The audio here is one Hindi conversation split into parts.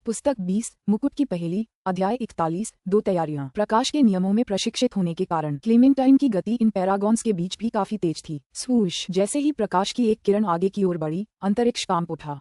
पुस्तक 20 मुकुट की पहेली अध्याय 41 दो तैयारियां। प्रकाश के नियमों में प्रशिक्षित होने के कारण क्लेमेंटाइन की गति इन पैरागॉन्स के बीच भी काफी तेज थी। स्वूश जैसे ही प्रकाश की एक किरण आगे की ओर बढ़ी, अंतरिक्ष कांप उठा।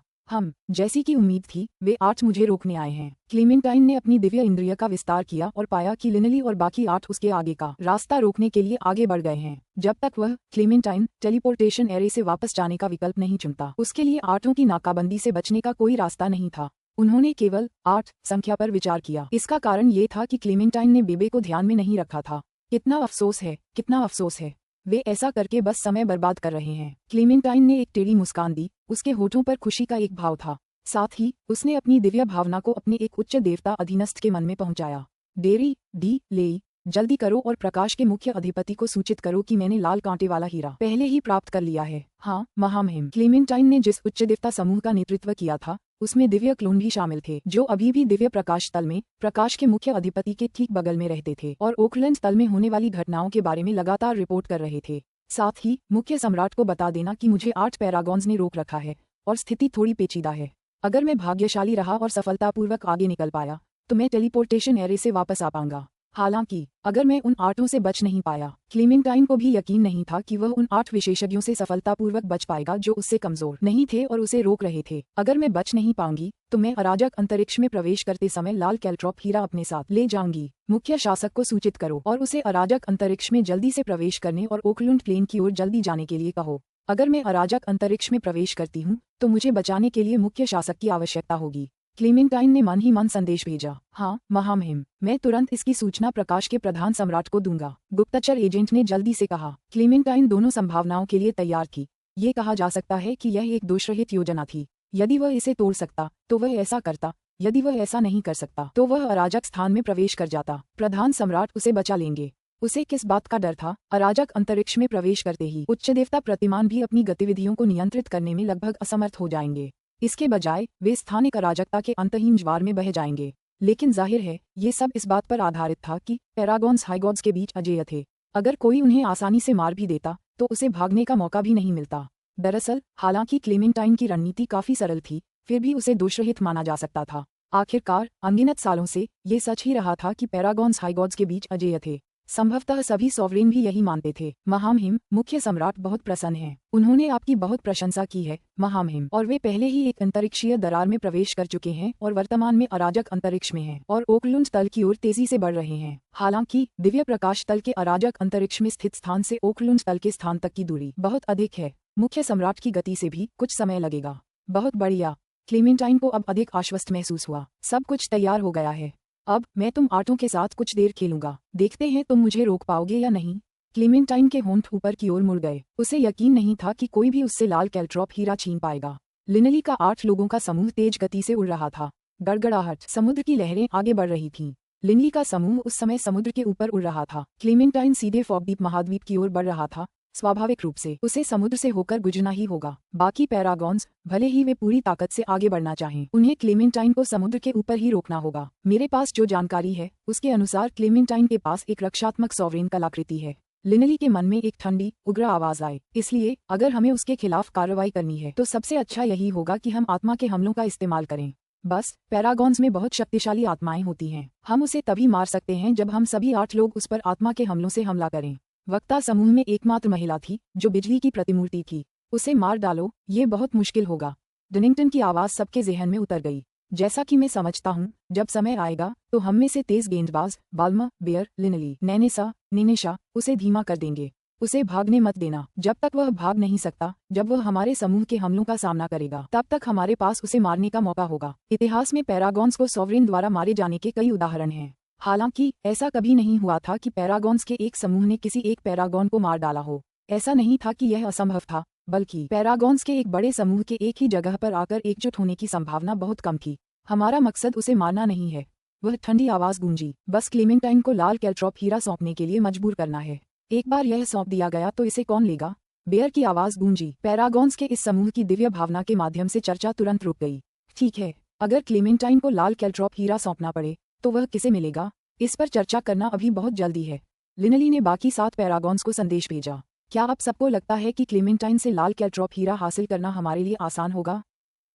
जैसी की उम्मीद थी, वे 8 मुझे रोकने आए हैं। क्लेमेंटाइन ने अपनी दिव्य इंद्रिय का विस्तार किया और पाया कि लिनली और बाकी 8 उसके आगे का रास्ता रोकने के लिए आगे बढ़ गए हैं। जब तक वह क्लेमेंटाइन टेलीपोर्टेशन एरे से वापस जाने का विकल्प नहीं चुनता, उसके लिए 8 की नाकाबंदी से बचने का कोई रास्ता नहीं था। उन्होंने केवल 8 संख्या पर विचार किया। इसका कारण ये था कि क्लेमेंटाइन ने बेबे को ध्यान में नहीं रखा था। कितना अफसोस है, कितना अफसोस है। वे ऐसा करके बस समय बर्बाद कर रहे हैं। क्लेमेंटाइन ने एक टेढ़ी मुस्कान दी। उसके होठों पर खुशी का एक भाव था। साथ ही उसने अपनी दिव्य भावना को अपने एक उच्च देवता अधीनस्थ के मन में पहुंचाया। डेरी डी लेई, जल्दी करो और प्रकाश के मुख्य अधिपति को सूचित करो कि मैंने लाल कांटे वाला हीरा पहले ही प्राप्त कर लिया है। हाँ, महामहिम। क्लेमेंटाइन ने जिस उच्च देवता समूह का नेतृत्व किया था, उसमें दिव्य क्लोन भी शामिल थे, जो अभी भी दिव्य प्रकाश तल में प्रकाश के मुख्य अधिपति के ठीक बगल में रहते थे और ओकलैंड तल में होने वाली घटनाओं के बारे में लगातार रिपोर्ट कर रहे थे। साथ ही मुख्य सम्राट को बता देना कि मुझे 8 पैरागॉन्स ने रोक रखा है और स्थिति थोड़ी पेचीदा है। अगर मैं भाग्यशाली रहा और सफलतापूर्वक आगे निकल पाया, तो मैं टेलीपोर्टेशन एरे से वापस आ पाऊंगा। हालांकि अगर मैं उन 8 से बच नहीं पाया, क्लेमेंटाइन को भी यकीन नहीं था कि वह उन 8 विशेषज्ञों से सफलतापूर्वक बच पाएगा जो उससे कमजोर नहीं थे और उसे रोक रहे थे। अगर मैं बच नहीं पाऊंगी, तो मैं अराजक अंतरिक्ष में प्रवेश करते समय लाल कैल्ट्रॉप हीरा अपने साथ ले जाऊंगी। मुख्य शासक को सूचित करो और उसे अराजक अंतरिक्ष में जल्दी से प्रवेश करने और ओकलुंड प्लेन की ओर जल्दी जाने के लिए कहो। अगर मैं अराजक अंतरिक्ष में प्रवेश करती हूँ, तो मुझे बचाने के लिए मुख्य शासक की आवश्यकता होगी। क्लेमेंटाइन ने मन ही मन संदेश भेजा। हाँ, महामहिम, मैं तुरंत इसकी सूचना प्रकाश के प्रधान सम्राट को दूंगा। गुप्तचर एजेंट ने जल्दी से कहा। क्लेमेंटाइन दोनों संभावनाओं के लिए तैयार थी। ये कहा जा सकता है कि यह एक दोषरहित योजना थी। यदि वह इसे तोड़ सकता, तो वह ऐसा करता। यदि वह ऐसा नहीं कर सकता, तो वह अराजक स्थान में प्रवेश कर जाता। प्रधान सम्राट उसे बचा लेंगे। उसे किस बात का डर था? अराजक अंतरिक्ष में प्रवेश करते ही उच्च देवता प्रतिमान भी अपनी गतिविधियों को नियंत्रित करने में लगभग असमर्थ हो जाएंगे। इसके बजाय वे स्थानिक अराजकता के अंतहीन ज्वार में बह जाएंगे। लेकिन जाहिर है, ये सब इस बात पर आधारित था कि पैरागॉन्स हाइगॉड्स के बीच अजेय थे। अगर कोई उन्हें आसानी से मार भी देता, तो उसे भागने का मौका भी नहीं मिलता। दरअसल, हालांकि क्लेमेंटाइन की रणनीति काफी सरल थी, फिर भी उसे दोषरहित माना जा सकता था। आखिरकार अनगिनत सालों से ये सच ही रहा था कि पैरागॉन्स हाइगॉड्स के बीच अजेय थे। संभवतः सभी सॉवरेन भी यही मानते थे। महामहिम, मुख्य सम्राट बहुत प्रसन्न हैं। उन्होंने आपकी बहुत प्रशंसा की है, महामहिम, और वे पहले ही एक अंतरिक्षीय दरार में प्रवेश कर चुके हैं और वर्तमान में अराजक अंतरिक्ष में हैं और ओकलुंड तल की ओर तेजी से बढ़ रहे हैं। हालांकि दिव्य प्रकाश तल के अराजक अंतरिक्ष में स्थित स्थान से ओकलुंड तल के स्थान तक की दूरी बहुत अधिक है। मुख्य सम्राट की गति से भी कुछ समय लगेगा। बहुत बढ़िया। क्लेमेंटाइन को अब अधिक आश्वस्त महसूस हुआ। सब कुछ तैयार हो गया है। अब मैं तुम 8 के साथ कुछ देर खेलूंगा। देखते हैं तुम मुझे रोक पाओगे या नहीं। क्लेमेंटाइन के होंठ ऊपर की ओर मुड़ गए। उसे यकीन नहीं था कि कोई भी उससे लाल कैल्ट्रॉप हीरा छीन पाएगा। लिनली का 8 लोगों का समूह तेज गति से उड़ रहा था। गड़गड़ाहट, समुद्र की लहरें आगे बढ़ रही थीं। लिनली का समूह उस समय समुद्र के ऊपर उड़ रहा था। क्लेमेंटाइन सीधे फॉगद्वीप महाद्वीप की ओर बढ़ रहा था। स्वाभाविक रूप से उसे समुद्र से होकर गुजरना ही होगा। बाकी पैरागॉन्स, भले ही वे पूरी ताकत से आगे बढ़ना चाहें, उन्हें क्लेमेंटाइन को समुद्र के ऊपर ही रोकना होगा। मेरे पास जो जानकारी है, उसके अनुसार क्लेमेंटाइन के पास एक रक्षात्मक सॉवरेन कलाकृति है। लिनली के मन में एक ठंडी, उग्र आवाज आई। इसलिए अगर हमें उसके खिलाफ कार्रवाई करनी है, तो सबसे अच्छा यही होगा कि हम आत्मा के हमलों का इस्तेमाल करें। बस, पैरागॉन्स में बहुत शक्तिशाली आत्माएं होती हैं। हम उसे तभी मार सकते हैं जब हम सभी 8 लोग उस पर आत्मा के हमलों से हमला करें। वक्ता समूह में एकमात्र महिला थी जो बिजली की प्रतिमूर्ति थी। उसे मार डालो, ये बहुत मुश्किल होगा। डनिंगटन की आवाज सबके ज़हन में उतर गई। जैसा कि मैं समझता हूँ, जब समय आएगा तो हम में से तेज गेंदबाज बाल्मा, बेयर, लिनली, नेनेशा उसे धीमा कर देंगे। उसे भागने मत देना। जब तक वह भाग नहीं सकता, जब वह हमारे समूह के हमलों का सामना करेगा, तब तक हमारे पास उसे मारने का मौका होगा। इतिहास में पैरागॉन्स को सॉवरेन द्वारा मारे जाने के कई उदाहरण हैं। हालांकि ऐसा कभी नहीं हुआ था कि पैरागॉन्स के एक समूह ने किसी एक पैरागॉन को मार डाला हो। ऐसा नहीं था कि यह असंभव था, बल्कि पैरागॉन्स के एक बड़े समूह के एक ही जगह पर आकर एकजुट होने की संभावना बहुत कम थी। हमारा मकसद उसे मारना नहीं है। वह ठंडी आवाज गूंजी। बस क्लेमेंटाइन को लाल कैल्ट्रॉप हीरा सौंपने के लिए मजबूर करना है। एक बार यह सौंप दिया गया तो इसे कौन लेगा? बेयर की आवाज गूंजी। पैरागॉन्स के इस समूह की दिव्य भावना के माध्यम से चर्चा तुरंत रुक गई। ठीक है, अगर क्लेमेंटाइन को लाल कैल्ट्रॉप हीरा सौंपना पड़े, तो वह किसे मिलेगा? इस पर चर्चा करना अभी बहुत जल्दी है। लिनली ने बाकी 7 पैरागॉन्स को संदेश भेजा। क्या आप सबको लगता है कि क्लेमेंटाइन से लाल कैल्ट्रॉप हीरा हासिल करना हमारे लिए आसान होगा?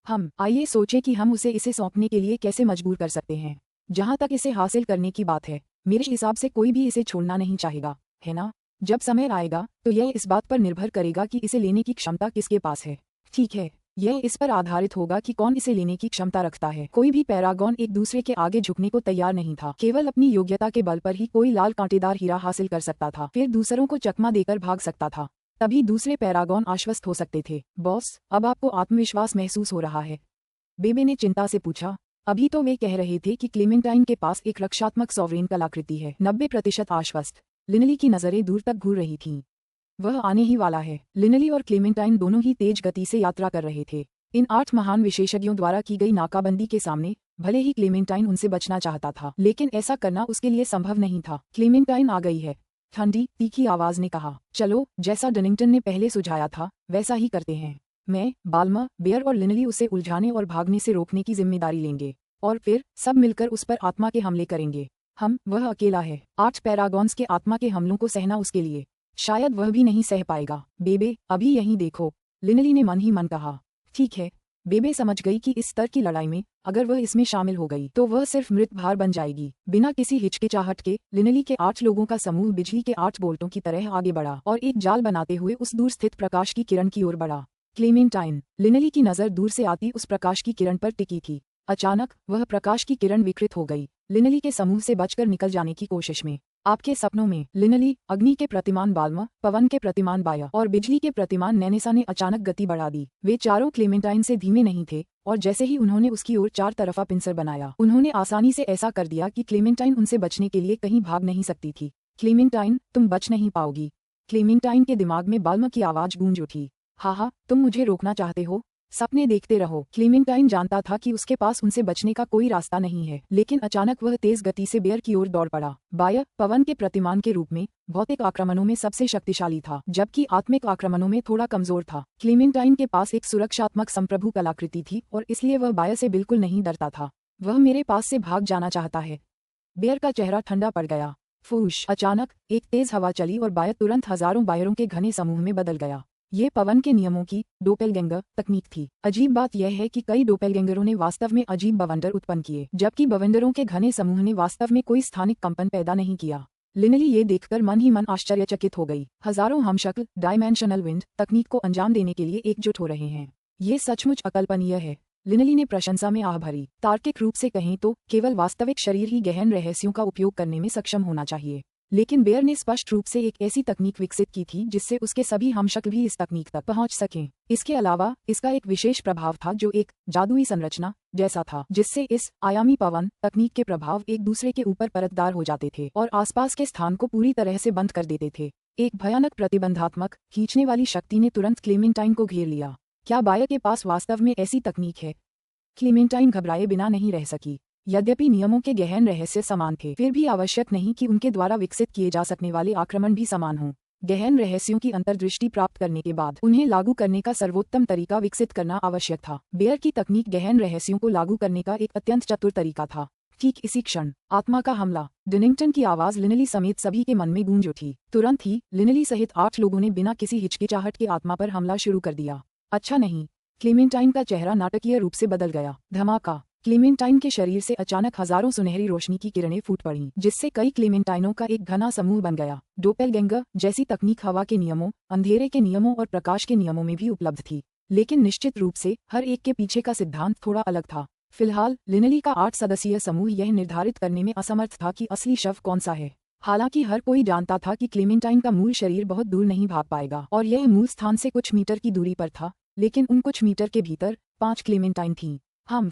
हम आइए सोचें कि हम इसे सौंपने के लिए कैसे मजबूर कर सकते हैं। जहां तक इसे हासिल करने की बात है, मेरे हिसाब से कोई भी इसे छोड़ना नहीं चाहेगा, है ना? जब समय आएगा तो यह इस बात पर निर्भर करेगा कि इसे लेने की क्षमता किसके पास है। ठीक है, यह इस पर आधारित होगा कि कौन इसे लेने की क्षमता रखता है। कोई भी पैरागॉन एक दूसरे के आगे झुकने को तैयार नहीं था। केवल अपनी योग्यता के बल पर ही कोई लाल कांटेदार हीरा हासिल कर सकता था, फिर दूसरों को चकमा देकर भाग सकता था। तभी दूसरे पैरागॉन आश्वस्त हो सकते थे। बॉस, अब आपको आत्मविश्वास महसूस हो रहा है? बेबे ने चिंता से पूछा। अभी तो वे कह रहे थे कि क्लेमेंटाइन के पास एक रक्षात्मक सॉवरेन कलाकृति है। 90% आश्वस्त। लिनली की नजरें दूर तक घूर रही थीं। वह आने ही वाला है। लिनली और क्लेमेंटाइन दोनों ही तेज गति से यात्रा कर रहे थे। इन 8 महान विशेषज्ञों द्वारा की गई नाकाबंदी के सामने भले ही क्लेमेंटाइन उनसे बचना चाहता था, लेकिन ऐसा करना उसके लिए संभव नहीं था। क्लेमेंटाइन आ गई है, ठंडी तीखी आवाज ने कहा। चलो, जैसा डनिंगटन ने पहले सुझाया था वैसा ही करते हैं। मैं, बाल्मर, बेयर और लिनली उसे उलझाने और भागने से रोकने की जिम्मेदारी लेंगे, और फिर सब मिलकर उस पर आत्मा के हमले करेंगे। वह अकेला है। 8 पैरागॉन्स के आत्मा के हमलों को सहना उसके लिए शायद वह भी नहीं सह पाएगा। बेबे, अभी यहीं देखो, लिनली ने मन ही मन कहा। ठीक है। बेबे समझ गई कि इस स्तर की लड़ाई में अगर वह इसमें शामिल हो गई तो वह सिर्फ मृत भार बन जाएगी। बिना किसी हिचकिचाहट के लिनली के 8 लोगों का समूह बिजली के 8 बोल्टों की तरह आगे बढ़ा और एक जाल बनाते हुए उस दूर स्थित प्रकाश की किरण की ओर बढ़ा। क्लेमेंटाइन, लिनली की नजर दूर से आती उस प्रकाश की किरण पर टिकी थी। अचानक वह प्रकाश की किरण विकृत हो गई, लिनली के समूह से बचकर निकल जाने की कोशिश में। आपके सपनों में लिनली, अग्नि के प्रतिमान बाल्मर, पवन के प्रतिमान बाया और बिजली के प्रतिमान नैनेसा ने अचानक गति बढ़ा दी। वे चारों क्लेमेंटाइन से धीमे नहीं थे, और जैसे ही उन्होंने उसकी ओर 4 तरफा पिंसर बनाया, उन्होंने आसानी से ऐसा कर दिया कि क्लेमेंटाइन उनसे बचने के लिए कहीं भाग नहीं सकती थी। क्लेमेंटाइन, तुम बच नहीं पाओगी। क्लेमेंटाइन के दिमाग में बाल्मर की आवाज गूंज उठी। हाँ, तुम मुझे रोकना चाहते हो? सपने देखते रहो। क्लेमेंटाइन जानता था कि उसके पास उनसे बचने का कोई रास्ता नहीं है, लेकिन अचानक वह तेज गति से बेयर की ओर दौड़ पड़ा। बायर, पवन के प्रतिमान के रूप में, भौतिक आक्रमणों में सबसे शक्तिशाली था, जबकि आत्मिक आक्रमणों में थोड़ा कमजोर था। क्लेमेंटाइन के पास एक सुरक्षात्मक संप्रभु कलाकृति थी और इसलिए वह बायर से बिल्कुल नहीं डरता था। वह मेरे पास से भाग जाना चाहता है। बेयर का चेहरा ठंडा पड़ गया। फूश! अचानक एक तेज हवा चली और बायर तुरंत हजारों बायरों के घने समूह में बदल गया। ये पवन के नियमों की डोपेलगैंगर तकनीक थी। अजीब बात यह है कि कई डोपेलगैंगरों ने वास्तव में अजीब बवंडर उत्पन्न किए, जबकि बवंडरों के घने समूह ने वास्तव में कोई स्थानिक कंपन पैदा नहीं किया। लिनली ये देखकर मन ही मन आश्चर्यचकित हो गई। हजारों हमशक्ल डायमेंशनल विंड तकनीक को अंजाम देने के लिए एकजुट हो रहे हैं। ये सचमुच अकल्पनीय है। लिनली ने प्रशंसा में आह भरी। तार्किक रूप से कहें तो केवल वास्तविक शरीर ही गहन रहस्यों का उपयोग करने में सक्षम होना चाहिए, लेकिन बेयर ने स्पष्ट रूप से एक ऐसी तकनीक विकसित की थी जिससे उसके सभी हमशक्ल भी इस तकनीक तक पहुंच सकें। इसके अलावा इसका एक विशेष प्रभाव था जो एक जादुई संरचना जैसा था, जिससे इस आयामी पवन तकनीक के प्रभाव एक दूसरे के ऊपर परतदार हो जाते थे और आसपास के स्थान को पूरी तरह से बंद कर देते थे। एक भयानक प्रतिबंधात्मक खींचने वाली शक्ति ने तुरंत क्लेमेंटाइन को घेर लिया। क्या बायर के पास वास्तव में ऐसी तकनीक है? क्लेमेंटाइन घबराए बिना नहीं रह सकी। यद्यपि नियमों के गहन रहस्य समान थे, फिर भी आवश्यक नहीं कि उनके द्वारा विकसित किए जा सकने वाले आक्रमण भी समान हों। गहन रहस्यों की अंतर्दृष्टि प्राप्त करने के बाद उन्हें लागू करने का सर्वोत्तम तरीका विकसित करना आवश्यक था। बेयर की तकनीक गहन रहस्यों को लागू करने का एक अत्यंत चतुर तरीका था। ठीक इसी क्षण आत्मा का हमला। डनिंगटन की आवाज लिनली समेत सभी के मन में गूंज उठी। तुरंत ही लिनली सहित 8 लोगों ने बिना किसी हिचकिचाहट के आत्मा पर हमला शुरू कर दिया। अच्छा नहीं। क्लेमेंटाइन का चेहरा नाटकीय रूप से बदल गया। धमाका! क्लेमेंटाइन के शरीर से अचानक हजारों सुनहरी रोशनी की किरणें फूट पड़ीं, जिससे कई क्लेमेंटाइनों का एक घना समूह बन गया। डोपेलगैंगर जैसी तकनीक हवा के नियमों, अंधेरे के नियमों और प्रकाश के नियमों में भी उपलब्ध थी, लेकिन निश्चित रूप से हर एक के पीछे का सिद्धांत थोड़ा अलग था। फिलहाल लिनली का 8 सदस्यीय समूह यह निर्धारित करने में असमर्थ था कि असली शव कौन सा है। हालांकि हर कोई जानता था कि क्लेमेंटाइन का मूल शरीर बहुत दूर नहीं भाग पाएगा और यह मूल स्थान से कुछ मीटर की दूरी पर था, लेकिन उन कुछ मीटर के भीतर 5 क्लेमेंटाइन थीं।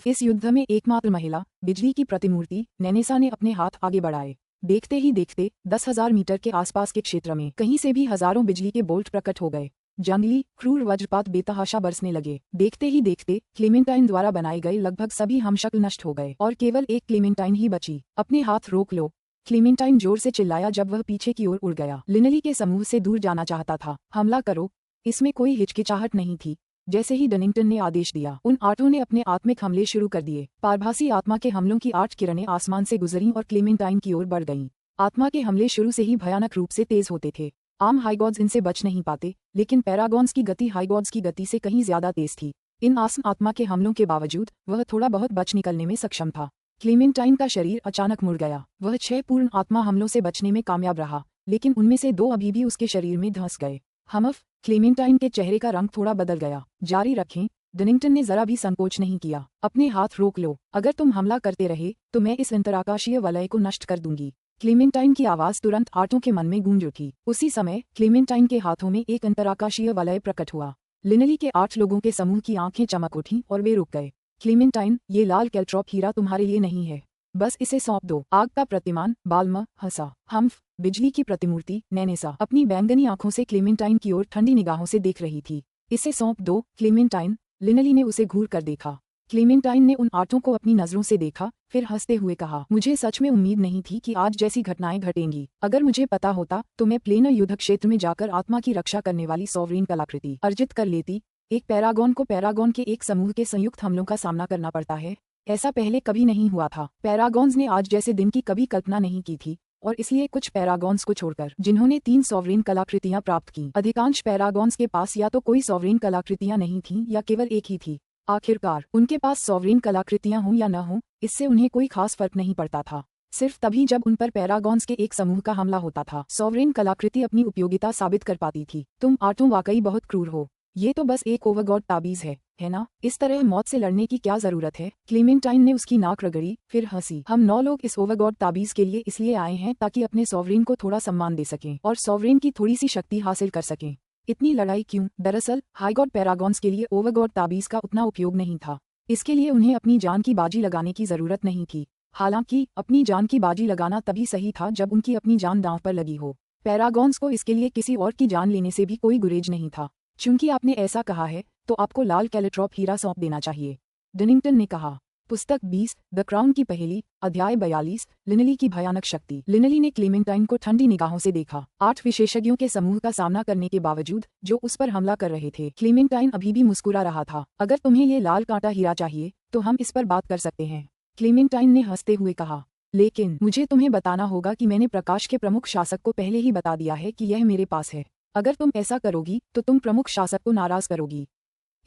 इस युद्ध में एकमात्र महिला बिजली की प्रतिमूर्ति नैनेसा ने अपने हाथ आगे बढ़ाए। देखते ही देखते 10,000 मीटर के आसपास के क्षेत्र में कहीं से भी हजारों बिजली के बोल्ट प्रकट हो गए। जंगली क्रूर वज्रपात बेतहाशा बरसने लगे। देखते ही देखते क्लेमेंटाइन द्वारा बनाए गए लगभग सभी हमशक्ल नष्ट हो गए और केवल एक क्लेमेंटाइन ही बची। अपने हाथ रोक लो! क्लेमेंटाइन जोर से चिल्लाया जब वह पीछे की ओर उड़ गया। लिनली के समूह से दूर जाना चाहता था। हमला करो! इसमें कोई हिचकिचाहट नहीं थी। जैसे ही डनिंगटन ने आदेश दिया, उन 8 ने अपने आत्मिक हमले शुरू कर दिए। पारभासी आत्मा के हमलों की 8 किरणें आसमान से गुजरीं और क्लेमेंटाइन की ओर बढ़ गईं। आत्मा के हमले शुरू से ही भयानक रूप से तेज होते थे। आम हाईगॉड्स इनसे बच नहीं पाते, लेकिन पैरागॉन्स की गति हाईगॉड्स की गति से कहीं ज्यादा तेज थी। इन आसम आत्मा के हमलों के बावजूद वह थोड़ा बहुत बच निकलने में सक्षम था। क्लीमेंटाइन का शरीर अचानक मुड़ गया। वह 6 पूर्ण आत्मा हमलों से बचने में कामयाब रहा, लेकिन उनमें से 2 अभी भी उसके शरीर में धंस गए। हमफ, क्लीमेंटाइन के चेहरे का रंग थोड़ा बदल गया। जारी रखें, डनिंगटन ने जरा भी संकोच नहीं किया। अपने हाथ रोक लो, अगर तुम हमला करते रहे तो मैं इस अंतराकाशीय वलय को नष्ट कर दूंगी। क्लीमेंटाइन की आवाज तुरंत आर्टों के मन में गूंज उठी। उसी समय क्लीमेंटाइन के हाथों में एक अंतराकाशीय वलय प्रकट हुआ। लिनली के 8 लोगों के समूह की आंखें चमक उठीं और वे रुक गए। क्लीमेंटाइन, ये लाल कैल्ट्रॉप हीरा तुम्हारे लिए नहीं है, बस इसे सौंप दो। आग का प्रतिमान, बाल्म हंसा। हम्फ, बिजली की प्रतिमूर्ति, नैनेसा अपनी बैंगनी आंखों से क्लीमेंटाइन की ओर ठंडी निगाहों से देख रही थी। इसे सौंप दो, क्लीमेंटाइन। लिनली ने उसे घूर कर देखा। क्लीमेंटाइन ने उन 8 को अपनी नजरों से देखा, फिर हंसते हुए कहा, मुझे सच में उम्मीद नहीं थी कि आज जैसी घटनाएं घटेंगी। अगर मुझे पता होता तो मैं प्लेनर युद्ध क्षेत्र में जाकर आत्मा की रक्षा करने वाली सॉवरेन कलाकृति अर्जित कर लेती। एक पैरागॉन को पैरागॉन के एक समूह के संयुक्त हमलों का सामना करना पड़ता है, ऐसा पहले कभी नहीं हुआ था। पैरागॉन्स ने आज जैसे दिन की कभी कल्पना नहीं की थी, और इसलिए कुछ पैरागॉन्स को छोड़कर जिन्होंने 3 सॉवरेन कलाकृतियां प्राप्त की, अधिकांश पैरागॉन्स के पास या तो कोई सॉवरेन कलाकृतियां नहीं थीं या केवल एक ही थी। आखिरकार उनके पास सॉवरेन कलाकृतियां हों या न हों, इससे उन्हें कोई खास फर्क नहीं पड़ता था। सिर्फ तभी जब उन पर पैरागॉन्स के एक समूह का हमला होता था, सॉवरेन कलाकृति अपनी उपयोगिता साबित कर पाती थी। तुम 8 वाकई बहुत क्रूर हो। ये तो बस एक ओवरगॉड ताबीज है ना? इस तरह मौत से लड़ने की क्या जरूरत है? क्लीमेंटाइन ने उसकी नाक रगड़ी, फिर हंसी। हम 9 लोग इस ओवरगॉड ताबीज के लिए इसलिए आए हैं ताकि अपने सॉवरेन को थोड़ा सम्मान दे सकें और सॉवरेन की थोड़ी सी शक्ति हासिल कर सकें। इतनी लड़ाई क्यों? दरअसल हाईगॉड पैरागॉन्स के लिए ओवरगॉड ताबीज का उतना उपयोग नहीं था। इसके लिए उन्हें अपनी जान की बाजी लगाने की जरूरत नहीं थी। हालांकि अपनी जान की बाजी लगाना तभी सही था जब उनकी अपनी जान दांव पर लगी हो। पैरागॉन्स को इसके लिए किसी और की जान लेने से भी कोई गुरेज नहीं था। चूंकि आपने ऐसा कहा है तो आपको लाल कैल्ट्रॉप हीरा सौंप देना चाहिए, डनिंगटन ने कहा। पुस्तक 20, द क्राउन की पहेली, अध्याय 42, लिनली की भयानक शक्ति। लिनली ने क्लीमेंटाइन को ठंडी निगाहों से देखा। 8 विशेषज्ञों के समूह का सामना करने के बावजूद जो उस पर हमला कर रहे थे, क्लीमेंटाइन अभी भी मुस्कुरा रहा था। अगर तुम्हें ये लाल कांटा हीरा चाहिए तो हम इस पर बात कर सकते हैं, क्लीमेंटाइन ने हंसते हुए कहा। लेकिन मुझे तुम्हें बताना होगा कि मैंने प्रकाश के प्रमुख शासक को पहले ही बता दिया है कि यह मेरे पास है। अगर तुम ऐसा करोगी तो तुम प्रमुख शासक को नाराज करोगी।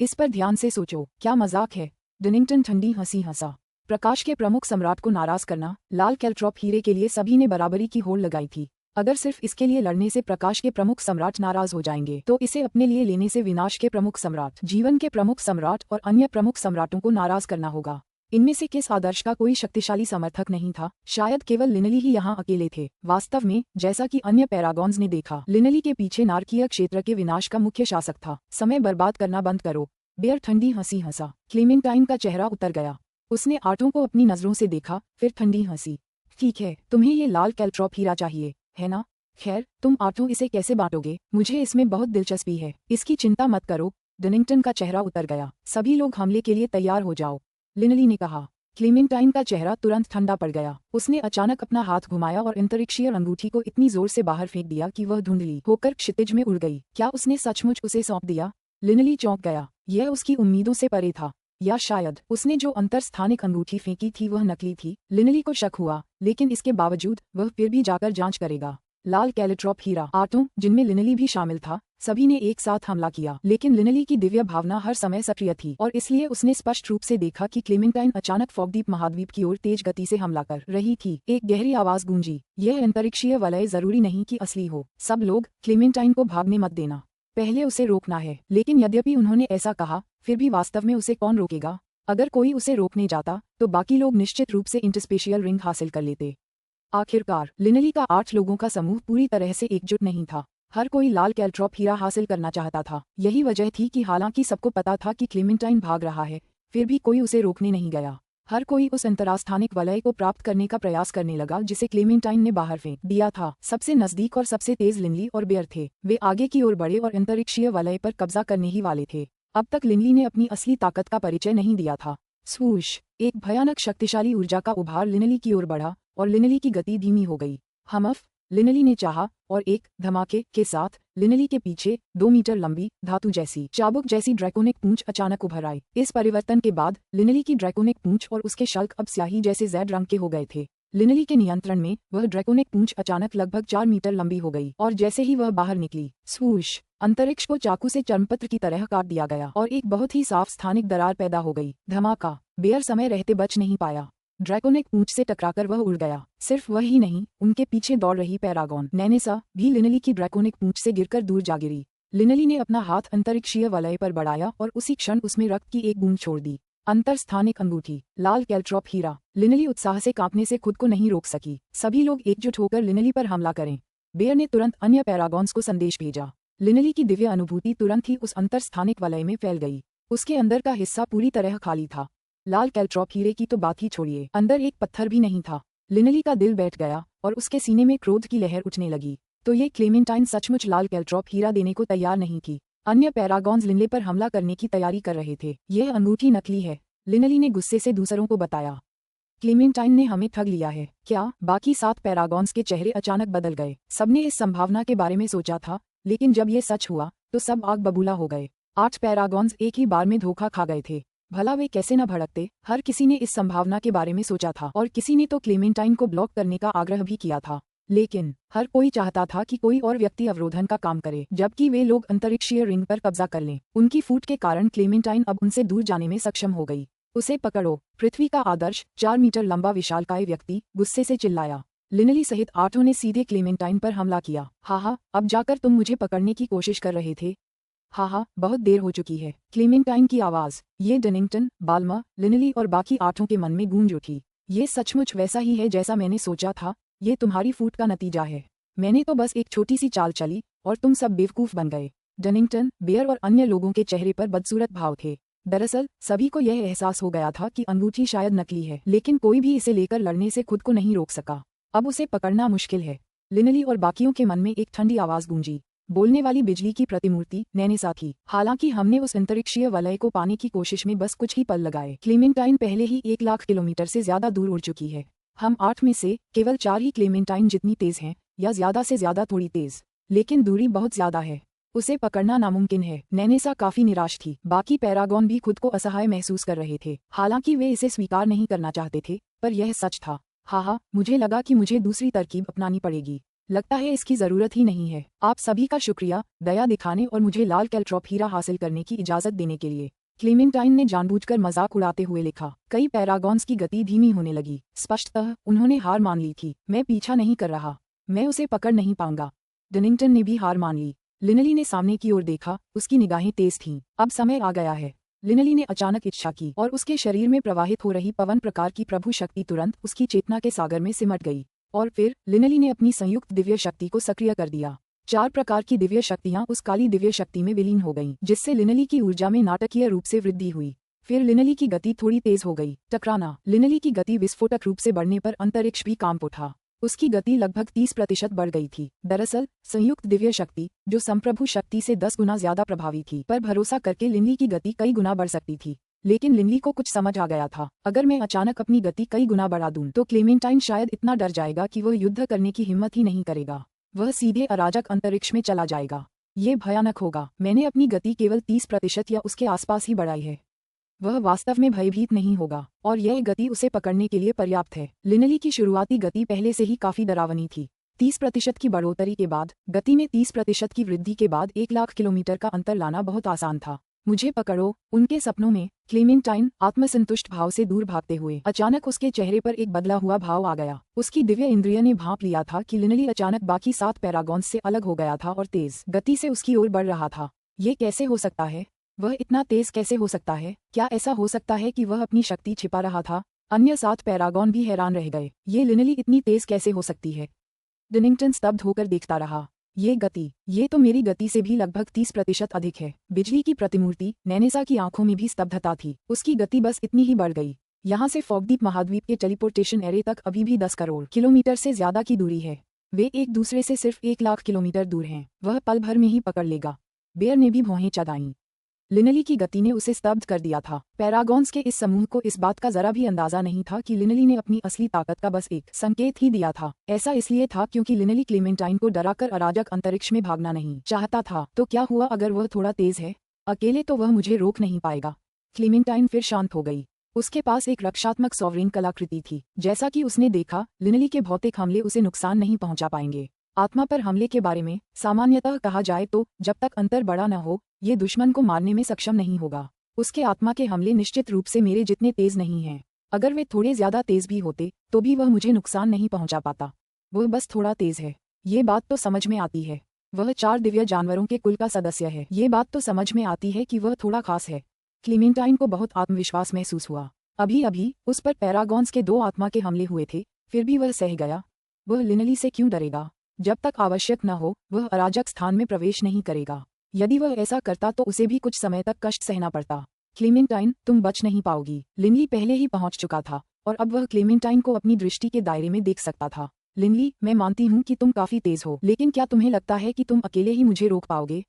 इस पर ध्यान से सोचो, क्या मजाक है? डनिंगटन ठंडी हंसी हंसा। प्रकाश के प्रमुख सम्राट को नाराज करना, लाल कैल्ट्रॉप हीरे के लिए सभी ने बराबरी की होड़ लगाई थी। अगर सिर्फ इसके लिए लड़ने से प्रकाश के प्रमुख सम्राट नाराज हो जाएंगे तो इसे अपने लिए लेने से विनाश के प्रमुख सम्राट, जीवन के प्रमुख सम्राट और अन्य प्रमुख सम्राटों को नाराज करना होगा। इनमें से किस आदर्श का कोई शक्तिशाली समर्थक नहीं था? शायद केवल लिनली ही यहाँ अकेले थे। वास्तव में जैसा कि अन्य पैरागॉन्स ने देखा, लिनली के पीछे नारकीय क्षेत्र के विनाश का मुख्य शासक था। समय बर्बाद करना बंद करो। बेयर ठंडी हंसी हंसा। क्लीमेंटाइन का चेहरा उतर गया। उसने 8 को अपनी नजरों से देखा, फिर ठंडी हंसी। ठीक है, तुम्हें ये लाल कैल्ट्रॉप हीरा चाहिए, है ना? खैर, तुम 8 इसे कैसे बांटोगे? मुझे इसमें बहुत दिलचस्पी है। इसकी चिंता मत करो। डनिंगटन का चेहरा उतर गया। सभी लोग हमले के लिए तैयार हो जाओ, लिनली ने कहा। क्लीमेंटाइन का चेहरा तुरंत ठंडा पड़ गया। उसने अचानक अपना हाथ घुमाया और अंतरिक्षीय अंगूठी को इतनी जोर से बाहर फेंक दिया कि वह धुंधली होकर क्षितिज में उड़ गई। क्या उसने सचमुच उसे सौंप दिया? लिनली चौंक गया। यह उसकी उम्मीदों से परे था, या शायद उसने जो अंतरस्थानिक अंगूठी फेंकी थी वह नकली थी। लिनली को शक हुआ, लेकिन इसके बावजूद वह फिर भी जाकर जांच करेगा। लाल कैल्ट्रॉप हीरा। 8, जिनमें लिनली भी शामिल था, सभी ने एक साथ हमला किया, लेकिन लिनली की दिव्य भावना हर समय सक्रिय थी और इसलिए उसने स्पष्ट रूप से देखा कि क्लीमेंटाइन अचानक फॉगद्वीप महाद्वीप की ओर तेज गति से हमला कर रही थी। एक गहरी आवाज गूंजी, यह अंतरिक्षीय वलय जरूरी नहीं कि असली हो। सब लोग, क्लीमेंटाइन को भागने मत देना, पहले उसे रोकना है। लेकिन यद्यपि उन्होंने ऐसा कहा, फिर भी वास्तव में उसे कौन रोकेगा? अगर कोई उसे रोकने जाता तो बाकी लोग निश्चित रूप से इंटरस्पेशियल रिंग हासिल कर लेते। आखिरकार लिनली का 8 लोगों का समूह पूरी तरह से एकजुट नहीं था। हर कोई लाल कैल्ट्रॉप हीरा हासिल करना चाहता था। यही वजह थी कि हालांकि सबको पता था कि क्लीमेंटाइन भाग रहा है, फिर भी कोई उसे रोकने नहीं गया। हर कोई उस अंतरास्थानिक वलय को प्राप्त करने का प्रयास करने लगा जिसे क्लीमेंटाइन ने बाहर फेंक दिया था। सबसे नजदीक और सबसे तेज लिनली और बेयर थे। वे आगे की ओर बढ़े और अंतरिक्षीय वलय पर कब्जा करने ही वाले थे। अब तक लिनली ने अपनी असली ताकत का परिचय नहीं दिया था। स्वूश, एक भयानक शक्तिशाली ऊर्जा का उभार लिनली की ओर बढ़ा और लिनली की गति धीमी हो गई। हमफ, लिनली ने चाहा, और एक धमाके के साथ लिनली के पीछे 2 मीटर लंबी धातु जैसी चाबुक जैसी ड्रैकोनिक पूंछ अचानक उभर आई। इस परिवर्तन के बाद लिनली की ड्रैकोनिक पूंछ और उसके शल्क अब स्याही जैसे ज़ेड रंग के हो गए थे। लिनली के नियंत्रण में वह ड्रैकोनिक पूंछ अचानक लगभग 4 मीटर लंबी हो गई और जैसे ही वह बाहर निकली, स्वूश, अंतरिक्ष को चाकू से चर्मपत्र की तरह काट दिया गया और एक बहुत ही साफ स्थानिक दरार पैदा हो गई। धमाका। बेयर समय रहते बच नहीं पाया। ड्रैकोनिक पूंछ से टकराकर वह उड़ गया। सिर्फ वह ही नहीं, उनके पीछे दौड़ रही पैरागॉन नैनेसा भी लिनली की ड्रैकोनिक पूंछ से गिरकर दूर जा गिरी। लिनली ने अपना हाथ अंतरिक्षीय वलय पर बढ़ाया और उसी क्षण उसमें रक्त की एक बूंद छोड़ दी। अंतरस्थानिक अंगूठी, लाल कैल्ट्रॉप हीरा। लिनली उत्साह से कांपने से खुद को नहीं रोक सकी। सभी लोग एकजुट होकर लिनली पर हमला करें। बेयर ने तुरंत अन्य पैरागॉन्स को संदेश भेजा। लिनली की दिव्य अनुभूति तुरंत ही उस अंतरस्थानिक वलय में फैल गई। उसके अंदर का हिस्सा पूरी तरह खाली था। लाल कैल्ट्रॉप हीरे की तो बात ही छोड़िए, अंदर एक पत्थर भी नहीं था। लिनली का दिल बैठ गया और उसके सीने में क्रोध की लहर उठने लगी। तो ये क्लेमेंटाइन सचमुच लाल कैल्ट्रॉप हीरा देने को तैयार नहीं थी। अन्य पैरागॉन्स लिनले पर हमला करने की तैयारी कर रहे थे। यह अंगूठी नकली है, लिनली ने गुस्से से दूसरों को बताया। क्लेमेंटाइन ने हमें ठग लिया है क्या? बाकी 7 पैरागॉन्स के चेहरे अचानक बदल गए। सबने इस संभावना के बारे में सोचा था, लेकिन जब ये सच हुआ तो सब आग बबूला हो गए। 8 पैरागॉन्स एक ही बार में धोखा खा गए थे। भला वे कैसे न भड़कते? हर किसी ने इस संभावना के बारे में सोचा था और किसी ने तो क्लेमेंटाइन को ब्लॉक करने का आग्रह भी किया था। लेकिन हर कोई चाहता था कि कोई और व्यक्ति अवरोधन का काम करे, जबकि वे लोग अंतरिक्षीय रिंग पर कब्जा कर लें। उनकी फूट के कारण क्लेमेंटाइन अब उनसे दूर जाने में सक्षम हो गई। उसे पकड़ो, पृथ्वी का आदर्श 4 मीटर लंबा विशालकाय व्यक्ति गुस्से से चिल्लाया। लिनली सहित 8 ने सीधे क्लेमेंटाइन पर हमला किया। हा, अब जाकर तुम मुझे पकड़ने की कोशिश कर रहे थे। हा, बहुत देर हो चुकी है। क्लेमेंटाइन की आवाज, ये डनिंगटन, बाल्मा, लिनली और बाकी 8 के मन में गूंज उठी। ये सचमुच वैसा ही है जैसा मैंने सोचा था। ये तुम्हारी फूट का नतीजा है। मैंने तो बस एक छोटी सी चाल चली और तुम सब बेवकूफ बन गए। डनिंगटन, बेयर और अन्य लोगों के चेहरे पर बदसूरत भाव थे। दरअसल सभी को यह एहसास हो गया था कि अंगूठी शायद नकली है, लेकिन कोई भी इसे लेकर लड़ने से खुद को नहीं रोक सका। अब उसे पकड़ना मुश्किल है। लिनली और बाकियों के मन में एक ठंडी आवाज गूंजी। बोलने वाली बिजली की प्रतिमूर्ति नैनेसा थी। हालांकि हमने उस अंतरिक्षीय वलय को पाने की कोशिश में बस कुछ ही पल लगाए। क्लेमेंटाइन पहले ही 1 लाख किलोमीटर से ज्यादा दूर उड़ चुकी है। हम 8 में से केवल 4 ही क्लेमेंटाइन जितनी तेज हैं, या ज्यादा से ज्यादा थोड़ी तेज, लेकिन दूरी बहुत ज्यादा है। उसे पकड़ना नामुमकिन है। नैनेसा काफी निराश थी। बाकी पैरागॉन भी खुद को असहाय महसूस कर रहे थे। हालांकि वे इसे स्वीकार नहीं करना चाहते थे, पर यह सच था। मुझे लगा कि मुझे दूसरी तरकीब अपनानी पड़ेगी। लगता है इसकी जरूरत ही नहीं है। आप सभी का शुक्रिया, दया दिखाने और मुझे लाल कैल्ट्रॉप हीरा हासिल करने की इजाजत देने के लिए। क्लेमेंटाइन ने जानबूझकर मजाक उड़ाते हुए लिखा। कई पैरागॉन्स की गति धीमी होने लगी। स्पष्टतः उन्होंने हार मान ली थी। मैं पीछा नहीं कर रहा। मैं उसे पकड़ नहीं पाऊंगा। डनिंगटन ने भी हार मान ली। लिनली ने सामने की ओर देखा। उसकी निगाहें तेज थीं। अब समय आ गया है। लिनली ने अचानक इच्छा की और उसके शरीर में प्रवाहित हो रही पवन प्रकार की प्रभु शक्ति तुरंत उसकी चेतना के सागर में सिमट गई। और फिर लिनली ने अपनी संयुक्त दिव्य शक्ति को सक्रिय कर दिया। 4 प्रकार की दिव्य शक्तियां उस काली दिव्य शक्ति में विलीन हो गईं, जिससे लिनली की ऊर्जा में नाटकीय रूप से वृद्धि हुई। फिर लिनली की गति थोड़ी तेज हो गई। टकराना। लिनली की गति विस्फोटक रूप से बढ़ने पर अंतरिक्ष भी कांप उठा। उसकी गति लगभग 30% बढ़ गई थी। दरअसल संयुक्त दिव्य शक्ति, जो संप्रभु शक्ति से 10 गुना ज्यादा प्रभावी थी, पर भरोसा करके लिनली की गति कई गुना बढ़ सकती थी। लेकिन लिनली को कुछ समझ आ गया था। अगर मैं अचानक अपनी गति कई गुना बढ़ा दूं, तो क्लेमेंटाइन शायद इतना डर जाएगा कि वह युद्ध करने की हिम्मत ही नहीं करेगा। वह सीधे अराजक अंतरिक्ष में चला जाएगा। ये भयानक होगा। मैंने अपनी गति केवल 30% या उसके आसपास ही बढ़ाई है। वह वास्तव में भयभीत नहीं होगा और यह गति उसे पकड़ने के लिए पर्याप्त है। लिनली की शुरुआती गति पहले से ही काफी डरावनी थी। 30% की बढ़ोतरी के बाद, गति में 30% की वृद्धि के बाद 1 लाख किलोमीटर का अंतर लाना बहुत आसान था। मुझे पकड़ो। उनके सपनों में क्लेमेंटाइन आत्मसंतुष्ट भाव से दूर भागते हुए अचानक उसके चेहरे पर एक बदला हुआ भाव आ गया। उसकी दिव्य इंद्रिय ने भांप लिया था कि लिनली अचानक बाकी 7 पैरागॉन्स से अलग हो गया था और तेज गति से उसकी ओर बढ़ रहा था। ये कैसे हो सकता है? वह इतना तेज कैसे हो सकता है? क्या ऐसा हो सकता है कि वह अपनी शक्ति छिपा रहा था? अन्य 7 पैरागॉन भी हैरान रह गए। ये लिनली इतनी तेज कैसे हो सकती है? डनिंगटन स्तब्ध होकर देखता रहा। ये गति, ये तो मेरी गति से भी लगभग 30% अधिक है। बिजली की प्रतिमूर्ति नैनेसा की आंखों में भी स्तब्धता थी। उसकी गति बस इतनी ही बढ़ गई। यहाँ से फॉगदीप महाद्वीप के टेलीपोर्टेशन एरे तक अभी भी 10 करोड़ किलोमीटर से ज्यादा की दूरी है। वे एक दूसरे से सिर्फ 1 लाख किलोमीटर दूर हैं। वह पल भर में ही पकड़ लेगा। बेयर ने भी भौहें चढ़ाईं। लिनली की गति ने उसे स्तब्ध कर दिया था। पैरागॉन्स के इस समूह को इस बात का जरा भी अंदाजा नहीं था कि लिनली ने अपनी असली ताकत का बस एक संकेत ही दिया था। ऐसा इसलिए था क्योंकि लिनली क्लेमेंटाइन को डराकर अराजक अंतरिक्ष में भागना नहीं चाहता था। तो क्या हुआ अगर वह थोड़ा तेज है? अकेले तो वह मुझे रोक नहीं पाएगा। क्लेमेंटाइन फिर शांत हो गई। उसके पास एक रक्षात्मक सॉवरेन कलाकृति थी। जैसा कि उसने देखा, लिनली के भौतिक हमले उसे नुकसान नहीं पहुंचा पाएंगे। आत्मा पर हमले के बारे में सामान्यतः कहा जाए तो जब तक अंतर बड़ा न हो, ये दुश्मन को मारने में सक्षम नहीं होगा। उसके आत्मा के हमले निश्चित रूप से मेरे जितने तेज नहीं हैं। अगर वे थोड़े ज्यादा तेज भी होते तो भी वह मुझे नुकसान नहीं पहुंचा पाता। वह बस थोड़ा तेज है। ये बात तो समझ में आती है। वह 4 दिव्य जानवरों के कुल का सदस्य है। ये बात तो समझ में आती है कि वह थोड़ा खास है। क्लीमेंटाइन को बहुत आत्मविश्वास महसूस हुआ। अभी अभी उस पर पैरागॉन्स के 2 आत्मा के हमले हुए थे, फिर भी वह सह गया। वह लिनली से क्यों डरेगा? जब तक आवश्यक न हो वह अराजक स्थान में प्रवेश नहीं करेगा। यदि वह ऐसा करता तो उसे भी कुछ समय तक कष्ट सहना पड़ता। क्लीमेंटाइन, तुम बच नहीं पाओगी। लिनली पहले ही पहुंच चुका था और अब वह क्लीमेंटाइन को अपनी दृष्टि के दायरे में देख सकता था। लिनली, मैं मानती हूँ कि तुम काफी तेज हो, लेकिन क्या तुम्हें लगता है कि तुम अकेले ही मुझे रोक पाओगे?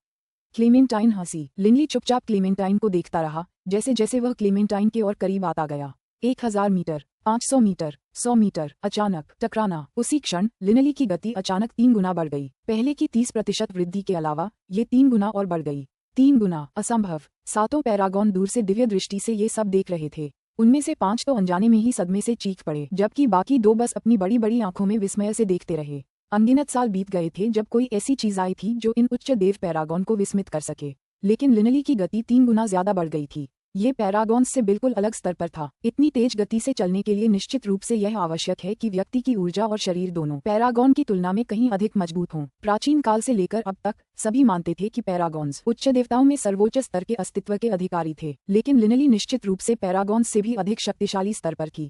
क्लीमेंटाइन हंसी। लिनली चुपचाप क्लीमेंटाइन को देखता रहा। जैसे जैसे वह क्लीमेंटाइन के और करीब आता गया, 1000 मीटर, 500 मीटर, 100 मीटर, अचानक टकराना। उसी क्षण लिनली की गति अचानक 3 गुना बढ़ गई। पहले की 30% वृद्धि के अलावा ये 3 गुना और बढ़ गई। 3 गुना, असंभव। 7 पैरागॉन दूर से दिव्य दृष्टि से ये सब देख रहे थे। उनमें से 5 तो अनजाने में ही सदमे से चीख पड़े, जबकि बाकी 2 बस अपनी बड़ी बड़ी आंखों में विस्मय से देखते रहे। अनगिनत साल बीत गए थे जब कोई ऐसी चीज आई थी जो इन उच्च देव पैरागॉन को विस्मित कर सके, लेकिन लिनली की गति 3 गुना ज्यादा बढ़ गई थी। ये पैरागॉन्स से बिल्कुल अलग स्तर पर था। इतनी तेज गति से चलने के लिए निश्चित रूप से यह आवश्यक है कि व्यक्ति की ऊर्जा और शरीर दोनों पैरागॉन की तुलना में कहीं अधिक मजबूत हों। प्राचीन काल से लेकर अब तक सभी मानते थे कि पैरागॉन्स उच्च देवताओं में सर्वोच्च स्तर के अस्तित्व के अधिकारी थे, लेकिन लिनली निश्चित रूप से पैरागॉन्स से भी अधिक शक्तिशाली स्तर पर थी।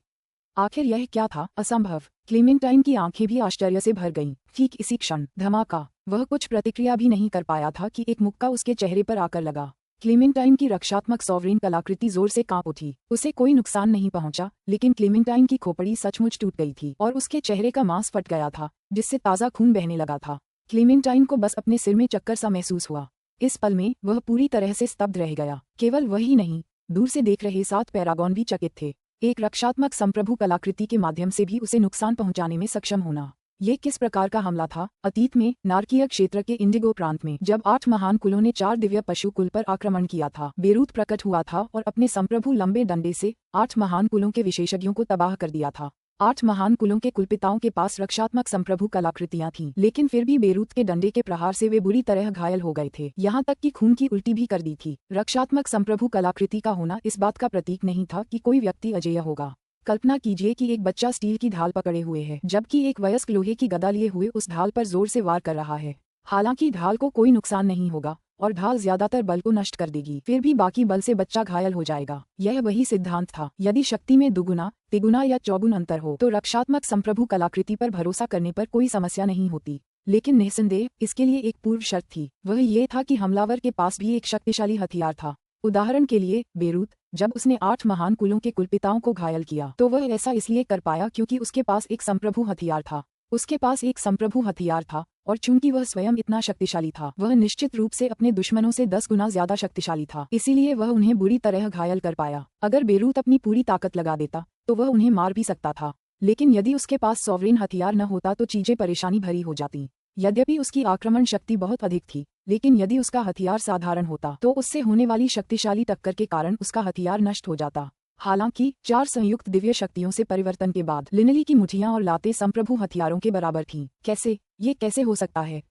आखिर यह क्या था? असंभव। क्लीमेंटाइन की आंखें भी आश्चर्य से भर गईं। ठीक इसी क्षण धमाका। वह कुछ प्रतिक्रिया भी नहीं कर पाया था कि एक मुक्का उसके चेहरे पर आकर लगा। क्लीमेंटाइन की रक्षात्मक सॉवरेन कलाकृति जोर से कांप उठी। उसे कोई नुकसान नहीं पहुंचा, लेकिन क्लीमेंटाइन की खोपड़ी सचमुच टूट गई थी और उसके चेहरे का मांस फट गया था, जिससे ताजा खून बहने लगा था। क्लीमेंटाइन को बस अपने सिर में चक्कर सा महसूस हुआ। इस पल में वह पूरी तरह से स्तब्ध रह गया। केवल वही नहीं, दूर से देख रहे 7 पैरागॉन भी चकित थे। एक रक्षात्मक संप्रभु कलाकृति के माध्यम से भी उसे नुकसान पहुंचाने में सक्षम होना, ये किस प्रकार का हमला था? अतीत में नारकीय क्षेत्र के इंडिगो प्रांत में जब 8 महान कुलों ने 4 दिव्य पशु कुल पर आक्रमण किया था, बेरूत प्रकट हुआ था और अपने संप्रभु लंबे डंडे से 8 महान कुलों के विशेषज्ञों को तबाह कर दिया था। 8 महान कुलों के कुलपिताओं के पास रक्षात्मक संप्रभु कलाकृतियां थीं, लेकिन फिर भी बेरूत के डंडे के प्रहार से वे बुरी तरह घायल हो गए थे, यहाँ तक कि खून की उल्टी भी कर दी थी। रक्षात्मक संप्रभु कलाकृति का होना इस बात का प्रतीक नहीं था कि कोई व्यक्ति अजेय होगा। कल्पना कीजिए कि एक बच्चा स्टील की ढाल पकड़े हुए है, जबकि एक वयस्क लोहे की गदा लिए हुए उस ढाल पर जोर से वार कर रहा है। हालांकि ढाल को कोई नुकसान नहीं होगा और ढाल ज्यादातर बल को नष्ट कर देगी, फिर भी बाकी बल से बच्चा घायल हो जाएगा। यह वही सिद्धांत था। यदि शक्ति में दुगुना, तिगुना या चौगुन अंतर हो तो रक्षात्मक संप्रभु कलाकृति पर भरोसा करने पर कोई समस्या नहीं होती। लेकिन निस्संदेह इसके लिए एक पूर्व शर्त थी। वह ये था कि हमलावर के पास भी एक शक्तिशाली हथियार था। उदाहरण के लिए बेरूत जब उसने 8 महान कुलों के कुलपिताओं को घायल किया तो वह ऐसा इसलिए कर पाया क्योंकि उसके पास एक संप्रभु हथियार था। उसके पास एक संप्रभु हथियार था और चूंकि वह स्वयं इतना शक्तिशाली था, वह निश्चित रूप से अपने दुश्मनों से 10 गुना ज्यादा शक्तिशाली था, इसीलिए वह उन्हें बुरी तरह घायल कर पाया। अगर बेरूत अपनी पूरी ताकत लगा देता तो वह उन्हें मार भी सकता था, लेकिन यदि उसके पास सॉवरेन हथियार न होता तो चीजें परेशानी भरी हो जाती। यद्यपि उसकी आक्रमण शक्ति बहुत अधिक थी, लेकिन यदि उसका हथियार साधारण होता तो उससे होने वाली शक्तिशाली टक्कर के कारण उसका हथियार नष्ट हो जाता। हालांकि 4 संयुक्त दिव्य शक्तियों से परिवर्तन के बाद लिनली की मुठियां और लातें संप्रभु हथियारों के बराबर थीं। कैसे? ये कैसे हो सकता है?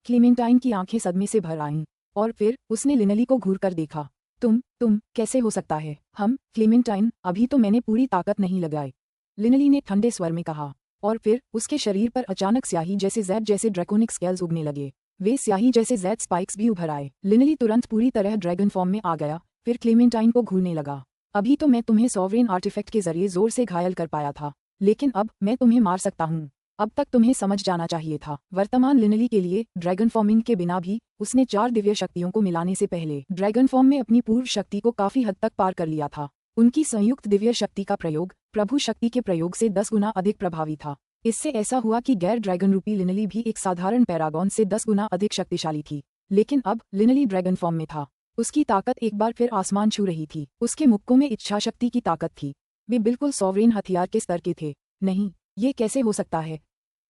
क्लीमेंटाइन की आंखें सदमे से भर आईं और फिर उसने लिनली को घूर कर देखा। तुम कैसे हो सकता है? क्लीमेंटाइन, अभी तो मैंने पूरी ताकत नहीं लगाई, लिनली ने ठंडे स्वर में कहा। और फिर उसके शरीर पर अचानक स्याही जैसे ज़ैड जैसे ड्रैकोनिक स्केल्स उगने लगे। वे स्याही जैसे ज़ैड स्पाइक्स भी उभर आए। लिनली तुरंत पूरी तरह ड्रैगन फॉर्म में आ गया, फिर क्लीमेंटाइन को घूरने लगा। अभी तो मैं तुम्हें सॉवरेन आर्टिफैक्ट के जरिए जोर से घायल कर पाया था, लेकिन अब मैं तुम्हें मार सकता हूँ। अब तक तुम्हें समझ जाना चाहिए था। वर्तमान लिनली के लिए ड्रैगन फॉर्मिंग के बिना भी उसने 4 दिव्य शक्तियों को मिलाने से पहले ड्रैगन फॉर्म में अपनी पूर्व शक्ति को काफी हद तक पार कर लिया था। उनकी संयुक्त दिव्य शक्ति का प्रयोग प्रभु शक्ति के प्रयोग से 10 गुना अधिक प्रभावी था। इससे ऐसा हुआ कि गैर ड्रैगन रूपी लिनली भी एक साधारण पैरागॉन से 10 गुना अधिक शक्तिशाली थी। लेकिन अब लिनली ड्रैगन फॉर्म में था। उसकी ताकत एक बार फिर आसमान छू रही थी। उसके मुक्कों में इच्छा शक्ति की ताकत थी। वे बिल्कुल सॉवरेन हथियार के स्तर के थे। नहीं, ये कैसे हो सकता है?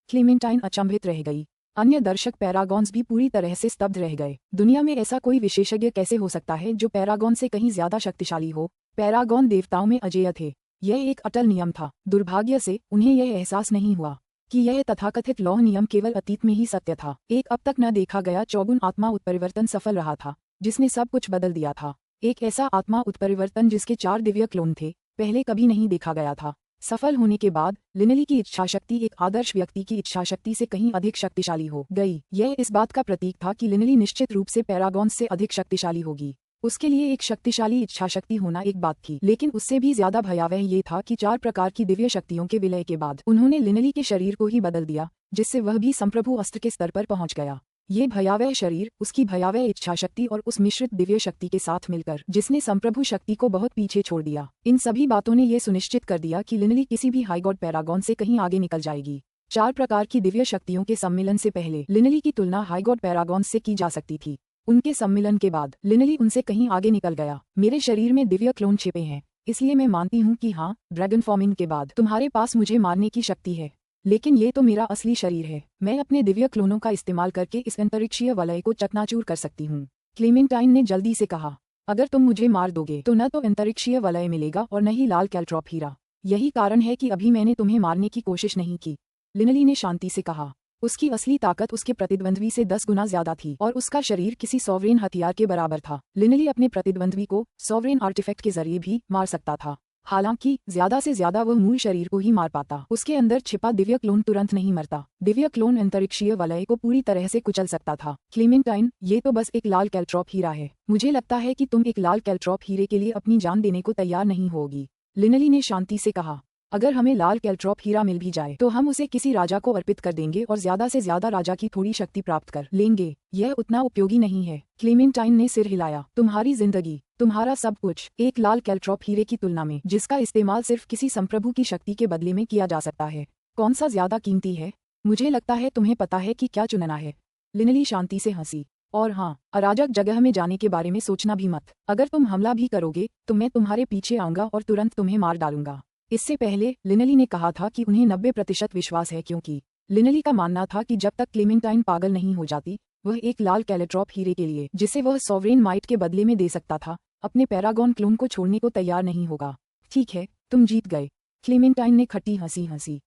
क्लीमेंटाइन अचंभित रह गई। अन्य दर्शक पैरागॉन्स भी पूरी तरह से स्तब्ध रह गए। दुनिया में ऐसा कोई विशेषज्ञ कैसे हो सकता है जो पैरागॉन से कहीं ज्यादा शक्तिशाली हो? पैरागॉन देवताओं में अजेय थे। यह एक अटल नियम था। दुर्भाग्य से उन्हें यह एहसास नहीं हुआ कि यह तथाकथित लौह नियम केवल अतीत में ही सत्य था। एक अब तक न देखा गया चौगुन आत्मा उत्परिवर्तन सफल रहा था, जिसने सब कुछ बदल दिया था। एक ऐसा आत्मा उत्परिवर्तन जिसके 4 दिव्य क्लोन थे, पहले कभी नहीं देखा गया था। सफल होने के बाद लिनली की इच्छाशक्ति एक आदर्श व्यक्ति की इच्छाशक्ति से कहीं अधिक शक्तिशाली हो गई। यह इस बात का प्रतीक था कि लिनली निश्चित रूप से पैरागॉन से अधिक शक्तिशाली होगी। उसके लिए एक शक्तिशाली इच्छाशक्ति होना एक बात थी, लेकिन उससे भी ज्यादा भयावह ये था कि 4 प्रकार की दिव्य शक्तियों के विलय के बाद उन्होंने लिनली के शरीर को ही बदल दिया, जिससे वह भी संप्रभु अस्त्र के स्तर पर पहुंच गया। ये भयावह शरीर उसकी भयावह इच्छाशक्ति और उस मिश्रित दिव्य शक्ति के साथ मिलकर जिसने संप्रभु शक्ति को बहुत पीछे छोड़ दिया। इन सभी बातों ने ये सुनिश्चित कर दिया कि लिनली किसी भी हाई गॉड पैरागॉन से कहीं आगे निकल जाएगी। 4 प्रकार की दिव्य शक्तियों के सम्मिलन से पहले लिनली की तुलना हाई गॉड पैरागॉन से की जा सकती थी। उनके सम्मिलन के बाद लिनली उनसे कहीं आगे निकल गया। मेरे शरीर में दिव्य क्लोन छिपे हैं, इसलिए मैं मानती हूँ कि हाँ, ड्रैगन फॉर्मिंग के बाद तुम्हारे पास मुझे मारने की शक्ति है, लेकिन ये तो मेरा असली शरीर है। मैं अपने दिव्य क्लोनों का इस्तेमाल करके इस अंतरिक्षीय वलय को चकनाचूर कर सकती हूँ। क्लेमेंटाइन ने जल्दी से कहा, अगर तुम मुझे मार दोगे तो न तो अंतरिक्षीय वलय मिलेगा और न ही लाल कैल्ट्रॉप हीरा। यही कारण है कि अभी मैंने तुम्हें मारने की कोशिश नहीं की, लिनली ने शांति से कहा। उसकी असली ताकत उसके प्रतिद्वंद्वी से 10 गुना ज्यादा थी और उसका शरीर किसी सॉवरेन हथियार के बराबर था। लिनली अपने प्रतिद्वंद्वी को सॉवरेन आर्टिफैक्ट के जरिए भी मार सकता था, हालांकि ज्यादा से ज्यादा वह मूल शरीर को ही मार पाता। उसके अंदर छिपा दिव्य क्लोन तुरंत नहीं मरता। दिव्य क्लोन अंतरिक्षीय वलय को पूरी तरह से कुचल सकता था। क्लेमेंटाइन, ये तो बस एक लाल कैल्ट्रॉप हीरा है। मुझे लगता है कि तुम एक लाल कैल्ट्रॉप हीरे के लिए अपनी जान देने को तैयार नहीं होगी, लिनली ने शांति से कहा। अगर हमें लाल कैल्ट्रॉप हीरा मिल भी जाए तो हम उसे किसी राजा को अर्पित कर देंगे और ज्यादा से ज्यादा राजा की थोड़ी शक्ति प्राप्त कर लेंगे। यह उतना उपयोगी नहीं है। क्लेमेंटाइन ने सिर हिलाया। तुम्हारी जिंदगी, तुम्हारा सब कुछ एक लाल कैल्ट्रॉप हीरे की तुलना में, जिसका इस्तेमाल सिर्फ किसी संप्रभु की शक्ति के बदले में किया जा सकता है, कौन सा ज्यादा कीमती है? मुझे लगता है तुम्हें पता है कि क्या चुनना है। लिनली शांति से हंसी। और हाँ, अराजक जगह में जाने के बारे में सोचना भी मत। अगर तुम हमला भी करोगे तो मैं तुम्हारे पीछे आऊंगा और तुरंत तुम्हें मार डालूंगा। इससे पहले लिनली ने कहा था कि उन्हें 90% विश्वास है, क्योंकि लिनली का मानना था कि जब तक क्लेमेंटाइन पागल नहीं हो जाती, वह एक लाल कैल्ट्रॉप हीरे के लिए, जिसे वह सॉवरेन माइट के बदले में दे सकता था, अपने पैरागॉन क्लोन को छोड़ने को तैयार नहीं होगा। ठीक है, तुम जीत गए, क्लेमेंटाइन ने खट्टी हंसी हंसी।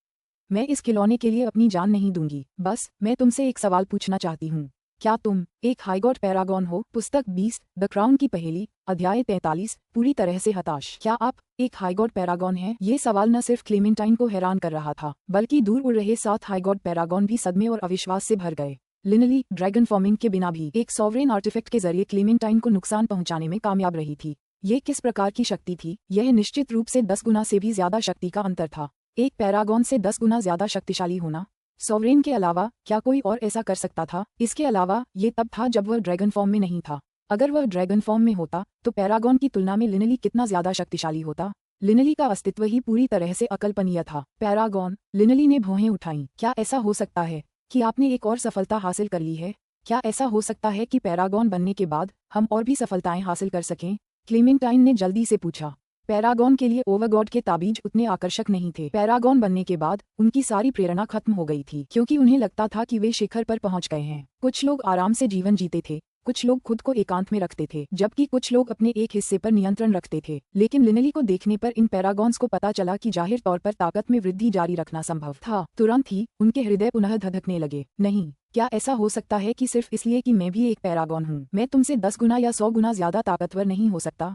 मैं इस खिलौने के लिए अपनी जान नहीं दूंगी। बस मैं तुमसे एक सवाल पूछना चाहती हूँ, क्या तुम एक हाईगॉड पैरागॉन हो? पुस्तक 20 द क्राउन की पहेली, अध्याय 43, पूरी तरह से हताश। क्या आप एक हाईगॉड पैरागॉन हैं? ये सवाल न सिर्फ क्लेमेंटाइन को हैरान कर रहा था, बल्कि दूर उड़ रहे 7 हाईगॉड पैरागॉन भी सदमे और अविश्वास से भर गए। लिनली ड्रैगन फॉर्मिंग के बिना भी एक सॉवरेन आर्टिफैक्ट के जरिए क्लेमेंटाइन को नुकसान पहुंचाने में कामयाब रही थी। ये किस प्रकार की शक्ति थी? यह निश्चित रूप से 10 गुना से भी ज्यादा शक्ति का अंतर था। एक पैरागॉन से 10 गुना ज्यादा शक्तिशाली होना। सॉवरेन के अलावा क्या कोई और ऐसा कर सकता था? इसके अलावा ये तब था जब वह ड्रैगन फॉर्म में नहीं था। अगर वह ड्रैगन फॉर्म में होता तो पैरागॉन की तुलना में लिनली कितना ज्यादा शक्तिशाली होता। लिनली का अस्तित्व ही पूरी तरह से अकल्पनीय था। पैरागॉन, लिनली ने भौहें उठाईं। क्या ऐसा हो सकता है कि आपने एक और सफलता हासिल कर ली है? क्या ऐसा हो सकता है कि पैरागॉन बनने के बाद हम और भी सफलताएं हासिल कर सकें? क्लेमेंटाइन ने जल्दी से पूछा। पैरागॉन के लिए ओवरगॉड के ताबीज उतने आकर्षक नहीं थे। पैरागॉन बनने के बाद उनकी सारी प्रेरणा खत्म हो गई थी, क्योंकि उन्हें लगता था कि वे शिखर पर पहुंच गए हैं। कुछ लोग आराम से जीवन जीते थे, कुछ लोग खुद को एकांत में रखते थे, जबकि कुछ लोग अपने एक हिस्से पर नियंत्रण रखते थे। लेकिन लिनली को देखने पर इन पैरागॉन्स को पता चला कि जाहिर तौर पर ताकत में वृद्धि जारी रखना संभव था। तुरंत ही उनके हृदय पुनः धधकने लगे। नहीं, क्या ऐसा हो सकता है कि सिर्फ इसलिए कि मैं भी एक पैरागॉन हूँ, मैं तुमसे 10 गुना या 100 गुना ज्यादा ताकतवर नहीं हो सकता?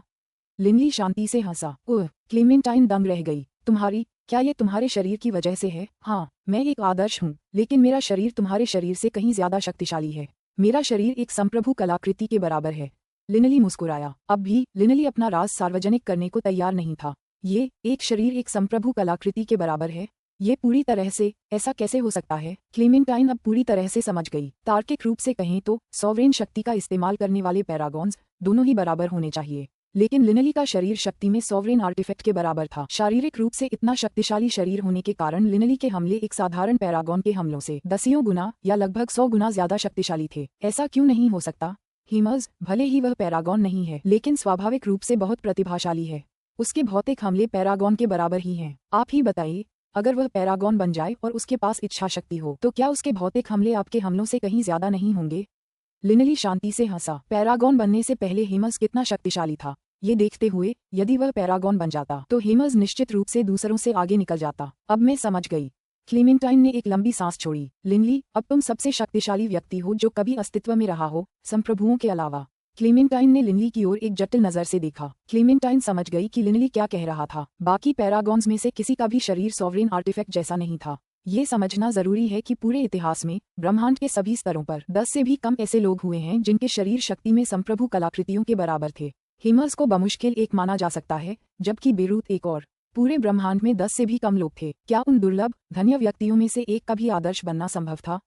लिनली शांति से हंसा। ओह, क्लेमेंटाइन दंग रह गई। क्या ये तुम्हारे शरीर की वजह से है? हाँ, मैं एक आदर्श हूँ, लेकिन मेरा शरीर तुम्हारे शरीर से कहीं ज्यादा शक्तिशाली है। मेरा शरीर एक संप्रभु कलाकृति के बराबर है। लिनली मुस्कुराया। अब भी लिनली अपना राज सार्वजनिक करने को तैयार नहीं था। ये एक शरीर एक संप्रभु कलाकृति के बराबर है? ये पूरी तरह से ऐसा कैसे हो सकता है? क्लेमेंटाइन अब पूरी तरह से समझ गई। तार्किक रूप से कहें तो सॉवरेन शक्ति का इस्तेमाल करने वाले पैरागॉन्स दोनों ही बराबर होने चाहिए, लेकिन लिनली का शरीर शक्ति में सॉवरेन आर्टिफैक्ट के बराबर था। शारीरिक रूप से इतना शक्तिशाली शरीर होने के कारण लिनली के हमले एक साधारण पैरागॉन के हमलों से दसियों गुना या लगभग 100 गुना ज्यादा शक्तिशाली थे। ऐसा क्यों नहीं हो सकता? हीमर्स, भले ही वह पैरागॉन नहीं है, लेकिन स्वाभाविक रूप से बहुत प्रतिभाशाली है। उसके भौतिक हमले पैरागॉन के बराबर ही हैं। आप ही बताइए, अगर वह पैरागॉन बन जाए और उसके पास इच्छा शक्ति हो, तो क्या उसके भौतिक हमले आपके हमलों से कहीं ज्यादा नहीं होंगे? लिनली शांति से हंसा। पैरागॉन बनने से पहले हीमर्स कितना शक्तिशाली था? ये देखते हुए यदि वह पैरागॉन बन जाता तो हेमस निश्चित रूप से दूसरों से आगे निकल जाता। अब मैं समझ गई। क्लेमेंटाइन ने एक लंबी सांस छोड़ी। लिनली, अब तुम सबसे शक्तिशाली व्यक्ति हो जो कभी अस्तित्व में रहा हो, संप्रभुओं के अलावा। क्लेमेंटाइन ने लिनली की ओर एक जटिल नजर से देखा। क्लेमेंटाइन समझ गई कि लिनली क्या कह रहा था। बाकी पैरागॉन्स में से किसी का भी शरीर सॉवरेन आर्टिफैक्ट जैसा नहीं था। ये समझना जरूरी है कि पूरे इतिहास में ब्रह्मांड के सभी स्तरों पर 10 से भी कम ऐसे लोग हुए हैं जिनके शरीर शक्ति में संप्रभु कलाकृतियों के बराबर थे। हेमस को बमुश्किल एक माना जा सकता है, जबकि बेरूत एक और। पूरे ब्रह्मांड में 10 से भी कम लोग थे। क्या उन दुर्लभ धन्य व्यक्तियों में से एक का भी आदर्श बनना संभव था?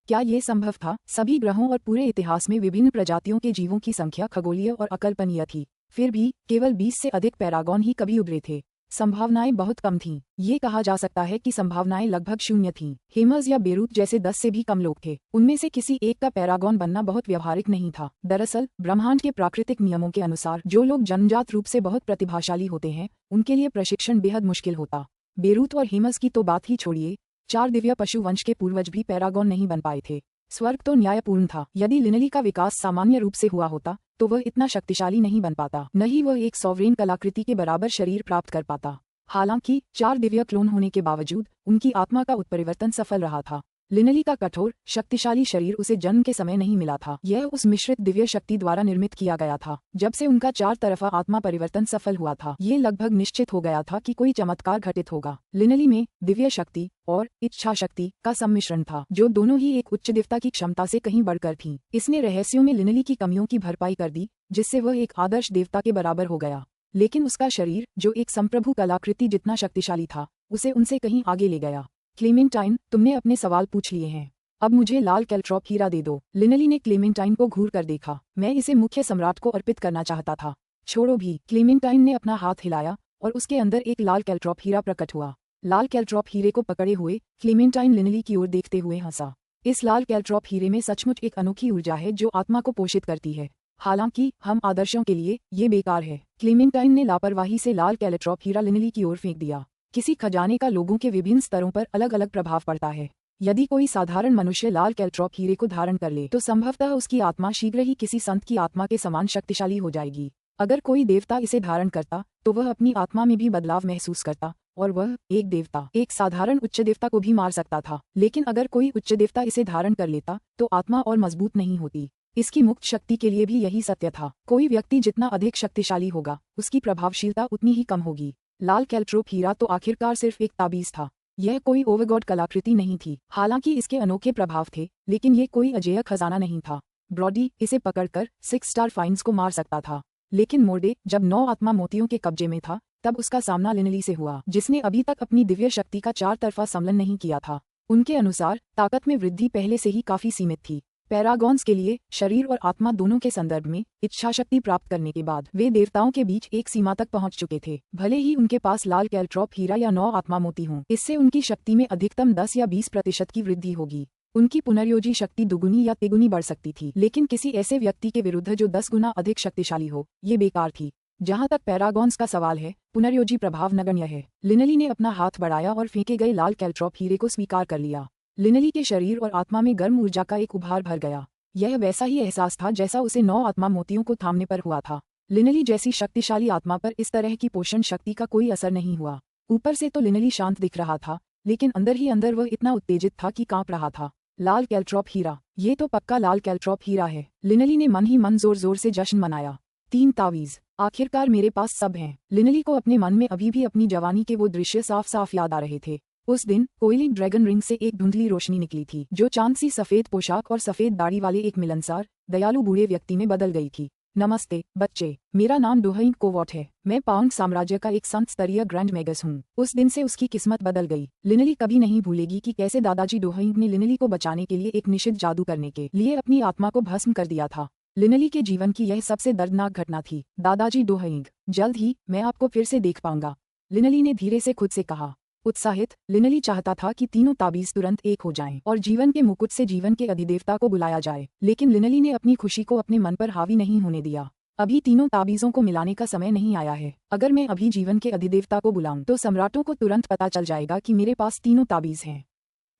क्या ये संभव था? सभी ग्रहों और पूरे इतिहास में विभिन्न प्रजातियों के जीवों की संख्या खगोलीय और अकल्पनीय थी। फिर भी केवल 20 से अधिक पैरागॉन ही कभी उभरे थे। संभावनाएं बहुत कम थीं। ये कहा जा सकता है कि संभावनाएं लगभग शून्य थीं। हेमस या बेरूत जैसे 10 से भी कम लोग थे। उनमें से किसी एक का पैरागॉन बनना बहुत व्यवहारिक नहीं था। दरअसल ब्रह्मांड के प्राकृतिक नियमों के अनुसार जो लोग जन्मजात रूप से बहुत प्रतिभाशाली होते हैं, उनके लिए प्रशिक्षण बेहद मुश्किल होता। बेरूत और हेमस की तो बात ही छोड़िए, 4 दिव्य पशु वंश के पूर्वज भी पैरागॉन नहीं बन पाए थे। स्वर्ग तो न्यायपूर्ण था। यदि लिनली का विकास सामान्य रूप से हुआ होता तो वह इतना शक्तिशाली नहीं बन पाता, न ही वह एक सॉवरेन कलाकृति के बराबर शरीर प्राप्त कर पाता। हालांकि 4 दिव्य क्लोन होने के बावजूद उनकी आत्मा का उत्परिवर्तन सफल रहा था। लिनली का कठोर शक्तिशाली शरीर उसे जन्म के समय नहीं मिला था। यह उस मिश्रित दिव्य शक्ति द्वारा निर्मित किया गया था। जब से उनका 4 तरफा आत्मा परिवर्तन सफल हुआ था, ये लगभग निश्चित हो गया था कि कोई चमत्कार घटित होगा। लिनली में दिव्य शक्ति और इच्छा शक्ति का सम्मिश्रण था, जो दोनों ही एक उच्च देवता की क्षमता से कहीं बढ़कर थीं। इसने रहस्यों में लिनली की कमियों की भरपाई कर दी, जिससे वह एक आदर्श देवता के बराबर हो गया। लेकिन उसका शरीर, जो एक संप्रभु कलाकृति जितना शक्तिशाली था, उसे उनसे कहीं आगे ले गया। क्लेमेंटाइन, तुमने अपने सवाल पूछ लिए हैं। अब मुझे लाल कैल्ट्रॉप हीरा दे दो। लिनली ने क्लेमेंटाइन को घूर कर देखा। मैं इसे मुख्य सम्राट को अर्पित करना चाहता था। छोड़ो भी। क्लेमेंटाइन ने अपना हाथ हिलाया और उसके अंदर एक लाल कैल्ट्रॉप हीरा प्रकट हुआ। लाल कैल्ट्रॉप हीरे को पकड़े हुए क्लेमेंटाइन लिनली की ओर देखते हुए हंसा। इस लाल कैल्ट्रॉप हीरे में सचमुच एक अनोखी ऊर्जा है जो आत्मा को पोषित करती है। हालांकि हम आदर्शों के लिए ये बेकार है। क्लेमेंटाइन ने लापरवाही से लाल कैल्ट्रॉप हीरा लिनली की ओर फेंक दिया। किसी खजाने का लोगों के विभिन्न स्तरों पर अलग अलग प्रभाव पड़ता है। यदि कोई साधारण मनुष्य लाल कैल्ट्रॉप हीरे को धारण कर ले तो संभवतः उसकी आत्मा शीघ्र ही किसी संत की आत्मा के समान शक्तिशाली हो जाएगी। अगर कोई देवता इसे धारण करता तो वह अपनी आत्मा में भी बदलाव महसूस करता, और वह एक देवता, एक साधारण उच्च देवता को भी मार सकता था। लेकिन अगर कोई उच्च देवता इसे धारण कर लेता तो आत्मा और मजबूत नहीं होती। इसकी मुक्त शक्ति के लिए भी यही सत्य था। कोई व्यक्ति जितना अधिक शक्तिशाली होगा, उसकी प्रभावशीलता उतनी ही कम होगी। लाल कैल्ट्रॉप हीरा तो आखिरकार सिर्फ एक ताबीज था। यह कोई ओवरगॉड कलाकृति नहीं थी। हालांकि इसके अनोखे प्रभाव थे, लेकिन ये कोई अजेय खजाना नहीं था। ब्रॉडी इसे पकड़कर 6 स्टार फाइन्स को मार सकता था, लेकिन मोर्डे जब 9 आत्मा मोतियों के कब्जे में था, तब उसका सामना लिनली से हुआ, जिसने अभी तक अपनी दिव्य शक्ति का 4 तरफा सम्मिलन नहीं किया था। उनके अनुसार ताकत में वृद्धि पहले से ही काफी सीमित थी। पैरागॉन्स के लिए शरीर और आत्मा दोनों के संदर्भ में इच्छा शक्ति प्राप्त करने के बाद वे देवताओं के बीच एक सीमा तक पहुंच चुके थे। भले ही उनके पास लाल कैल्ट्रॉप हीरा या 9 आत्मा मोती हों, इससे उनकी शक्ति में अधिकतम 10 या 20% की वृद्धि होगी। उनकी पुनर्योजी शक्ति दुगुनी या तिगुनी बढ़ सकती थी, लेकिन किसी ऐसे व्यक्ति के विरुद्ध जो 10 गुना अधिक शक्तिशाली हो, ये बेकार थी। जहां तक पैरागॉन्स का सवाल है, पुनर्योजी प्रभाव नगण्य है। लिनली ने अपना हाथ बढ़ाया और फेंके गए लाल कैल्ट्रॉप हीरे को स्वीकार कर लिया। लिनली के शरीर और आत्मा में गर्म ऊर्जा का एक उभार भर गया। यह वैसा ही एहसास था जैसा उसे 9 आत्मा मोतियों को थामने पर हुआ था। लिनली जैसी शक्तिशाली आत्मा पर इस तरह की पोषण शक्ति का कोई असर नहीं हुआ। ऊपर से तो लिनली शांत दिख रहा था, लेकिन अंदर ही अंदर वह इतना उत्तेजित था कि कांप रहा था। लाल कैल्ट्रॉप हीरा, ये तो पक्का लाल कैल्ट्रॉप हीरा है। लिनली ने मन ही मन जोर जोर से जश्न मनाया। 3 तावीज, आखिरकार मेरे पास सब हैं। लिनली को अपने मन में अभी भी अपनी जवानी के वो दृश्य साफ साफ याद आ रहे थे। उस दिन कोयली ड्रैगन रिंग से एक धुंधली रोशनी निकली थी, जो चांद सी सफेद पोशाक और सफेद दाढ़ी वाले एक मिलनसार दयालु बूढ़े व्यक्ति में बदल गई थी। नमस्ते बच्चे, मेरा नाम डोहइन कोवॉट है। मैं पाउंड साम्राज्य का एक संत स्तरीय ग्रैंड मैगस हूँ। उस दिन से उसकी किस्मत बदल गई। लिनली कभी नहीं भूलेगी कि कैसे दादाजी डोहइन ने लिनली को बचाने के लिए एक निषिद्ध जादू करने के लिए अपनी आत्मा को भस्म कर दिया था। लिनली के जीवन की यह सबसे दर्दनाक घटना थी। दादाजी डोहइंग, जल्द ही मैं आपको फिर से देख पाऊंगा, लिनली ने धीरे से खुद से कहा। उत्साहित, लिनली चाहता था कि तीनों ताबीज तुरंत एक हो जाएं और जीवन के मुकुट से जीवन के अधिदेवता को बुलाया जाए, लेकिन लिनली ने अपनी खुशी को अपने मन पर हावी नहीं होने दिया। अभी तीनों ताबीजों को मिलाने का समय नहीं आया है। अगर मैं अभी जीवन के अधिदेवता को बुलाऊं तो सम्राटों को तुरंत पता चल जाएगा कि मेरे पास तीनों ताबीज हैं।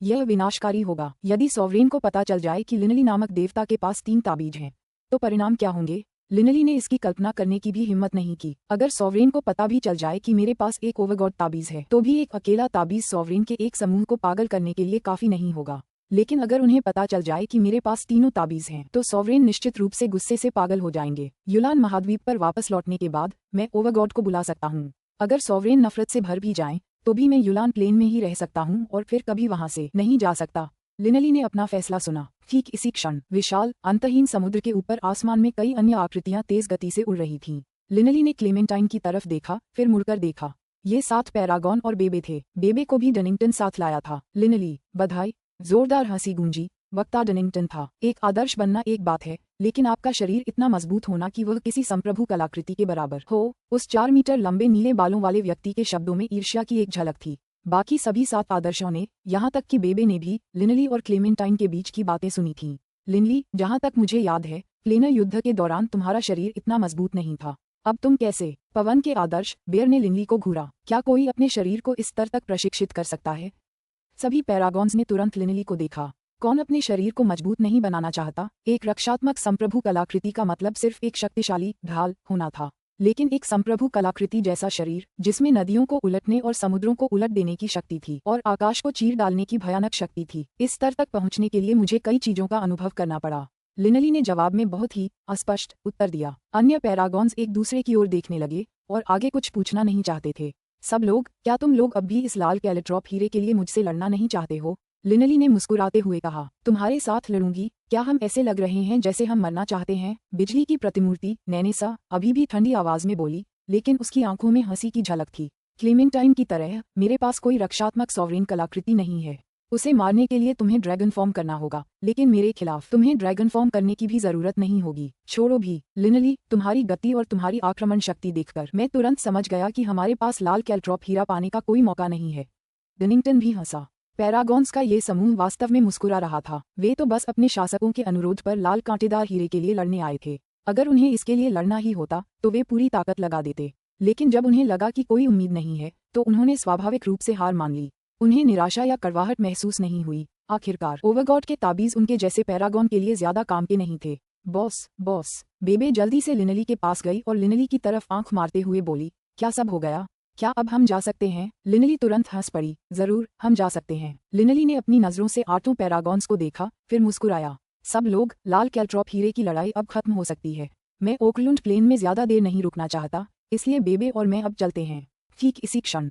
यह विनाशकारी होगा। यदि सॉवरेन को पता चल जाए कि लिनली नामक देवता के पास 3 ताबीज हैं, तो परिणाम क्या होंगे? लिनली ने इसकी कल्पना करने की भी हिम्मत नहीं की। अगर सॉवरेन को पता भी चल जाए कि मेरे पास एक ओवरगॉड ताबीज है, तो भी एक अकेला ताबीज सॉवरेन के एक समूह को पागल करने के लिए काफी नहीं होगा। लेकिन अगर उन्हें पता चल जाए कि मेरे पास तीनों ताबीज हैं, तो सॉवरेन निश्चित रूप से गुस्से से पागल हो जाएंगे। यूलान महाद्वीप पर वापस लौटने के बाद मैं ओवरगॉड को बुला सकता हूँ। अगर सॉवरेन नफरत से भर भी जाएं, तो भी मैं यूलान प्लेन में ही रह सकता हूँ और फिर कभी वहां से नहीं जा सकता। लिनली ने अपना फैसला सुना। ठीक इसी क्षण विशाल अंतहीन समुद्र के ऊपर आसमान में कई अन्य आकृतियां तेज गति से उड़ रही थीं। लिनली ने क्लेमेंटाइन की तरफ देखा, फिर मुड़कर देखा। ये 7 पैरागॉन और बेबे थे। बेबे को भी डनिंगटन साथ लाया था। लिनली, बधाई। जोरदार हंसी गूंजी। वक्ता डनिंगटन था। एक आदर्श बनना एक बात है, लेकिन आपका शरीर इतना मजबूत होना कि वह किसी संप्रभु कलाकृति के बराबर हो। उस 4 मीटर लंबे नीले बालों वाले व्यक्ति के शब्दों में ईर्ष्या की एक झलक थी। बाकी सभी 7 आदर्शों ने, यहाँ तक कि बेबे ने भी, लिनली और क्लेमेंटाइन के बीच की बातें सुनी थीं। लिनली, जहाँ तक मुझे याद है, प्लेनर युद्ध के दौरान तुम्हारा शरीर इतना मजबूत नहीं था। अब तुम कैसे? पवन के आदर्श, बेयर ने लिनली को घूरा। क्या कोई अपने शरीर को इस स्तर तक प्रशिक्षित कर सकता है? सभी पैरागॉन्स ने तुरंत लिनली को देखा। कौन अपने शरीर को मजबूत नहीं बनाना चाहता? एक रक्षात्मक संप्रभु कलाकृति का मतलब सिर्फ एक शक्तिशाली ढाल होना था, लेकिन एक संप्रभु कलाकृति जैसा शरीर, जिसमें नदियों को उलटने और समुद्रों को उलट देने की शक्ति थी और आकाश को चीर डालने की भयानक शक्ति थी, इस स्तर तक पहुंचने के लिए मुझे कई चीजों का अनुभव करना पड़ा। लिनली ने जवाब में बहुत ही अस्पष्ट उत्तर दिया। अन्य पैरागॉन्स एक दूसरे की ओर देखने लगे और आगे कुछ पूछना नहीं चाहते थे। सब लोग, क्या तुम लोग अब भी इस लाल कैलेट्रॉप हीरे के लिए मुझसे लड़ना नहीं चाहते हो? लिनली ने मुस्कुराते हुए कहा। तुम्हारे साथ लड़ूंगी? क्या हम ऐसे लग रहे हैं जैसे हम मरना चाहते हैं? बिजली की प्रतिमूर्ति नैनेसा अभी भी ठंडी आवाज में बोली, लेकिन उसकी आंखों में हंसी की झलक थी। क्लेमेंटाइन की तरह मेरे पास कोई रक्षात्मक सॉवरेन कलाकृति नहीं है। उसे मारने के लिए तुम्हें ड्रैगन फॉर्म करना होगा, लेकिन मेरे खिलाफ तुम्हें ड्रैगन फॉर्म करने की भी जरूरत नहीं होगी। छोड़ो भी। लिनली, तुम्हारी गति और तुम्हारी आक्रमण शक्ति देखकर मैं तुरंत समझ गया कि हमारे पास लाल कैलेट्रॉप हीरा पाने का कोई मौका नहीं है। डनिंगटन भी हंसा। पैरागॉन्स का ये समूह वास्तव में मुस्कुरा रहा था। वे तो बस अपने शासकों के अनुरोध पर लाल कांटेदार हीरे के लिए लड़ने आए थे। अगर उन्हें इसके लिए लड़ना ही होता तो वे पूरी ताकत लगा देते, लेकिन जब उन्हें लगा कि कोई उम्मीद नहीं है, तो उन्होंने स्वाभाविक रूप से हार मान ली। उन्हें निराशा या कड़वाहट महसूस नहीं हुई। आखिरकार ओवरगॉड के ताबीज उनके जैसे पैरागॉन के लिए ज्यादा काम के नहीं थे। बॉस। बेबे जल्दी से लिनली के पास गई और लिनली की तरफ आंख मारते हुए बोली, क्या सब हो गया? क्या अब हम जा सकते हैं? लिनली तुरंत हंस पड़ी। जरूर, हम जा सकते हैं। लिनली ने अपनी नजरों से 8 पैरागॉन्स को देखा, फिर मुस्कुराया। सब लोग, लाल कैलेट्रॉप हीरे की लड़ाई अब खत्म हो सकती है। मैं ओकलुंड प्लेन में ज्यादा देर नहीं रुकना चाहता, इसलिए बेबे और मैं अब चलते हैं। ठीक इसी क्षण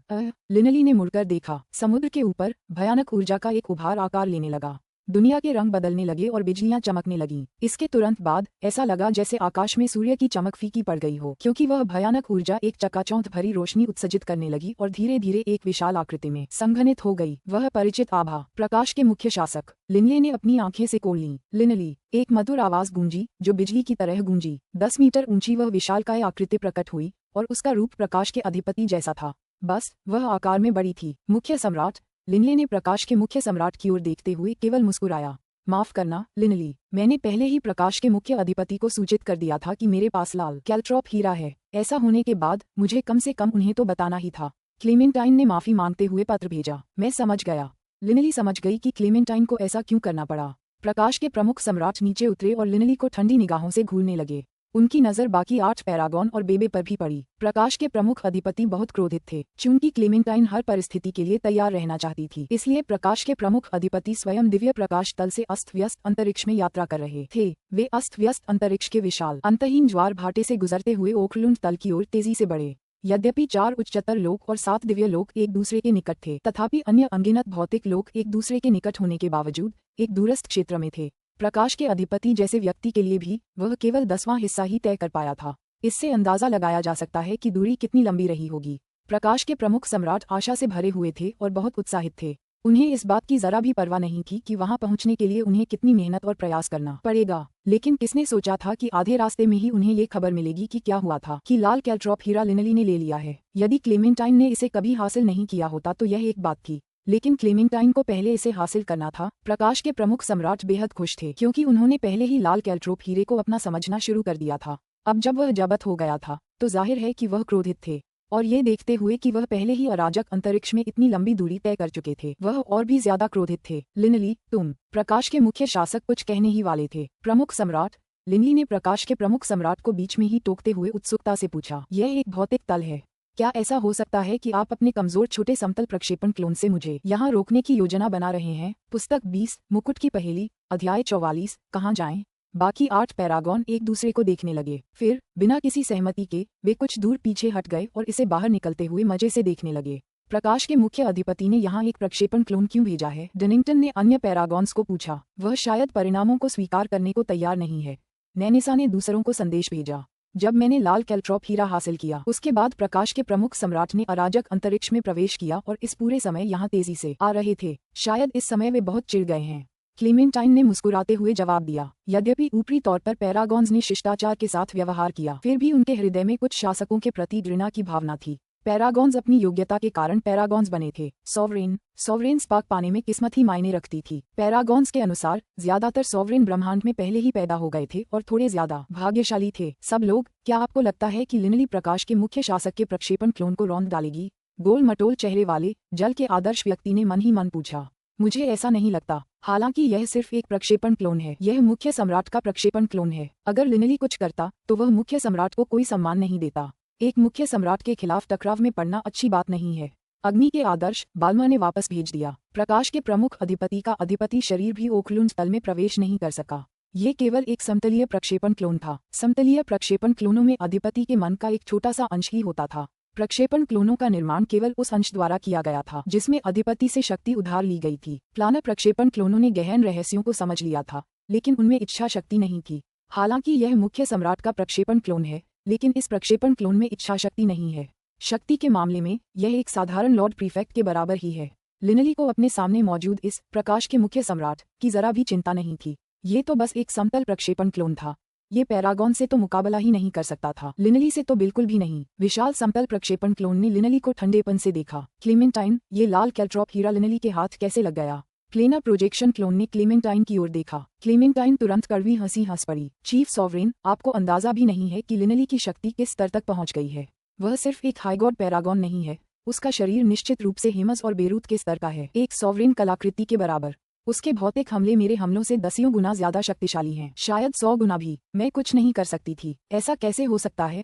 लिनली ने मुड़कर देखा। समुद्र के ऊपर भयानक ऊर्जा का एक उभार आकार लेने लगा। दुनिया के रंग बदलने लगे और बिजलियां चमकने लगीं। इसके तुरंत बाद ऐसा लगा जैसे आकाश में सूर्य की चमक फीकी पड़ गई हो, क्योंकि वह भयानक ऊर्जा एक चकाचौंध भरी रोशनी उत्सर्जित करने लगी और धीरे धीरे एक विशाल आकृति में संघनित हो गई। वह परिचित आभा, प्रकाश के मुख्य शासक। लिनली ने अपनी आंखें से खोल लीं। लिनली, एक मधुर आवाज गूंजी जो बिजली की तरह गूंजी। 10 मीटर ऊंची वह विशालकाय आकृति प्रकट हुई और उसका रूप प्रकाश के अधिपति जैसा था। बस वह आकार में बड़ी थी। मुख्य सम्राट। लिनली ने प्रकाश के मुख्य सम्राट की ओर देखते हुए केवल मुस्कुराया। माफ करना लिनली, मैंने पहले ही प्रकाश के मुख्य अधिपति को सूचित कर दिया था कि मेरे पास लाल कैलेट्रॉप हीरा है। ऐसा होने के बाद मुझे कम से कम उन्हें तो बताना ही था। क्लेमेंटाइन ने माफी मांगते हुए पत्र भेजा। मैं समझ गया। लिनली समझ गई कि क्लेमेंटाइन को ऐसा क्यों करना पड़ा। प्रकाश के प्रमुख सम्राट नीचे उतरे और लिनली को ठंडी निगाहों से घूरने लगे। उनकी नजर बाकी 8 पैरागॉन और बेबे पर भी पड़ी। प्रकाश के प्रमुख अधिपति बहुत क्रोधित थे। चूंकि क्लेमेंटाइन हर परिस्थिति के लिए तैयार रहना चाहती थी, इसलिए प्रकाश के प्रमुख अधिपति स्वयं दिव्य प्रकाश तल से अस्त व्यस्त अंतरिक्ष में यात्रा कर रहे थे। वे अस्त व्यस्त अंतरिक्ष के विशाल अंतहीन ज्वार भाटे से गुजरते हुए ओकलुंड तल की ओर तेजी से बढ़े। यद्यपि 4 उच्चतर लोक और 7 दिव्य लोक एक दूसरे के निकट थे, तथापि अन्य अनगिनत भौतिक लोक एक दूसरे के निकट होने के बावजूद एक दूरस्थ क्षेत्र में थे। प्रकाश के अधिपति जैसे व्यक्ति के लिए भी वह केवल 10वां हिस्सा ही तय कर पाया था। इससे अंदाजा लगाया जा सकता है कि दूरी कितनी लंबी रही होगी। प्रकाश के प्रमुख सम्राट आशा से भरे हुए थे और बहुत उत्साहित थे। उन्हें इस बात की जरा भी परवाह नहीं थी कि वहां पहुंचने के लिए उन्हें कितनी मेहनत और प्रयास करना पड़ेगा। लेकिन किसने सोचा था कि आधे रास्ते में ही उन्हें ये खबर मिलेगी कि क्या हुआ था, कि लाल कैलेट्रॉप हीरा लिनली ने ले लिया है। यदि क्लेमेंटाइन ने इसे कभी हासिल नहीं किया होता तो यह एक बात थी, लेकिन क्लेमेंटाइन को पहले इसे हासिल करना था। प्रकाश के प्रमुख सम्राट बेहद खुश थे, क्योंकि उन्होंने पहले ही लाल कैलेट्रॉप हीरे को अपना समझना शुरू कर दिया था। अब जब वह जब्त हो गया था तो जाहिर है कि वह क्रोधित थे, और ये देखते हुए कि वह पहले ही अराजक अंतरिक्ष में इतनी लंबी दूरी तय कर चुके थे, वह और भी ज्यादा क्रोधित थे। लिनली, तुम। प्रकाश के मुख्य शासक कुछ कहने ही वाले थे। प्रमुख सम्राट, लिनली ने प्रकाश के प्रमुख सम्राट को बीच में ही टोकते हुए उत्सुकता से पूछा, यह एक भौतिक तल है। क्या ऐसा हो सकता है कि आप अपने कमजोर छोटे समतल प्रक्षेपण क्लोन से मुझे यहाँ रोकने की योजना बना रहे हैं? पुस्तक 20 मुकुट की पहेली अध्याय 44 कहाँ जाएं? बाकी 8 पैरागॉन एक दूसरे को देखने लगे। फिर बिना किसी सहमति के वे कुछ दूर पीछे हट गए और इसे बाहर निकलते हुए मजे से देखने लगे। प्रकाश के मुख्य अधिपति ने यहाँ एक प्रक्षेपण क्लोन क्यों भेजा है? डनिंगटन ने अन्य पैरागॉन्स को पूछा। वह शायद परिणामों को स्वीकार करने को तैयार नहीं है। नैनिसा ने दूसरों को संदेश भेजा। जब मैंने लाल कैल्ट्रॉप हीरा हासिल किया उसके बाद प्रकाश के प्रमुख सम्राट ने अराजक अंतरिक्ष में प्रवेश किया और इस पूरे समय यहाँ तेजी से आ रहे थे। शायद इस समय वे बहुत चिढ़ गए हैं। क्लीमेंटाइन ने मुस्कुराते हुए जवाब दिया। यद्यपि ऊपरी तौर पर पैरागॉन्स ने शिष्टाचार के साथ व्यवहार किया, फिर भी उनके हृदय में कुछ शासकों के प्रति घृणा की भावना थी। पैरागॉन्स अपनी योग्यता के कारण पैरागॉन्स बने थे। सॉवरेन स्पार्क पाने में किस्मत ही मायने रखती थी। पैरागॉन्स के अनुसार ज्यादातर सॉवरेन ब्रह्मांड में पहले ही पैदा हो गए थे और थोड़े ज्यादा भाग्यशाली थे। सब लोग, क्या आपको लगता है कि लिनली प्रकाश के मुख्य शासक के प्रक्षेपण क्लोन को रौंद डालेगी? गोल मटोल चेहरे वाले जल के आदर्श व्यक्ति ने मन ही मन पूछा। मुझे ऐसा नहीं लगता। हालांकि यह सिर्फ एक प्रक्षेपण क्लोन है। यह मुख्य सम्राट का प्रक्षेपण क्लोन है। अगर लिनली कुछ करता तो वह मुख्य सम्राट को कोई सम्मान नहीं देता। एक मुख्य सम्राट के खिलाफ टकराव में पड़ना अच्छी बात नहीं है। अग्नि के आदर्श बाल्मा ने वापस भेज दिया। प्रकाश के प्रमुख अधिपति का अधिपति शरीर भी ओखलुंड तल में प्रवेश नहीं कर सका। ये केवल एक समतलीय प्रक्षेपण क्लोन था। समतलीय प्रक्षेपण क्लोनों में अधिपति के मन का एक छोटा सा अंश ही होता था। प्रक्षेपण क्लोनों का निर्माण केवल उस अंश द्वारा किया गया था जिसमें अधिपति से शक्ति उधार ली गई थी। प्लानर प्रक्षेपण क्लोनों ने गहन रहस्यों को समझ लिया था, लेकिन उनमें इच्छा शक्ति नहीं थी। हालांकि यह मुख्य सम्राट का प्रक्षेपण क्लोन है, लेकिन इस प्रक्षेपण क्लोन में इच्छा शक्ति नहीं है। शक्ति के मामले में यह एक साधारण लॉर्ड प्रीफेक्ट के बराबर ही है। लिनली को अपने सामने मौजूद इस प्रकाश के मुख्य सम्राट की जरा भी चिंता नहीं थी। ये तो बस एक समतल प्रक्षेपण क्लोन था। ये पैरागॉन से तो मुकाबला ही नहीं कर सकता था, लिनली से तो बिल्कुल भी नहीं। विशाल समतल प्रक्षेपण क्लोन ने लिनली को ठंडेपन से देखा। क्लीमेंटाइन, ये लाल कैल्ट्रॉप हीरा लिनली के हाथ कैसे लग गया? प्लेनर प्रोजेक्शन क्लोन ने क्लीमेंटाइन की ओर देखा। क्लीमेंटाइन तुरंत कड़वी हंसी हंस पड़ी। चीफ सॉवरेन, आपको अंदाजा भी नहीं है कि लिनली की शक्ति किस स्तर तक पहुंच गई है। वह सिर्फ एक हाईगॉड पैरागॉन नहीं है, उसका शरीर निश्चित रूप से हिमस और बेरूत के स्तर का है, एक सॉवरेन कलाकृति के बराबर। उसके भौतिक हमले मेरे हमलों से 10 गुना ज्यादा शक्तिशाली हैं, शायद 100 गुना भी। मैं कुछ नहीं कर सकती थी। ऐसा कैसे हो सकता है?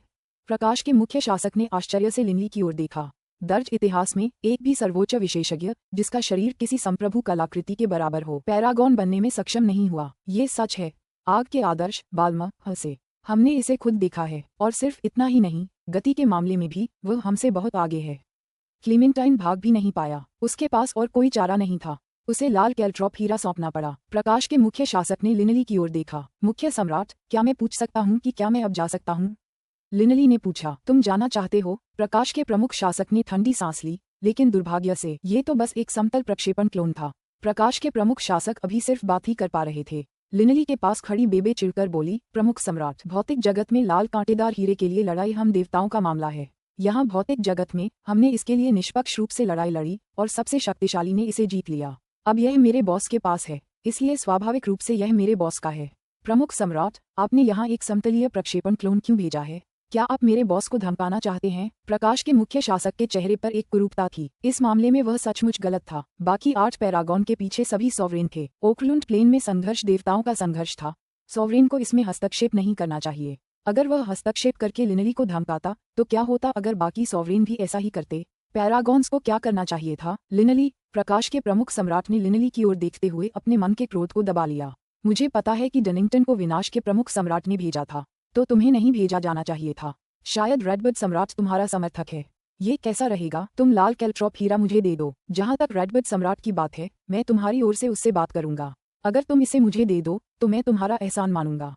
प्रकाश के मुख्य शासक ने आश्चर्य से लिनली की ओर देखा। दर्ज इतिहास में एक भी सर्वोच्च विशेषज्ञ जिसका शरीर किसी संप्रभु कलाकृति के बराबर हो, पैरागॉन बनने में सक्षम नहीं हुआ। ये सच है। आग के आदर्श बाल्मा हंसे। हमने इसे खुद देखा है, और सिर्फ इतना ही नहीं, गति के मामले में भी वह हमसे बहुत आगे है। क्लीमेंटाइन भाग भी नहीं पाया। उसके पास और कोई चारा नहीं था। उसे लाल कैल्ट्रॉप हीरा सौंपना पड़ा। प्रकाश के मुख्य शासक ने लिनली की ओर देखा। मुख्य सम्राट, क्या मैं पूछ सकता हूँ कि क्या मैं अब जा सकता हूँ? लिनली ने पूछा। तुम जाना चाहते हो? प्रकाश के प्रमुख शासक ने ठंडी सांस ली, लेकिन दुर्भाग्य से ये तो बस एक समतल प्रक्षेपण क्लोन था। प्रकाश के प्रमुख शासक अभी सिर्फ बात ही कर पा रहे थे। लिनली के पास खड़ी बेबे चिढ़कर बोली, प्रमुख सम्राट, भौतिक जगत में लाल कांटेदार हीरे के लिए लड़ाई हम देवताओं का मामला है। यहाँ भौतिक जगत में हमने इसके लिए निष्पक्ष रूप से लड़ाई लड़ी और सबसे शक्तिशाली ने इसे जीत लिया। अब यह मेरे बॉस के पास है, इसलिए स्वाभाविक रूप से यह मेरे बॉस का है। प्रमुख सम्राट, आपने यहाँ एक समतलीय प्रक्षेपण क्लोन क्यों भेजा है? क्या आप मेरे बॉस को धमकाना चाहते हैं? प्रकाश के मुख्य शासक के चेहरे पर एक कुरूपता थी। इस मामले में वह सचमुच गलत था। बाकी 8 पैरागॉन के पीछे सभी सॉवरेन थे। ओकलुंड प्लेन में संघर्ष देवताओं का संघर्ष था। सॉवरेन को इसमें हस्तक्षेप नहीं करना चाहिए। अगर वह हस्तक्षेप करके लिनली को धमकाता तो क्या होता अगर बाकी सॉवरेन भी ऐसा ही करते? पैरागॉन्स को क्या करना चाहिए था? लिनली, प्रकाश के प्रमुख सम्राट ने लिनली की ओर देखते हुए अपने मन के क्रोध को दबा लिया। मुझे पता है कि डनिंगटन को विनाश के प्रमुख सम्राट ने भेजा था, तो तुम्हें नहीं भेजा जाना चाहिए था। शायद रेडबर्ड सम्राट तुम्हारा समर्थक है। ये कैसा रहेगा? तुम लाल कैल्ट्रॉप हीरा मुझे दे दो। जहाँ तक रेडबर्ड सम्राट की बात है, मैं तुम्हारी ओर से उससे बात करूंगा। अगर तुम इसे मुझे दे दो तो मैं तुम्हारा एहसान मानूंगा।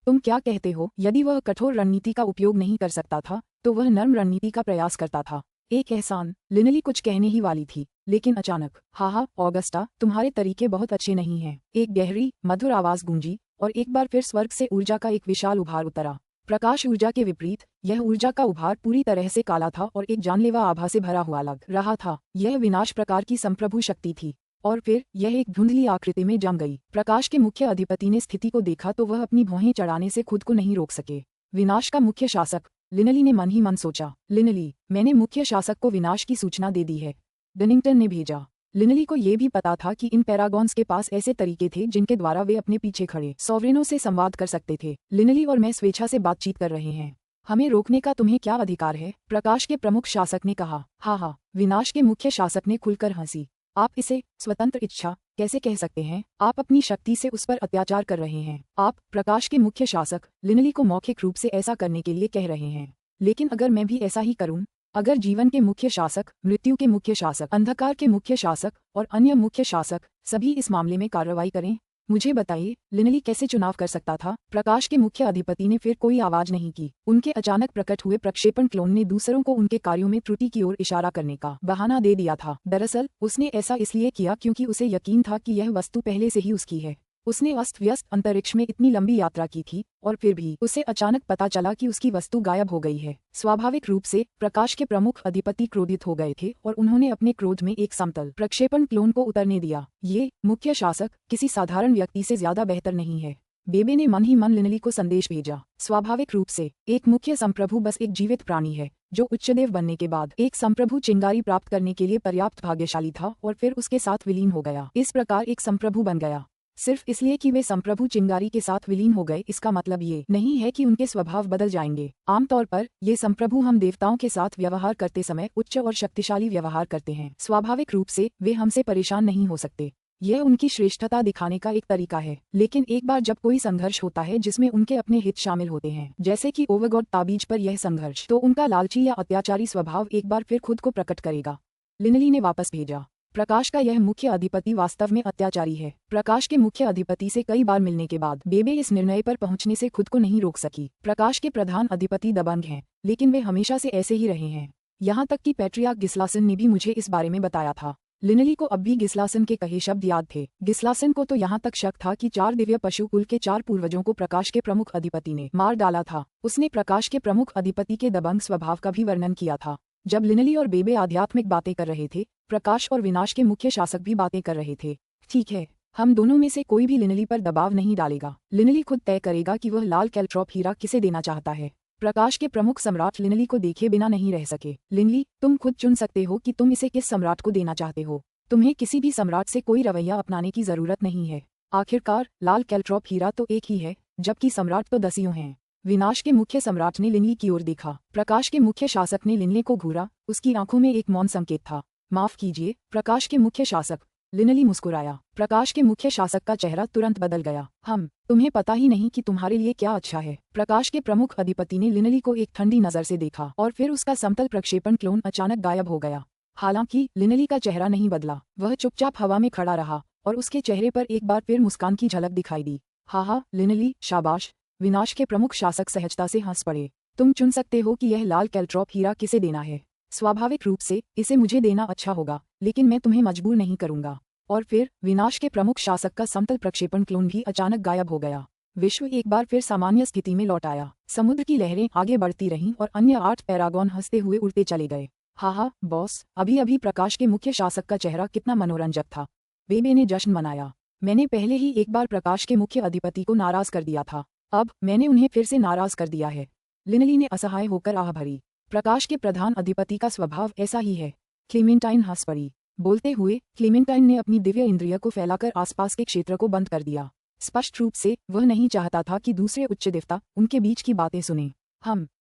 तुम क्या कहते हो? यदि वह कठोर रणनीति का उपयोग नहीं कर सकता था तो वह नर्म रणनीति का प्रयास करता था। एक एहसान? लिनली कुछ कहने ही वाली थी, लेकिन अचानक, हा ऑगस्टा, तुम्हारे तरीके बहुत अच्छे नहीं हैं। एक गहरी मधुर आवाज गूंजी और एक बार फिर स्वर्ग से ऊर्जा का एक विशाल उभार उतरा। प्रकाश ऊर्जा के विपरीत यह ऊर्जा का उभार पूरी तरह से काला था और एक जानलेवा आभा से भरा हुआ लग रहा था। यह विनाश प्रकार की संप्रभु शक्ति थी। और फिर यह एक धुंधली आकृति में जम गई। प्रकाश के मुख्य अधिपति ने स्थिति को देखा तो वह अपनी भौहें चढ़ाने से खुद को नहीं रोक सके। विनाश का मुख्य शासक, लिनली ने मन ही मन सोचा। लिनली, मैंने मुख्य शासक को विनाश की सूचना दे दी है। डनिंगटन ने भेजा। लिनली को ये भी पता था कि इन पैरागॉन्स के पास ऐसे तरीके थे जिनके द्वारा वे अपने पीछे खड़े सॉवरेनों से संवाद कर सकते थे। लिनली और मैं स्वेच्छा से बातचीत कर रहे हैं, हमें रोकने का तुम्हें क्या अधिकार है? प्रकाश के प्रमुख शासक ने कहा। हाँ, विनाश के मुख्य शासक ने खुलकर हंसी। आप इसे स्वतंत्र इच्छा कैसे कह सकते हैं? आप अपनी शक्ति से उस पर अत्याचार कर रहे हैं। आप प्रकाश के मुख्य शासक लिनली को मौखिक रूप से ऐसा करने के लिए कह रहे हैं, लेकिन अगर मैं भी ऐसा ही करूं, अगर जीवन के मुख्य शासक, मृत्यु के मुख्य शासक, अंधकार के मुख्य शासक और अन्य मुख्य शासक सभी इस मामले में कार्रवाई करें, मुझे बताइए लिनली कैसे चुनाव कर सकता था? प्रकाश के मुख्य अधिपति ने फिर कोई आवाज नहीं की। उनके अचानक प्रकट हुए प्रक्षेपण क्लोन ने दूसरों को उनके कार्यों में त्रुटि की ओर इशारा करने का बहाना दे दिया था। दरअसल उसने ऐसा इसलिए किया क्योंकि उसे यकीन था कि यह वस्तु पहले से ही उसकी है। उसने अस्त व्यस्त अंतरिक्ष में इतनी लंबी यात्रा की थी और फिर भी उसे अचानक पता चला कि उसकी वस्तु गायब हो गई है। स्वाभाविक रूप से प्रकाश के प्रमुख अधिपति क्रोधित हो गए थे और उन्होंने अपने क्रोध में एक समतल प्रक्षेपण क्लोन को उतरने दिया। ये मुख्य शासक किसी साधारण व्यक्ति से ज्यादा बेहतर नहीं है। बेबे ने मन ही मन लिनली को संदेश भेजा। स्वाभाविक रूप से एक मुख्य संप्रभु बस एक जीवित प्राणी है जो उच्चदेव बनने के बाद एक संप्रभु चिंगारी प्राप्त करने के लिए पर्याप्त भाग्यशाली था और फिर उसके साथ विलीन हो गया। इस प्रकार एक संप्रभु बन गया। सिर्फ इसलिए कि वे संप्रभु चिंगारी के साथ विलीन हो गए, इसका मतलब ये नहीं है कि उनके स्वभाव बदल जाएंगे। आमतौर पर ये संप्रभु हम देवताओं के साथ व्यवहार करते समय उच्च और शक्तिशाली व्यवहार करते हैं। स्वाभाविक रूप से वे हमसे परेशान नहीं हो सकते। यह उनकी श्रेष्ठता दिखाने का एक तरीका है। लेकिन एक बार जब कोई संघर्ष होता है जिसमें उनके अपने हित शामिल होते हैं, जैसे कि ओवरगॉड ताबीज पर यह संघर्ष, तो उनका लालची या अत्याचारी स्वभाव एक बार फिर खुद को प्रकट करेगा। लिनली ने वापस भेजा। प्रकाश का यह मुख्य अधिपति वास्तव में अत्याचारी है। प्रकाश के मुख्य अधिपति से कई बार मिलने के बाद बेबे इस निर्णय पर पहुंचने से खुद को नहीं रोक सकी। प्रकाश के प्रधान अधिपति दबंग हैं, लेकिन वे हमेशा से ऐसे ही रहे हैं। यहाँ तक कि पैट्रियार्क गिस्लासन ने भी मुझे इस बारे में बताया था। लिनली को अब भी गिस्लासन के कहे शब्द याद थे। गिस्लासन को तो यहाँ तक शक था कि 4 दिव्य पशु कुल के 4 पूर्वजों को प्रकाश के प्रमुख अधिपति ने मार डाला था। उसने प्रकाश के प्रमुख अधिपति के दबंग स्वभाव का भी वर्णन किया था। जब लिनली और बेबे आध्यात्मिक बातें कर रहे थे, प्रकाश और विनाश के मुख्य शासक भी बातें कर रहे थे। ठीक है, हम दोनों में से कोई भी लिनली पर दबाव नहीं डालेगा। लिनली खुद तय करेगा कि वह लाल कैल्ट्रॉप हीरा किसे देना चाहता है। प्रकाश के प्रमुख सम्राट लिनली को देखे बिना नहीं रह सके। लिनली, तुम खुद चुन सकते हो कि तुम इसे किस सम्राट को देना चाहते हो। तुम्हें किसी भी सम्राट से कोई रवैया अपनाने की जरूरत नहीं है। आखिरकार लाल कैल्ट्रॉप हीरा तो एक ही है, जबकि सम्राट तो दसियों हैं। विनाश के मुख्य सम्राट ने लिनली की ओर देखा। प्रकाश के मुख्य शासक ने लिनली को घूरा। उसकी आंखों में एक मौन संकेत था। माफ कीजिए, प्रकाश के मुख्य शासक। लिनली मुस्कुराया। प्रकाश के मुख्य शासक का चेहरा तुरंत बदल गया। तुम्हें पता ही नहीं कि तुम्हारे लिए क्या अच्छा है। प्रकाश के प्रमुख अधिपति ने लिनली को एक ठंडी नजर से देखा और फिर उसका समतल प्रक्षेपण क्लोन अचानक गायब हो गया। हालांकि लिनली का चेहरा नहीं बदला। वह चुपचाप हवा में खड़ा रहा और उसके चेहरे पर एक बार फिर मुस्कान की झलक दिखाई दी। हाँ, लिनली, शाबाश। विनाश के प्रमुख शासक सहजता से हंस पड़े। तुम चुन सकते हो कि यह लाल कैल्ट्रॉप हीरा किसे देना है। स्वाभाविक रूप से इसे मुझे देना अच्छा होगा, लेकिन मैं तुम्हें मजबूर नहीं करूंगा। और फिर विनाश के प्रमुख शासक का समतल प्रक्षेपण क्लोन भी अचानक गायब हो गया। विश्व एक बार फिर सामान्य स्थिति में लौट आया। समुद्र की लहरें आगे बढ़ती रहीं और अन्य 8 पैरागॉन हंसते हुए उड़ते चले गए। हाँ, बॉस, अभी अभी प्रकाश के मुख्य शासक का चेहरा कितना मनोरंजक था। बेबे ने जश्न मनाया। मैंने पहले ही एक बार प्रकाश के मुख्य अधिपति को नाराज कर दिया था, अब मैंने उन्हें फिर से नाराज कर दिया है। लिनली ने असहाय होकर आह भरी। प्रकाश के प्रधान अधिपति का स्वभाव ऐसा ही है। क्लेमेंटाइन हंस पड़ी। बोलते हुए क्लेमेंटाइन ने अपनी दिव्य इंद्रिय को फैलाकर आसपास के क्षेत्र को बंद कर दिया। स्पष्ट रूप से वह नहीं चाहता था कि दूसरे उच्च देवता उनके बीच की बातें सुने।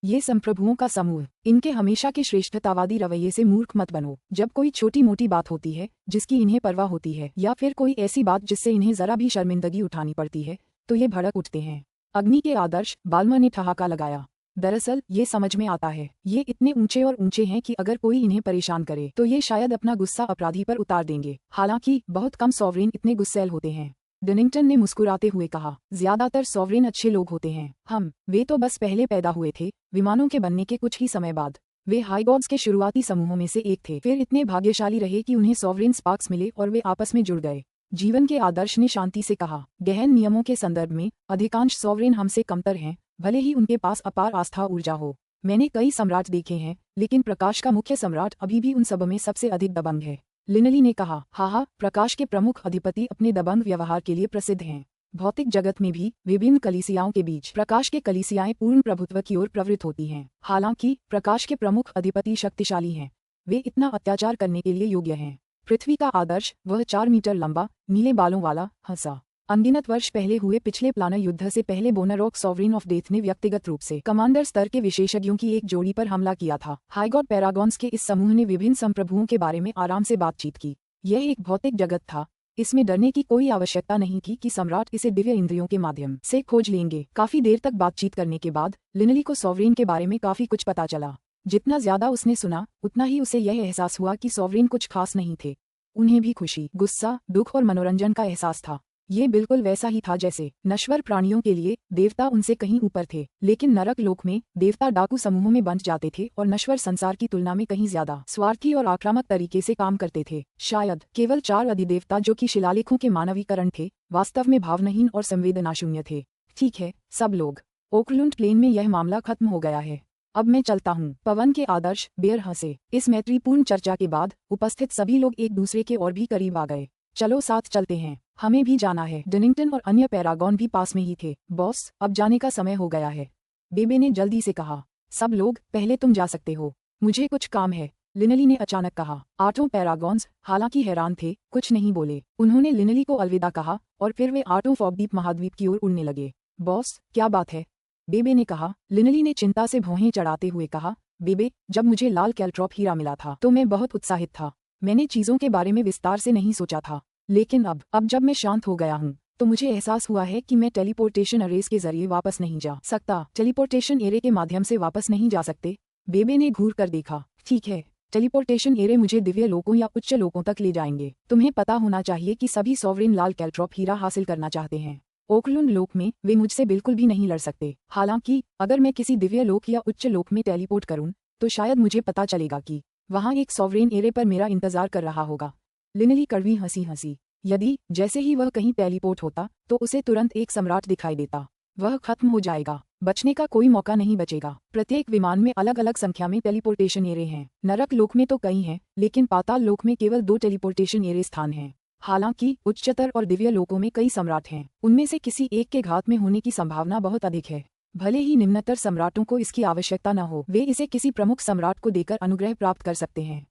ये संप्रभुओं का समूह, इनके हमेशा के श्रेष्ठतावादी रवैये से मूर्ख मत बनो। जब कोई छोटी मोटी बात होती है जिसकी इन्हें परवाह होती है, या फिर कोई ऐसी बात जिससे इन्हें जरा भी शर्मिंदगी उठानी पड़ती है, तो ये भड़क उठते हैं। अग्नि के आदर्श, बाल्मा ने ठहाका लगाया। दरअसल ये समझ में आता है, ये इतने ऊंचे और ऊंचे हैं कि अगर कोई इन्हें परेशान करे तो ये शायद अपना गुस्सा अपराधी पर उतार देंगे। हालांकि बहुत कम सॉवरेन इतने गुस्सैल होते हैं। डनिंगटन ने मुस्कुराते हुए कहा, ज्यादातर सॉवरेन अच्छे लोग होते हैं। वे तो बस पहले पैदा हुए थे, विमानों के बनने के कुछ ही समय बाद। वे हाई गॉड्स के शुरुआती समूहों में से एक थे, फिर इतने भाग्यशाली रहे कि उन्हें सॉवरेन स्पार्क्स मिले और वे आपस में जुड़ गए। जीवन के आदर्श ने शांति से कहा, गहन नियमों के संदर्भ में अधिकांश सॉवरेन हमसे कमतर हैं, भले ही उनके पास अपार आस्था ऊर्जा हो। मैंने कई सम्राट देखे हैं, लेकिन प्रकाश का मुख्य सम्राट अभी भी उन सब में सबसे अधिक दबंग है। लिनली ने कहा, हाँ, प्रकाश के प्रमुख अधिपति अपने दबंग व्यवहार के लिए प्रसिद्ध हैं। भौतिक जगत में भी विभिन्न कलीसियाओं के बीच प्रकाश के कलीसियाएं पूर्ण प्रभुत्व की ओर प्रवृत्त होती हैं। हालांकि प्रकाश के प्रमुख अधिपति शक्तिशाली हैं, वे इतना अत्याचार करने के लिए योग्य हैं। पृथ्वी का आदर्श, वह 4 मीटर लंबा, नीले बालों वाला, हंसा। अनगिनत वर्ष पहले हुए पिछले प्लानर युद्ध से पहले बोनारॉक सॉवरेन ऑफ डेथ ने व्यक्तिगत रूप से कमांडर स्तर के विशेषज्ञों की एक जोड़ी पर हमला किया था। हाईगॉड पैरागॉन्स के इस समूह ने विभिन्न संप्रभुओं के बारे में आराम से बातचीत की। यह एक भौतिक जगत था, इसमें डरने की कोई आवश्यकता नहीं थी कि सम्राट इसे दिव्य इंद्रियों के माध्यम से खोज लेंगे। काफी देर तक बातचीत करने के बाद लिनली को सॉवरेन के बारे में काफी कुछ पता चला। जितना ज्यादा उसने सुना उतना ही उसे यह एहसास हुआ कि सॉवरेन कुछ खास नहीं थे। उन्हें भी खुशी, गुस्सा, दुख और मनोरंजन का एहसास था। ये बिल्कुल वैसा ही था जैसे नश्वर प्राणियों के लिए देवता उनसे कहीं ऊपर थे, लेकिन नरक लोक में देवता डाकू समूहों में बंट जाते थे और नश्वर संसार की तुलना में कहीं ज्यादा स्वार्थी और आक्रामक तरीके से काम करते थे। शायद केवल 4 अधिदेवता जो कि शिलालेखों के मानवीकरण थे, वास्तव में भावनाहीन और संवेदनाशून्य थे। ठीक है सब लोग, ओकलुंड प्लेन में यह मामला खत्म हो गया है। अब मैं चलता हूँ। पवन के आदर्श, बेयर हंसे। इस मैत्रीपूर्ण चर्चा के बाद उपस्थित सभी लोग एक दूसरे के और भी करीब आ गए। चलो साथ चलते हैं, हमें भी जाना है। डनिंगटन और अन्य पैरागॉन भी पास में ही थे। बॉस, अब जाने का समय हो गया है, बेबे ने जल्दी से कहा। सब लोग, पहले तुम जा सकते हो, मुझे कुछ काम है, लिनली ने अचानक कहा। 8 पैरागॉन्स हालांकि हैरान थे, कुछ नहीं बोले। उन्होंने लिनली को अलविदा कहा और फिर वे 8 फॉगद्वीप महाद्वीप की ओर उड़ने लगे। बॉस, क्या बात है, बेबे ने कहा। लिनली ने चिंता से भौहें चढ़ाते हुए कहा, बेबे, जब मुझे लाल कैल्ट्रॉप हीरा मिला था तो मैं बहुत उत्साहित था। मैंने चीजों के बारे में विस्तार से नहीं सोचा था, लेकिन अब जब मैं शांत हो गया हूँ तो मुझे एहसास हुआ है कि मैं टेलीपोर्टेशन एरेस के जरिए वापस नहीं जा सकता। टेलीपोर्टेशन एरे के माध्यम से वापस नहीं जा सकते? बेबे ने घूर कर देखा। ठीक है, टेलीपोर्टेशन एरे मुझे दिव्य लोकों या उच्च लोकों तक ले जाएंगे। तुम्हें पता होना चाहिए कि सभी सॉवरेन लाल कैल्ट्रॉप हीरा हासिल करना चाहते हैं। ओकलुंड लोक में वे मुझसे बिल्कुल भी नहीं लड़ सकते। हालांकि अगर मैं किसी दिव्य लोक या उच्च लोक में टेलीपोर्ट करूं तो शायद मुझे पता चलेगा कि वहां एक सॉवरेन एरे पर मेरा इंतजार कर रहा होगा। लिनली कड़वी हंसी। यदि जैसे ही वह कहीं टेलीपोर्ट होता तो उसे तुरंत एक सम्राट दिखाई देता। वह खत्म हो जाएगा, बचने का कोई मौका नहीं बचेगा। प्रत्येक विमान में अलग अलग संख्या में टेलीपोर्टेशन एरे हैं। नरक लोक में तो कई हैं, लेकिन पाताल लोक में केवल 2 टेलीपोर्टेशन एरे स्थान हैं। हालांकि उच्चतर और दिव्य लोकों में कई सम्राट हैं। उनमें से किसी एक के घात में होने की संभावना बहुत अधिक है। भले ही निम्नतर सम्राटों को इसकी आवश्यकता न हो, वे इसे किसी प्रमुख सम्राट को देकर अनुग्रह प्राप्त कर सकते हैं।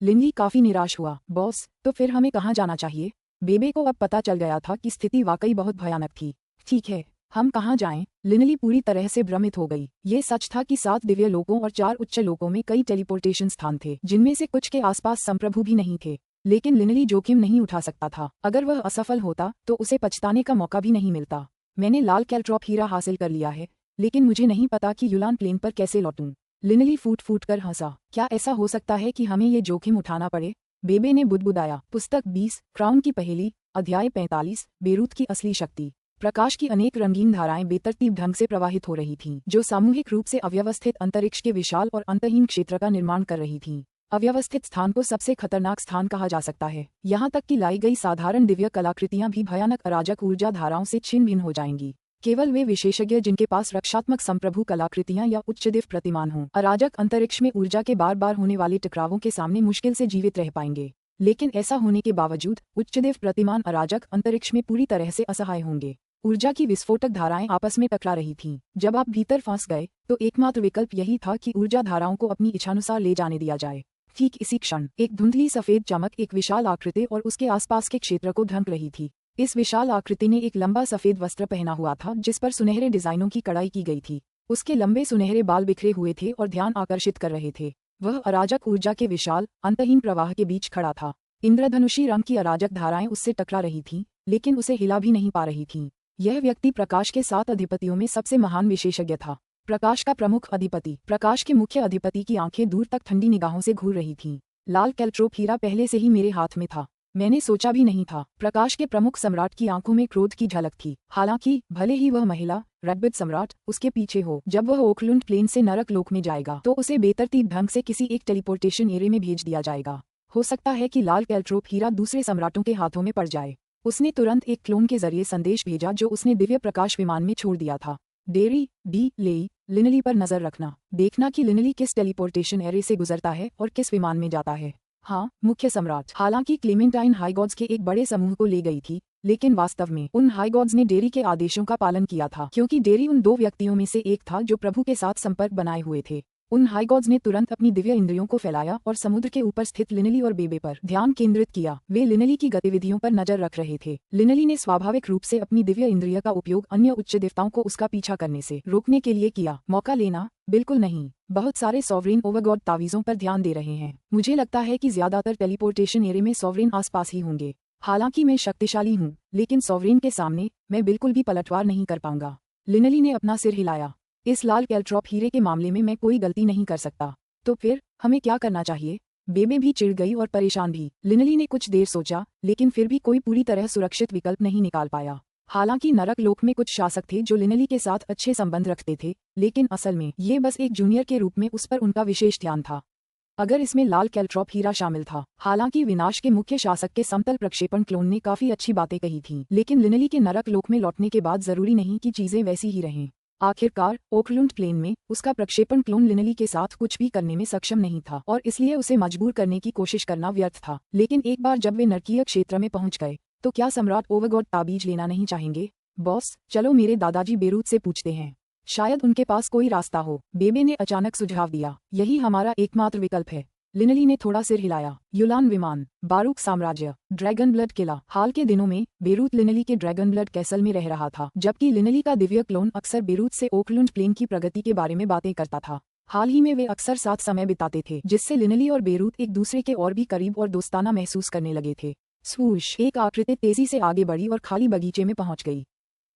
लिनली काफी निराश हुआ। बॉस, तो फिर हमें कहाँ जाना चाहिए? बेबे को अब पता चल गया था कि स्थिति वाकई बहुत भयानक थी। ठीक है, हम कहाँ जाएं? लिनली पूरी तरह से भ्रमित हो गई। ये सच था कि 7 दिव्य लोकों और 4 उच्च लोकों में कई टेलीपोर्टेशन स्थान थे, जिनमें से कुछ के आसपास संप्रभु भी नहीं थे। लेकिन लिनली जोखिम नहीं उठा सकता था। अगर वह असफल होता तो उसे पछताने का मौका भी नहीं मिलता। मैंने लाल कैल्ट्रॉप हीरा हासिल कर लिया है, लेकिन मुझे नहीं पता कि यूलान प्लेन पर कैसे लौटूं। लिनली फूट कर हंसा। क्या ऐसा हो सकता है कि हमें ये जोखिम उठाना पड़े? बेबे ने बुदबुदाया। पुस्तक 20, क्राउन की पहेली, अध्याय 45, बेरूत की असली शक्ति। प्रकाश की अनेक रंगीन धाराएं बेतरतीब ढंग से प्रवाहित हो रही थीं, जो सामूहिक रूप से अव्यवस्थित अंतरिक्ष के विशाल और अंतहीन क्षेत्र का निर्माण कर रही थीं। अव्यवस्थित स्थान को सबसे खतरनाक स्थान कहा जा सकता है। यहाँ तक कि लाई गई साधारण दिव्य कलाकृतियां भी भयानक अराजक ऊर्जा धाराओं से छिन्न भिन्न हो जाएंगी। केवल वे विशेषज्ञ जिनके पास रक्षात्मक संप्रभु कलाकृतियां या उच्च दिव्य प्रतिमान हों, अराजक अंतरिक्ष में ऊर्जा के बार बार होने वाले टकरावों के सामने मुश्किल से जीवित रह पाएंगे। लेकिन ऐसा होने के बावजूद उच्च दिव्य प्रतिमान अराजक अंतरिक्ष में पूरी तरह से असहाय होंगे। ऊर्जा की विस्फोटक धाराएं आपस में टकरा रही थीं। जब आप भीतर फंस गए तो एकमात्र विकल्प यही था कि ऊर्जा धाराओं को अपनी इच्छानुसार ले जाने दिया जाए। ठीक इसी क्षण एक धुंधली सफेद चमक एक विशाल आकृति और उसके आसपास के क्षेत्र को ढक रही थी। इस विशाल आकृति ने एक लंबा सफेद वस्त्र पहना हुआ था, जिस पर सुनहरे डिजाइनों की कढ़ाई की गई थी। उसके लंबे सुनहरे बाल बिखरे हुए थे और ध्यान आकर्षित कर रहे थे। वह अराजक ऊर्जा के विशाल अंतहीन प्रवाह के बीच खड़ा था। इंद्रधनुषी रंग की अराजक धाराएं उससे टकरा रही थीं, लेकिन उसे हिला भी नहीं पा रही थीं। यह व्यक्ति प्रकाश के 7 अधिपतियों में सबसे महान विशेषज्ञ था। प्रकाश का प्रमुख अधिपति। प्रकाश के मुख्य अधिपति की आंखें दूर तक ठंडी निगाहों से घूर रही थीं। लाल कैल्ट्रोप हीरा पहले से ही मेरे हाथ में था। मैंने सोचा भी नहीं था। प्रकाश के प्रमुख सम्राट की आंखों में क्रोध की झलक थी। हालांकि भले ही वह महिला रेडबिड सम्राट उसके पीछे हो, जब वह ओकलुंड प्लेन से नरक लोक में जाएगा तो उसे बेतरतीब ढंग से किसी एक टेलीपोर्टेशन एरे में भेज दिया जाएगा। हो सकता है कि लाल कैल्ट्रोप हीरा दूसरे सम्राटों के हाथों में पड़ जाए। उसने तुरंत एक क्लोन के जरिए संदेश भेजा जो उसने दिव्य प्रकाश विमान में छोड़ दिया था। डेरी डी लेई, लिनली पर नजर रखना, देखना कि लिनली किस टेलीपोर्टेशन एरे से गुजरता है और किस विमान में जाता है। हाँ, मुख्य सम्राट। हालांकि क्लेमेंटाइन हाईगॉड्स के एक बड़े समूह को ले गई थी, लेकिन वास्तव में उन हाईगॉड्स ने डेरी के आदेशों का पालन किया था, क्योंकि डेरी उन 2 व्यक्तियों में से एक था जो प्रभु के साथ संपर्क बनाए हुए थे। उन हाई गॉड्स ने तुरंत अपनी दिव्य इंद्रियों को फैलाया और समुद्र के ऊपर स्थित लिनली और बेबे पर ध्यान केंद्रित किया। वे लिनली की गतिविधियों पर नजर रख रहे थे। लिनली ने स्वाभाविक रूप से अपनी दिव्य इंद्रिय का उपयोग अन्य उच्च देवताओं को उसका पीछा करने से रोकने के लिए किया। मौका लेना? बिल्कुल नहीं। बहुत सारे सॉवरेन ओवरगॉड तावीजों पर ध्यान दे रहे हैं। मुझे लगता है कि ज्यादातर टेलीपोर्टेशन एरिया में सॉवरेन आसपास ही होंगे। हालांकि मैं शक्तिशाली हूँ, लेकिन सॉवरेन के सामने मैं बिल्कुल भी पलटवार नहीं कर पाऊंगा। लिनली ने अपना सिर हिलाया। इस लाल कैल्ट्रॉप हीरे के मामले में मैं कोई गलती नहीं कर सकता। तो फिर हमें क्या करना चाहिए? बेबे भी चिढ़ गई और परेशान भी। लिनली ने कुछ देर सोचा, लेकिन फिर भी कोई पूरी तरह सुरक्षित विकल्प नहीं निकाल पाया। हालांकि नरक लोक में कुछ शासक थे जो लिनली के साथ अच्छे संबंध रखते थे, लेकिन असल में ये बस एक जूनियर के रूप में उस पर उनका विशेष ध्यान था। अगर इसमें लाल कैल्ट्रॉप हीरा शामिल था। हालांकि विनाश के मुख्य शासक के समतल प्रक्षेपण क्लोन ने काफी अच्छी बातें कही थीं, लेकिन लिनली के नरक लोक में लौटने के बाद जरूरी नहीं कि चीजें वैसी ही रहें। आखिरकार ओकलुंड प्लेन में उसका प्रक्षेपण क्लोन लिनली के साथ कुछ भी करने में सक्षम नहीं था और इसलिए उसे मजबूर करने की कोशिश करना व्यर्थ था। लेकिन एक बार जब वे नरकीय क्षेत्र में पहुंच गए, तो क्या सम्राट ओवरगॉड ताबीज लेना नहीं चाहेंगे? बॉस, चलो मेरे दादाजी बेरूत से पूछते हैं। शायद उनके पास कोई रास्ता हो। बेबे ने अचानक सुझाव दिया। यही हमारा एकमात्र विकल्प है। लिनली ने थोड़ा सिर हिलाया। युलान विमान, बारूक साम्राज्य, ड्रैगन ब्लड किला। हाल के दिनों में बेरूत लिनली के ड्रैगन ब्लड कैसल में रह रहा था, जबकि लिनली का दिव्य क्लोन अक्सर बेरूत से ओकलुंड प्लेन की प्रगति के बारे में बातें करता था। हाल ही में वे अक्सर साथ समय बिताते थे, जिससे लिनली और बेरूत एक दूसरे के और भी करीब और दोस्ताना महसूस करने लगे थे। स्वूश, एक आकृति तेजी से आगे बढ़ी और खाली बगीचे में पहुंच गई।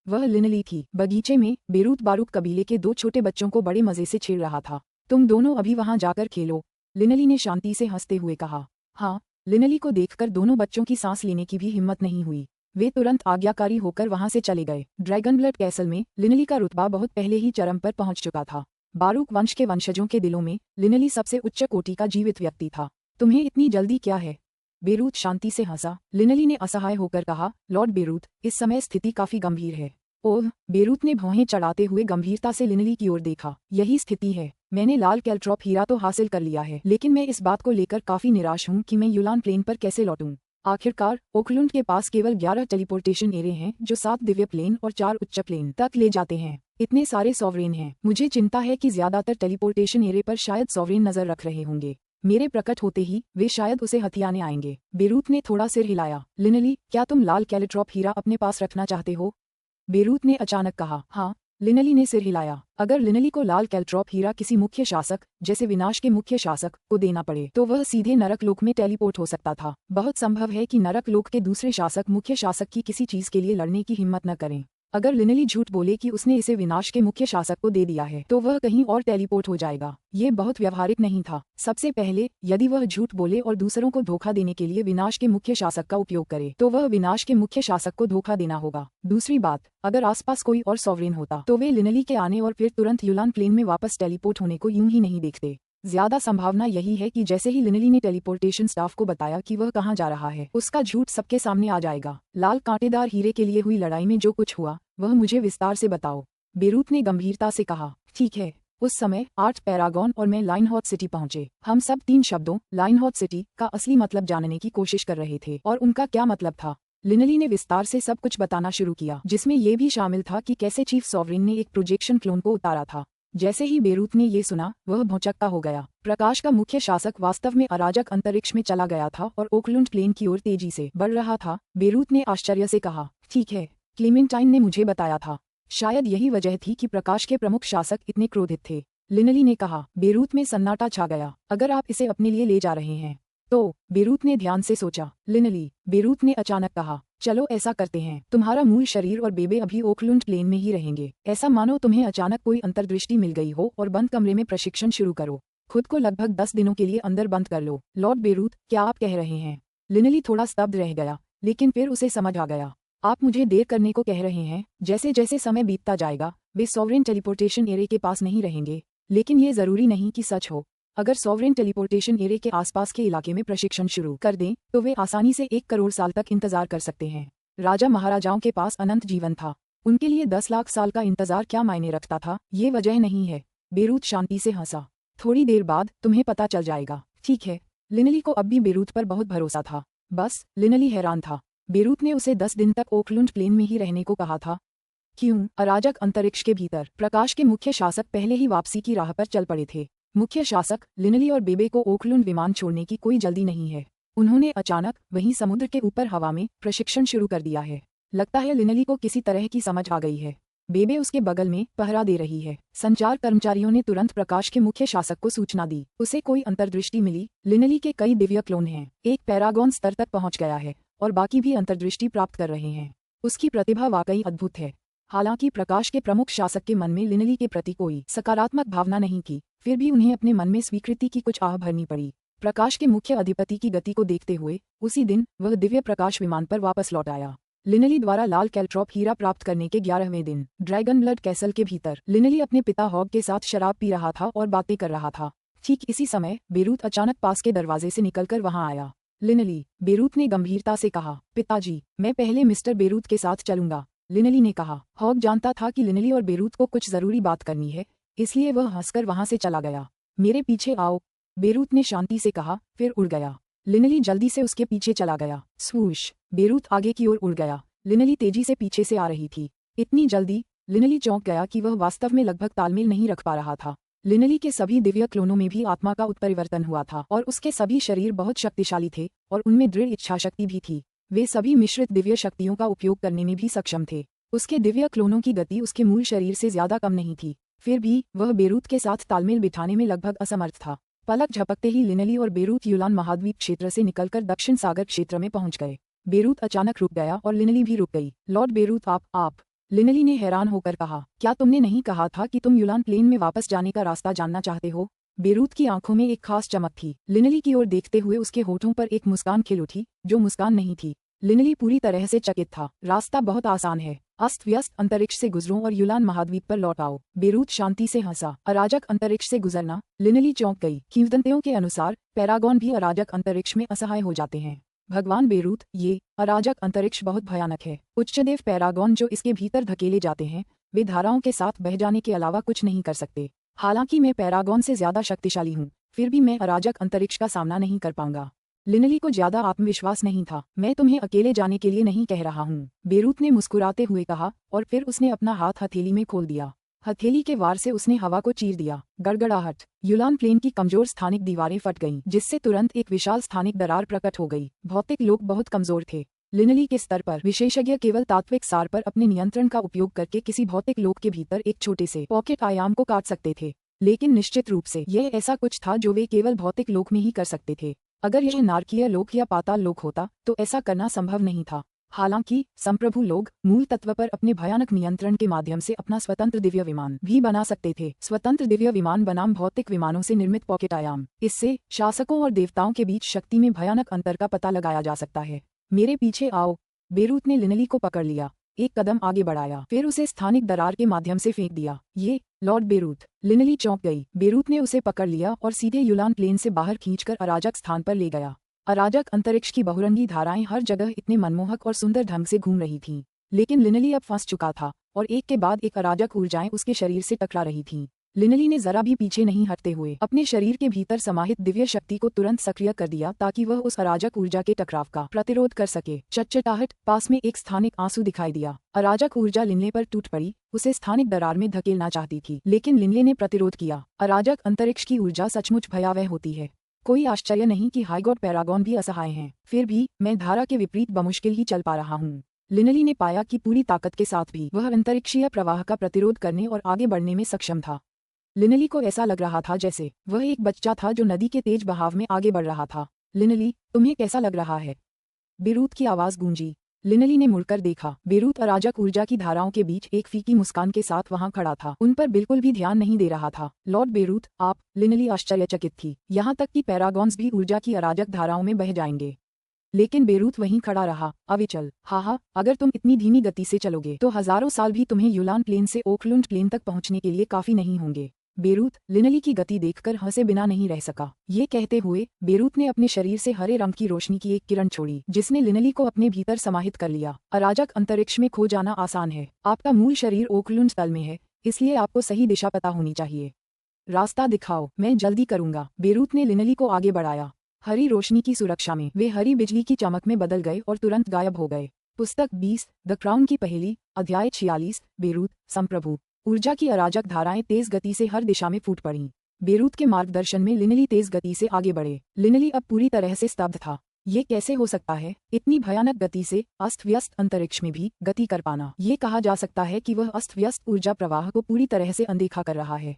वह लिनली थी। बगीचे में बेरूत बारूक कबीले के दो छोटे बच्चों को बड़े मजे से छेड़ रहा था। तुम दोनों अभी वहां जाकर खेलो, लिनली ने शांति से हंसते हुए कहा। हाँ। लिनली को देखकर दोनों बच्चों की सांस लेने की भी हिम्मत नहीं हुई। वे तुरंत आज्ञाकारी होकर वहां से चले गए। ड्रैगन ब्लड कैसल में लिनली का रुतबा बहुत पहले ही चरम पर पहुंच चुका था। बारूक वंश के वंशजों के दिलों में लिनली सबसे उच्च कोटि का जीवित व्यक्ति था। तुम्हें इतनी जल्दी क्या है? बेरूत शांति से हंसा। लिनली ने असहाय होकर कहा, लॉर्ड बेरूत, इस समय स्थिति काफी गंभीर है। ओह, बेरूत ने भौहें चढ़ाते हुए गंभीरता से लिनली की ओर देखा। यही स्थिति है। मैंने लाल कैल्ट्रॉप हीरा तो हासिल कर लिया है, लेकिन मैं इस बात को लेकर काफी निराश हूँ कि मैं युलान प्लेन पर कैसे लौटूं। आखिरकार ओकलुंड के पास केवल 11 टेलीपोर्टेशन एरिया हैं जो 7 दिव्य प्लेन और 4 उच्च प्लेन तक ले जाते हैं। इतने सारे सॉवरेन हैं। मुझे चिंता है कि ज्यादातर टेलीपोर्टेशन एरिया पर शायद सॉवरेन नजर रख रहे होंगे। मेरे प्रकट होते ही वे शायद उसे हथियाने आएंगे। बेरूत ने थोड़ा सिर हिलाया। लिनली, क्या तुम लाल कैल्ट्रॉप हीरा अपने पास रखना चाहते हो? बेरूत ने अचानक कहा। हाँ। लिनली ने सिर हिलाया। अगर लिनली को लाल कैल्ट्रॉप हीरा किसी मुख्य शासक, जैसे विनाश के मुख्य शासक, को देना पड़े तो वह सीधे नरक लोक में टेलीपोर्ट हो सकता था। बहुत संभव है कि नरक लोक के दूसरे शासक मुख्य शासक की किसी चीज के लिए लड़ने की हिम्मत न करें। अगर लिनली झूठ बोले कि उसने इसे विनाश के मुख्य शासक को दे दिया है, तो वह कहीं और टेलीपोर्ट हो जाएगा। ये बहुत व्यवहारिक नहीं था। सबसे पहले, यदि वह झूठ बोले और दूसरों को धोखा देने के लिए विनाश के मुख्य शासक का उपयोग करे, तो वह विनाश के मुख्य शासक को धोखा देना होगा। दूसरी बात, अगर आसपास कोई और सॉवरेन होता, तो वे लिनली के आने और फिर तुरंत युलान प्लेन में वापस टेलीपोर्ट होने को यूं ही नहीं देखते। ज्यादा संभावना यही है कि जैसे ही लिनली ने टेलीपोर्टेशन स्टाफ को बताया कि वह कहाँ जा रहा है, उसका झूठ सबके सामने आ जाएगा। लाल कांटेदार हीरे के लिए हुई लड़ाई में जो कुछ हुआ, वह मुझे विस्तार से बताओ, बेरूत ने गंभीरता से कहा। ठीक है। उस समय 8 पैरागॉन और मैं लाइनहॉट सिटी पहुंचे। हम सब 3 शब्दों लाइनहॉट सिटी का असली मतलब जानने की कोशिश कर रहे थे और उनका क्या मतलब था। लिनली ने विस्तार से सब कुछ बताना शुरू किया, जिसमें यह भी शामिल था कि कैसे चीफ सॉवरेन ने एक प्रोजेक्शन क्लोन को उतारा था। जैसे ही बेरूत ने ये सुना, वह भौचक्का हो गया। प्रकाश का मुख्य शासक वास्तव में अराजक अंतरिक्ष में चला गया था और ओकलुंड प्लेन की ओर तेजी से बढ़ रहा था। बेरूत ने आश्चर्य से कहा। ठीक है, क्लीमेंटाइन ने मुझे बताया था। शायद यही वजह थी कि प्रकाश के प्रमुख शासक इतने क्रोधित थे। लिनली ने कहा। बेरूत में सन्नाटा छा गया। अगर आप इसे अपने लिए ले जा रहे हैं तो? बेरूत ने ध्यान से सोचा। लिनली, बेरूत ने अचानक कहा, चलो ऐसा करते हैं। तुम्हारा मूल शरीर और बेबे अभी ओकलुंड प्लेन में ही रहेंगे। ऐसा मानो तुम्हें अचानक कोई अंतर्दृष्टि मिल गई हो और बंद कमरे में प्रशिक्षण शुरू करो। खुद को लगभग 10 दिनों के लिए अंदर बंद कर लो। लॉर्ड बेरूत, क्या आप कह रहे हैं? लिनली थोड़ा स्तब्ध रह गया, लेकिन फिर उसे समझ आ गया। आप मुझे देर करने को कह रहे हैं। जैसे जैसे समय बीतता जाएगा, वे सॉवरेन टेलीपोर्टेशन एरिया के पास नहीं रहेंगे। लेकिन ये जरूरी नहीं कि सच हो। अगर सॉवरेन टेलीपोर्टेशन एरिया के आसपास के इलाके में प्रशिक्षण शुरू कर दें, तो वे आसानी से 1 करोड़ साल तक इंतजार कर सकते हैं। राजा महाराजाओं के पास अनंत जीवन था। उनके लिए 10 लाख साल का इंतजार क्या मायने रखता था? ये वजह नहीं है। बेरूत शांति से हंसा। थोड़ी देर बाद तुम्हें पता चल जाएगा। ठीक है। लिनली को अब भी बेरूत पर बहुत भरोसा था। बस लिनली हैरान था। बेरूत ने उसे 10 दिन तक ओकलुंड प्लेन में ही रहने को कहा था। क्यों? अराजक अंतरिक्ष के भीतर प्रकाश के मुख्य शासक पहले ही वापसी की राह पर चल पड़े थे। मुख्य शासक लिनली और बेबे को ओकलैंड विमान छोड़ने की कोई जल्दी नहीं है। उन्होंने अचानक वहीं समुद्र के ऊपर हवा में प्रशिक्षण शुरू कर दिया है। लगता है लिनली को किसी तरह की समझ आ गई है। बेबे उसके बगल में पहरा दे रही है। संचार कर्मचारियों ने तुरंत प्रकाश के मुख्य शासक को सूचना दी। उसे कोई अंतर्दृष्टि मिली। लिनली के कई दिव्य क्लोन हैं। एक पैरागॉन स्तर तक पहुंच गया है और बाकी भी अंतर्दृष्टि प्राप्त कर रहे हैं। उसकी प्रतिभा वाकई अद्भुत है। हालांकि प्रकाश के प्रमुख शासक के मन में लिनली के प्रति कोई सकारात्मक भावना नहीं थी, फिर भी उन्हें अपने मन में स्वीकृति की कुछ आह भरनी पड़ी। प्रकाश के मुख्य अधिपति की गति को देखते हुए उसी दिन वह दिव्य प्रकाश विमान पर वापस लौट आया। लिनली द्वारा लाल कैल्ट्रॉप हीरा प्राप्त करने के 11वें दिन ड्रैगन ब्लड कैसल के भीतर लिनली अपने पिता हॉग के साथ शराब पी रहा था और बातें कर रहा था। ठीक इसी समय बेरूत अचानक पास के दरवाजे से निकलकर वहां आया। लिनली, बेरूत ने गंभीरता से कहा, पिताजी, मैं पहले मिस्टर बेरूत के साथ चलूंगा। लिनली ने कहा। हॉग जानता था कि लिनली और बेरूत को कुछ जरूरी बात करनी है, इसलिए वह हंसकर वहां से चला गया। मेरे पीछे आओ, बेरूत ने शांति से कहा, फिर उड़ गया। लिनली जल्दी से उसके पीछे चला गया। स्वूश, बेरूत आगे की ओर उड़ गया। लिनली तेजी से पीछे से आ रही थी। इतनी जल्दी? लिनली चौंक गया कि वह वास्तव में लगभग तालमेल नहीं रख पा रहा था। लिनली के सभी दिव्य क्लोनों में भी आत्मा का उत्परिवर्तन हुआ था और उसके सभी शरीर बहुत शक्तिशाली थे और उनमें दृढ़ इच्छाशक्ति भी थी। वे सभी मिश्रित दिव्य शक्तियों का उपयोग करने में भी सक्षम थे। उसके दिव्य क्लोनों की गति उसके मूल शरीर से ज्यादा कम नहीं थी, फिर भी वह बेरूत के साथ तालमेल बिठाने में लगभग असमर्थ था। पलक झपकते ही लिनली और बेरूत यूलान महाद्वीप क्षेत्र से निकलकर दक्षिण सागर क्षेत्र में पहुंच गए। बेरूत अचानक रुक गया और लिनली भी रुक गई। लॉर्ड बेरूत, आप लिनली ने हैरान होकर कहा, क्या तुमने नहीं कहा था कि तुम यूलान प्लेन में वापस जाने का रास्ता जानना चाहते हो? बेरूत की आंखों में एक खास चमक थी। लिनली की ओर देखते हुए उसके होठों पर एक मुस्कान खिल उठी, जो मुस्कान नहीं थी। लिनली पूरी तरह से चकित था। रास्ता बहुत आसान है, अस्त व्यस्त अंतरिक्ष से गुजरो और यूलान महाद्वीप पर लौट आओ। बेरूत शांति से हंसा। अराजक अंतरिक्ष से गुजरना? लिनली चौंक गई। किंवदंतियों के अनुसार पैरागॉन भी अराजक अंतरिक्ष में असहाय हो जाते हैं। भगवान बेरूत, ये अराजक अंतरिक्ष बहुत भयानक है। उच्चदेव पैरागॉन जो इसके भीतर धकेले जाते हैं, वे धाराओं के साथ बह जाने के अलावा कुछ नहीं कर सकते। हालांकि मैं पैरागॉन से ज्यादा शक्तिशाली हूँ, फिर भी मैं अराजक अंतरिक्ष का सामना नहीं कर पाऊंगा। लिनली को ज्यादा आत्मविश्वास नहीं था। मैं तुम्हें अकेले जाने के लिए नहीं कह रहा हूँ, बेरूत ने मुस्कुराते हुए कहा और फिर उसने अपना हाथ हथेली में खोल दिया। हथेली के वार से उसने हवा को चीर दिया। गड़गड़ाहट। यूलान प्लेन की कमजोर स्थानिक दीवारें फट गईं, जिससे तुरंत एक विशाल स्थानिक दरार प्रकट हो गई। भौतिक लोग बहुत कमजोर थे। लिनली के स्तर पर विशेषज्ञ केवल तात्विक सार पर अपने नियंत्रण का उपयोग करके किसी भौतिक लोक के भीतर एक छोटे से पॉकेट आयाम को काट सकते थे, लेकिन निश्चित रूप से यह ऐसा कुछ था जो वे केवल भौतिक लोक में ही कर सकते थे। अगर यह नारकीय लोक या पाताल लोक होता तो ऐसा करना संभव नहीं था। हालांकि संप्रभु लोग मूल तत्व पर अपने भयानक नियंत्रण के माध्यम से अपना स्वतंत्र दिव्य विमान भी बना सकते थे। स्वतंत्र दिव्य विमान बनाम भौतिक विमानों से निर्मित पॉकेट आयाम। इससे शासकों और देवताओं के बीच शक्ति में भयानक अंतर का पता लगाया जा सकता है। मेरे पीछे आओ। बेरूत ने लिनली को पकड़ लिया, एक कदम आगे बढ़ाया, फिर उसे स्थानिक दरार के माध्यम से फेंक दिया। ये लॉर्ड बेरूत। लिनली चौंक गई। बेरूत ने उसे पकड़ लिया और सीधे यूलान प्लेन से बाहर खींचकर अराजक स्थान पर ले गया। अराजक अंतरिक्ष की बहुरंगी धाराएं हर जगह इतने मनमोहक और सुंदर ढंग से घूम रही थीं, लेकिन लिनली अब फंस चुका था और एक के बाद एक अराजक ऊर्जाएं उसके शरीर से टकरा रही थीं। लिनली ने जरा भी पीछे नहीं हटते हुए अपने शरीर के भीतर समाहित दिव्य शक्ति को तुरंत सक्रिय कर दिया ताकि वह उस अराजक ऊर्जा के टकराव का प्रतिरोध कर सके। चटचटाहट। पास में एक स्थानिक आंसू दिखाई दिया। अराजक ऊर्जा लिनले पर टूट पड़ी। उसे स्थानिक दरार में धकेलना चाहती थी, लेकिन लिनले ने प्रतिरोध किया। अराजक अंतरिक्ष की ऊर्जा सचमुच भयावह होती है। कोई आश्चर्य नहीं कि हाईगॉड पैरागॉन भी असहाय हैं। फिर भी मैं धारा के विपरीत बमुश्किल ही चल पा रहा हूँ। लिनली ने पाया कि पूरी ताकत के साथ भी वह अंतरिक्षीय प्रवाह का प्रतिरोध करने और आगे बढ़ने में सक्षम था। लिनली को ऐसा लग रहा था जैसे वह एक बच्चा था जो नदी के तेज बहाव में आगे बढ़ रहा था। लिनली, तुम्हें कैसा लग रहा है? बेरूत की आवाज गूंजी। लिनली ने मुड़कर देखा। बेरूत अराजक ऊर्जा की धाराओं के बीच एक फीकी मुस्कान के साथ वहां खड़ा था, उन पर बिल्कुल भी ध्यान नहीं दे रहा था। लॉर्ड बेरूत, आप? लिनली आश्चर्यचकित थी। यहाँ तक कि पैरागॉन्स भी ऊर्जा की अराजक धाराओं में बह जाएंगे। लेकिन बेरूत वहीं खड़ा रहा, अविचल। हाँ, अगर तुम इतनी धीमी गति से चलोगे तो हजारों साल भी तुम्हें यूलान प्लेन से ओकलैंड प्लेन तक पहुंचने के लिए काफी नहीं होंगे। बेरूत लिनली की गति देखकर हंसे बिना नहीं रह सका। ये कहते हुए बेरूत ने अपने शरीर से हरे रंग की रोशनी की एक किरण छोड़ी, जिसने लिनली को अपने भीतर समाहित कर लिया। अराजक अंतरिक्ष में खो जाना आसान है। आपका मूल शरीर ओकलैंड तल में है, इसलिए आपको सही दिशा पता होनी चाहिए। रास्ता दिखाओ। मैं जल्दी करूंगा। बेरूत ने लिनली को आगे बढ़ाया। हरी रोशनी की सुरक्षा में वे हरी बिजली की चमक में बदल गए और तुरंत गायब हो गए। पुस्तक 20 द क्राउन की पहेली, अध्याय 46। बेरूत, संप्रभु। ऊर्जा की अराजक धाराएं तेज गति से हर दिशा में फूट पड़ीं। बेरूथ के मार्गदर्शन में लिनली तेज गति से आगे बढ़े। लिनली अब पूरी तरह से स्तब्ध था। ये कैसे हो सकता है, इतनी भयानक गति से अस्त व्यस्त अंतरिक्ष में भी गति कर पाना। ये कहा जा सकता है कि वह अस्त व्यस्त ऊर्जा प्रवाह को पूरी तरह से अनदेखा कर रहा है।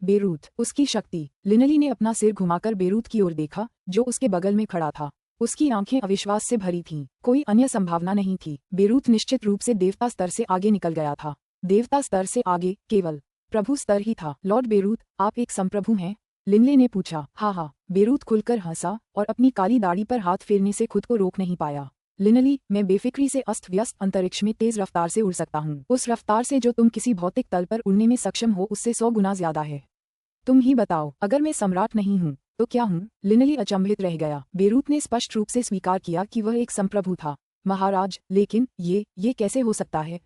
बेरूथ, उसकी शक्ति। लिनली ने अपना सिर घुमाकर बेरूथ की ओर देखा, जो उसके बगल में खड़ा था। उसकी आंखें अविश्वास से भरी थीं। कोई अन्य संभावना नहीं थी। बेरूथ निश्चित रूप से देवता स्तर से आगे निकल गया था। देवता स्तर से आगे केवल प्रभु स्तर ही था। लॉर्ड बेरूथ, आप एक संप्रभु हैं? लिनले ने पूछा। हाँ। बेरूथ खुलकर हंसा और अपनी काली दाढ़ी पर हाथ फेरने से खुद को रोक नहीं पाया। लिनली, मैं बेफिक्री से अस्त व्यस्त अंतरिक्ष में तेज रफ्तार से उड़ सकता हूँ। उस रफ्तार से जो तुम किसी भौतिक तल पर उड़ने में सक्षम हो उससे 100 गुना ज्यादा है। तुम ही बताओ, अगर मैं सम्राट नहीं हूँ तो क्या हूँ? लिनली अचंभित रह गया। बेरूथ ने स्पष्ट रूप से स्वीकार किया कि वह एक संप्रभु था। महाराज, लेकिन ये कैसे हो सकता है?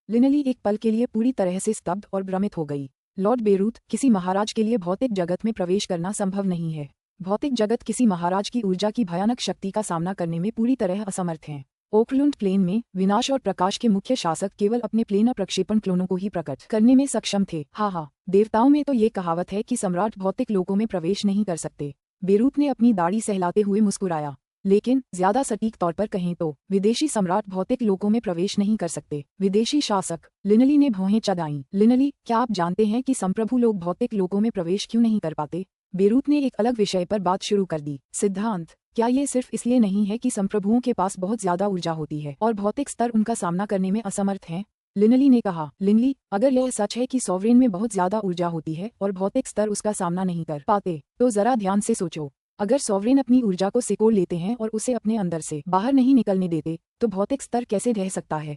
लिनली एक पल के लिए पूरी तरह से स्तब्ध और भ्रमित हो गई। लॉर्ड बेरूथ, किसी महाराज के लिए भौतिक जगत में प्रवेश करना संभव नहीं है। भौतिक जगत किसी महाराज की ऊर्जा की भयानक शक्ति का सामना करने में पूरी तरह असमर्थ है। ओकलुंड प्लेन में विनाश और प्रकाश के मुख्य शासक केवल अपने प्लेन प्रक्षेपण क्लोनों को ही प्रकट करने में सक्षम थे। हाँ, देवताओं में तो ये कहावत है कि सम्राट भौतिक लोकों में प्रवेश नहीं कर सकते। बेरूथ ने अपनी दाढ़ी सहलाते हुए मुस्कुराया। लेकिन ज्यादा सटीक तौर पर कहें तो विदेशी सम्राट भौतिक लोकों में प्रवेश नहीं कर सकते। विदेशी शासक? लिनली ने भौहें चढ़ाईं। लिनली, क्या आप जानते हैं कि संप्रभु लोग भौतिक लोकों में प्रवेश क्यों नहीं कर पाते? बेरूथ ने एक अलग विषय पर बात शुरू कर दी। सिद्धांत, क्या ये सिर्फ इसलिए नहीं है कि संप्रभुओं के पास बहुत ज्यादा ऊर्जा होती है और भौतिक स्तर उनका सामना करने में असमर्थ हैं? लिनली ने कहा। लिनली, अगर यह सच है कि सॉवरेन में बहुत ज्यादा ऊर्जा होती है और भौतिक स्तर उसका सामना नहीं कर पाते, तो जरा ध्यान से सोचो। अगर सॉवरेन अपनी ऊर्जा को सिकोड़ लेते हैं और उसे अपने अंदर से बाहर नहीं निकलने देते, तो भौतिक स्तर कैसे रह सकता है?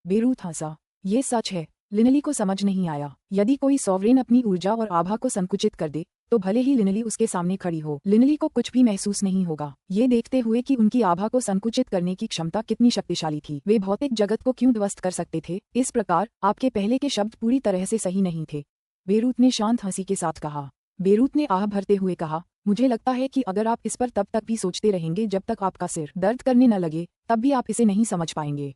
बेरूथ हंसा। ये सच है। लिनली को समझ नहीं आया। यदि कोई सॉवरेन अपनी ऊर्जा और आभा को संकुचित कर दे, तो भले ही लिनली उसके सामने खड़ी हो, लिनली को कुछ भी महसूस नहीं होगा। ये देखते हुए कि उनकी आभा को संकुचित करने की क्षमता कितनी शक्तिशाली थी, वे भौतिक जगत को क्यों ध्वस्त कर सकते थे? इस प्रकार आपके पहले के शब्द पूरी तरह से सही नहीं थे, बेरूथ ने शांत हंसी के साथ कहा। बेरूथ ने आह भरते हुए कहा, मुझे लगता है कि अगर आप इस पर तब तक भी सोचते रहेंगे जब तक आपका सिर दर्द करने न लगे, तब भी आप इसे नहीं समझ पाएंगे।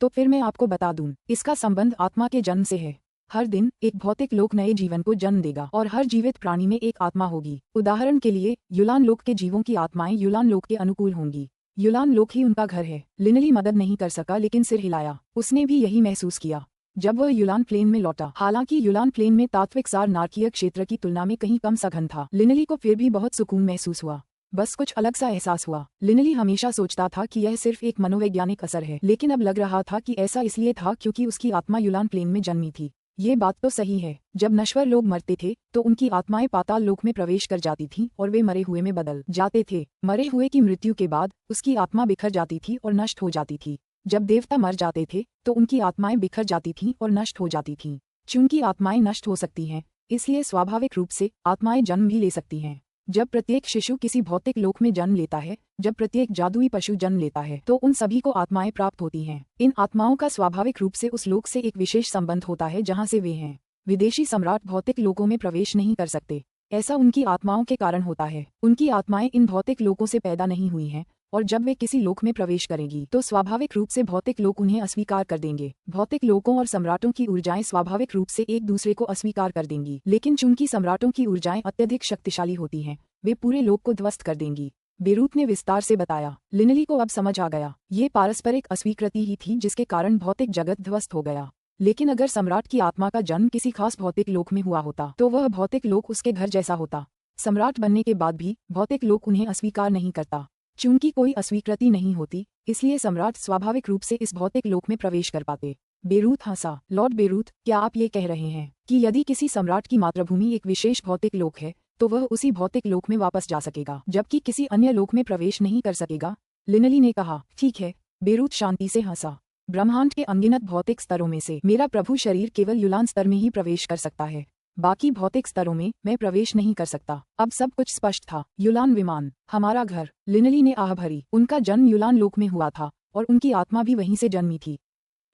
तो फिर मैं आपको बता दूं, इसका संबंध आत्मा के जन्म से है। हर दिन एक भौतिक लोक नए जीवन को जन्म देगा और हर जीवित प्राणी में एक आत्मा होगी। उदाहरण के लिए, युलान लोक के जीवों की आत्माएं युलान लोक के अनुकूल होंगी। युलान लोक ही उनका घर है। लिनली मदद नहीं कर सका लेकिन सिर हिलाया। उसने भी यही महसूस किया जब वह युलान प्लेन में लौटा। हालांकि युलान प्लेन में तात्विक सार नारकीय क्षेत्र की तुलना में कहीं कम सघन था, लिनली को फिर भी बहुत सुकून महसूस हुआ। बस कुछ अलग सा एहसास हुआ। लिनली हमेशा सोचता था कि यह सिर्फ एक मनोवैज्ञानिक असर है, लेकिन अब लग रहा था कि ऐसा इसलिए था क्योंकि उसकी आत्मा युलान प्लेन में जन्मी थी। ये बात तो सही है, जब नश्वर लोग मरते थे तो उनकी आत्माएं पाताल लोक में प्रवेश कर जाती थीं और वे मरे हुए में बदल जाते थे। मरे हुए की मृत्यु के बाद उसकी आत्मा बिखर जाती थी और नष्ट हो जाती थी। जब देवता मर जाते थे तो उनकी आत्माएं बिखर जाती थीं और नष्ट हो जाती थीं। चूंकि आत्माएं नष्ट हो सकती हैं, इसलिए स्वाभाविक रूप से आत्माएं जन्म भी ले सकती हैं। जब प्रत्येक शिशु किसी भौतिक लोक में जन्म लेता है, जब प्रत्येक जादुई पशु जन्म लेता है, तो उन सभी को आत्माएं प्राप्त होती हैं। इन आत्माओं का स्वाभाविक रूप से उस लोक से एक विशेष संबंध होता है जहां से वे हैं। विदेशी सम्राट भौतिक लोकों में प्रवेश नहीं कर सकते। ऐसा उनकी आत्माओं के कारण होता है। उनकी आत्माएं इन भौतिक लोकों से पैदा नहीं हुई हैं, और जब वे किसी लोक में प्रवेश करेंगी तो स्वाभाविक रूप से भौतिक लोक उन्हें अस्वीकार कर देंगे। भौतिक लोकों और सम्राटों की ऊर्जाएं स्वाभाविक रूप से एक दूसरे को अस्वीकार कर देंगी, लेकिन चूंकि सम्राटों की ऊर्जाएं अत्यधिक शक्तिशाली होती हैं, वे पूरे लोक को ध्वस्त कर देंगी। बेरूथ ने विस्तार से बताया। लिनली को अब समझ आ गया, ये पारस्परिक अस्वीकृति ही थी जिसके कारण भौतिक जगत ध्वस्त हो गया। लेकिन अगर सम्राट की आत्मा का जन्म किसी खास भौतिक लोक में हुआ होता तो वह भौतिक लोक उसके घर जैसा होता। सम्राट बनने के बाद भी भौतिक लोक उन्हें अस्वीकार नहीं करता। चूंकि कोई अस्वीकृति नहीं होती, इसलिए सम्राट स्वाभाविक रूप से इस भौतिक लोक में प्रवेश कर पाते। बेरूथ हंसा। लॉर्ड बेरूथ, क्या आप ये कह रहे हैं कि यदि किसी सम्राट की मातृभूमि एक विशेष भौतिक लोक है तो वह उसी भौतिक लोक में वापस जा सकेगा, जबकि किसी अन्य लोक में प्रवेश नहीं कर सकेगा? लिनली ने कहा। ठीक है। बेरूथ शांति से हंसा। ब्रह्मांड के अनगिनत भौतिक स्तरों में से मेरा प्रभु शरीर केवल युलान स्तर में ही प्रवेश कर सकता है। बाकी भौतिक स्तरों में मैं प्रवेश नहीं कर सकता। अब सब कुछ स्पष्ट था। युलान विमान, हमारा घर। लिनली ने आह भरी। उनका जन्म युलान लोक में हुआ था और उनकी आत्मा भी वहीं से जन्मी थी।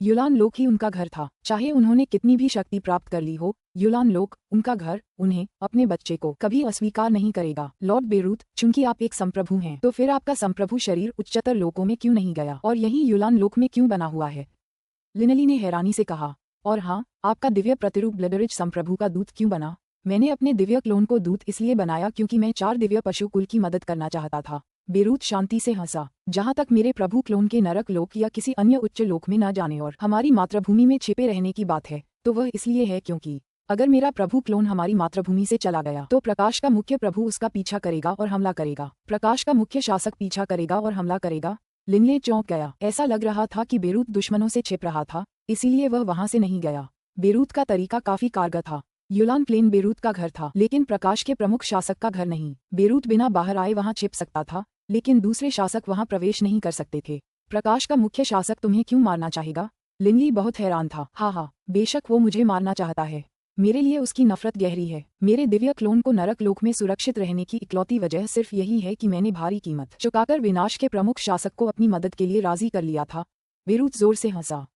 युलान लोक ही उनका घर था। चाहे उन्होंने कितनी भी शक्ति प्राप्त कर ली हो, युलान लोक, उनका घर, उन्हें, अपने बच्चे को कभी अस्वीकार नहीं करेगा। लॉर्ड बेरूथ, चूंकि आप एक संप्रभु हैं, तो फिर आपका संप्रभु शरीर उच्चतर लोकों में क्यों नहीं गया और यही युलान लोक में क्यों बना हुआ है? लिनली ने हैरानी से कहा। और हाँ, आपका दिव्य प्रतिरूप ब्लडरिज संप्रभु का दूत क्यों बना? मैंने अपने दिव्य क्लोन को दूत इसलिए बनाया क्योंकि मैं 4 दिव्य पशु कुल की मदद करना चाहता था। बेरूत शांति से हंसा। जहाँ तक मेरे प्रभु क्लोन के नरक लोक या किसी अन्य उच्च लोक में न जाने और हमारी मातृभूमि में छिपे रहने की बात है तो वह इसलिए है क्योंकि अगर मेरा प्रभु क्लोन हमारी मातृभूमि से चला गया तो प्रकाश का मुख्य प्रभु उसका पीछा करेगा और हमला करेगा। प्रकाश का मुख्य शासक पीछा करेगा और हमला करेगा। लिनले चौंक गया। ऐसा लग रहा था कि बेरूत दुश्मनों से छिप रहा था, इसीलिए वह वहां से नहीं गया। बेरूत का तरीका काफी कारगर था। यूलान प्लेन बेरूत का घर था, लेकिन प्रकाश के प्रमुख शासक का घर नहीं। बेरूत बिना बाहर आए वहां छिप सकता था, लेकिन दूसरे शासक वहां प्रवेश नहीं कर सकते थे। प्रकाश का मुख्य शासक तुम्हें क्यों मारना चाहेगा? लिनली बहुत हैरान था। हाँ, बेशक वो मुझे मारना चाहता है। मेरे लिए उसकी नफरत गहरी है। मेरे दिव्य क्लोन को नरक लोक में सुरक्षित रहने की इकलौती वजह सिर्फ यही है कि मैंने भारी कीमत चुकाकर विनाश के प्रमुख शासक को अपनी मदद के लिए राजी कर लिया था। बेरूत जोर से हंसा।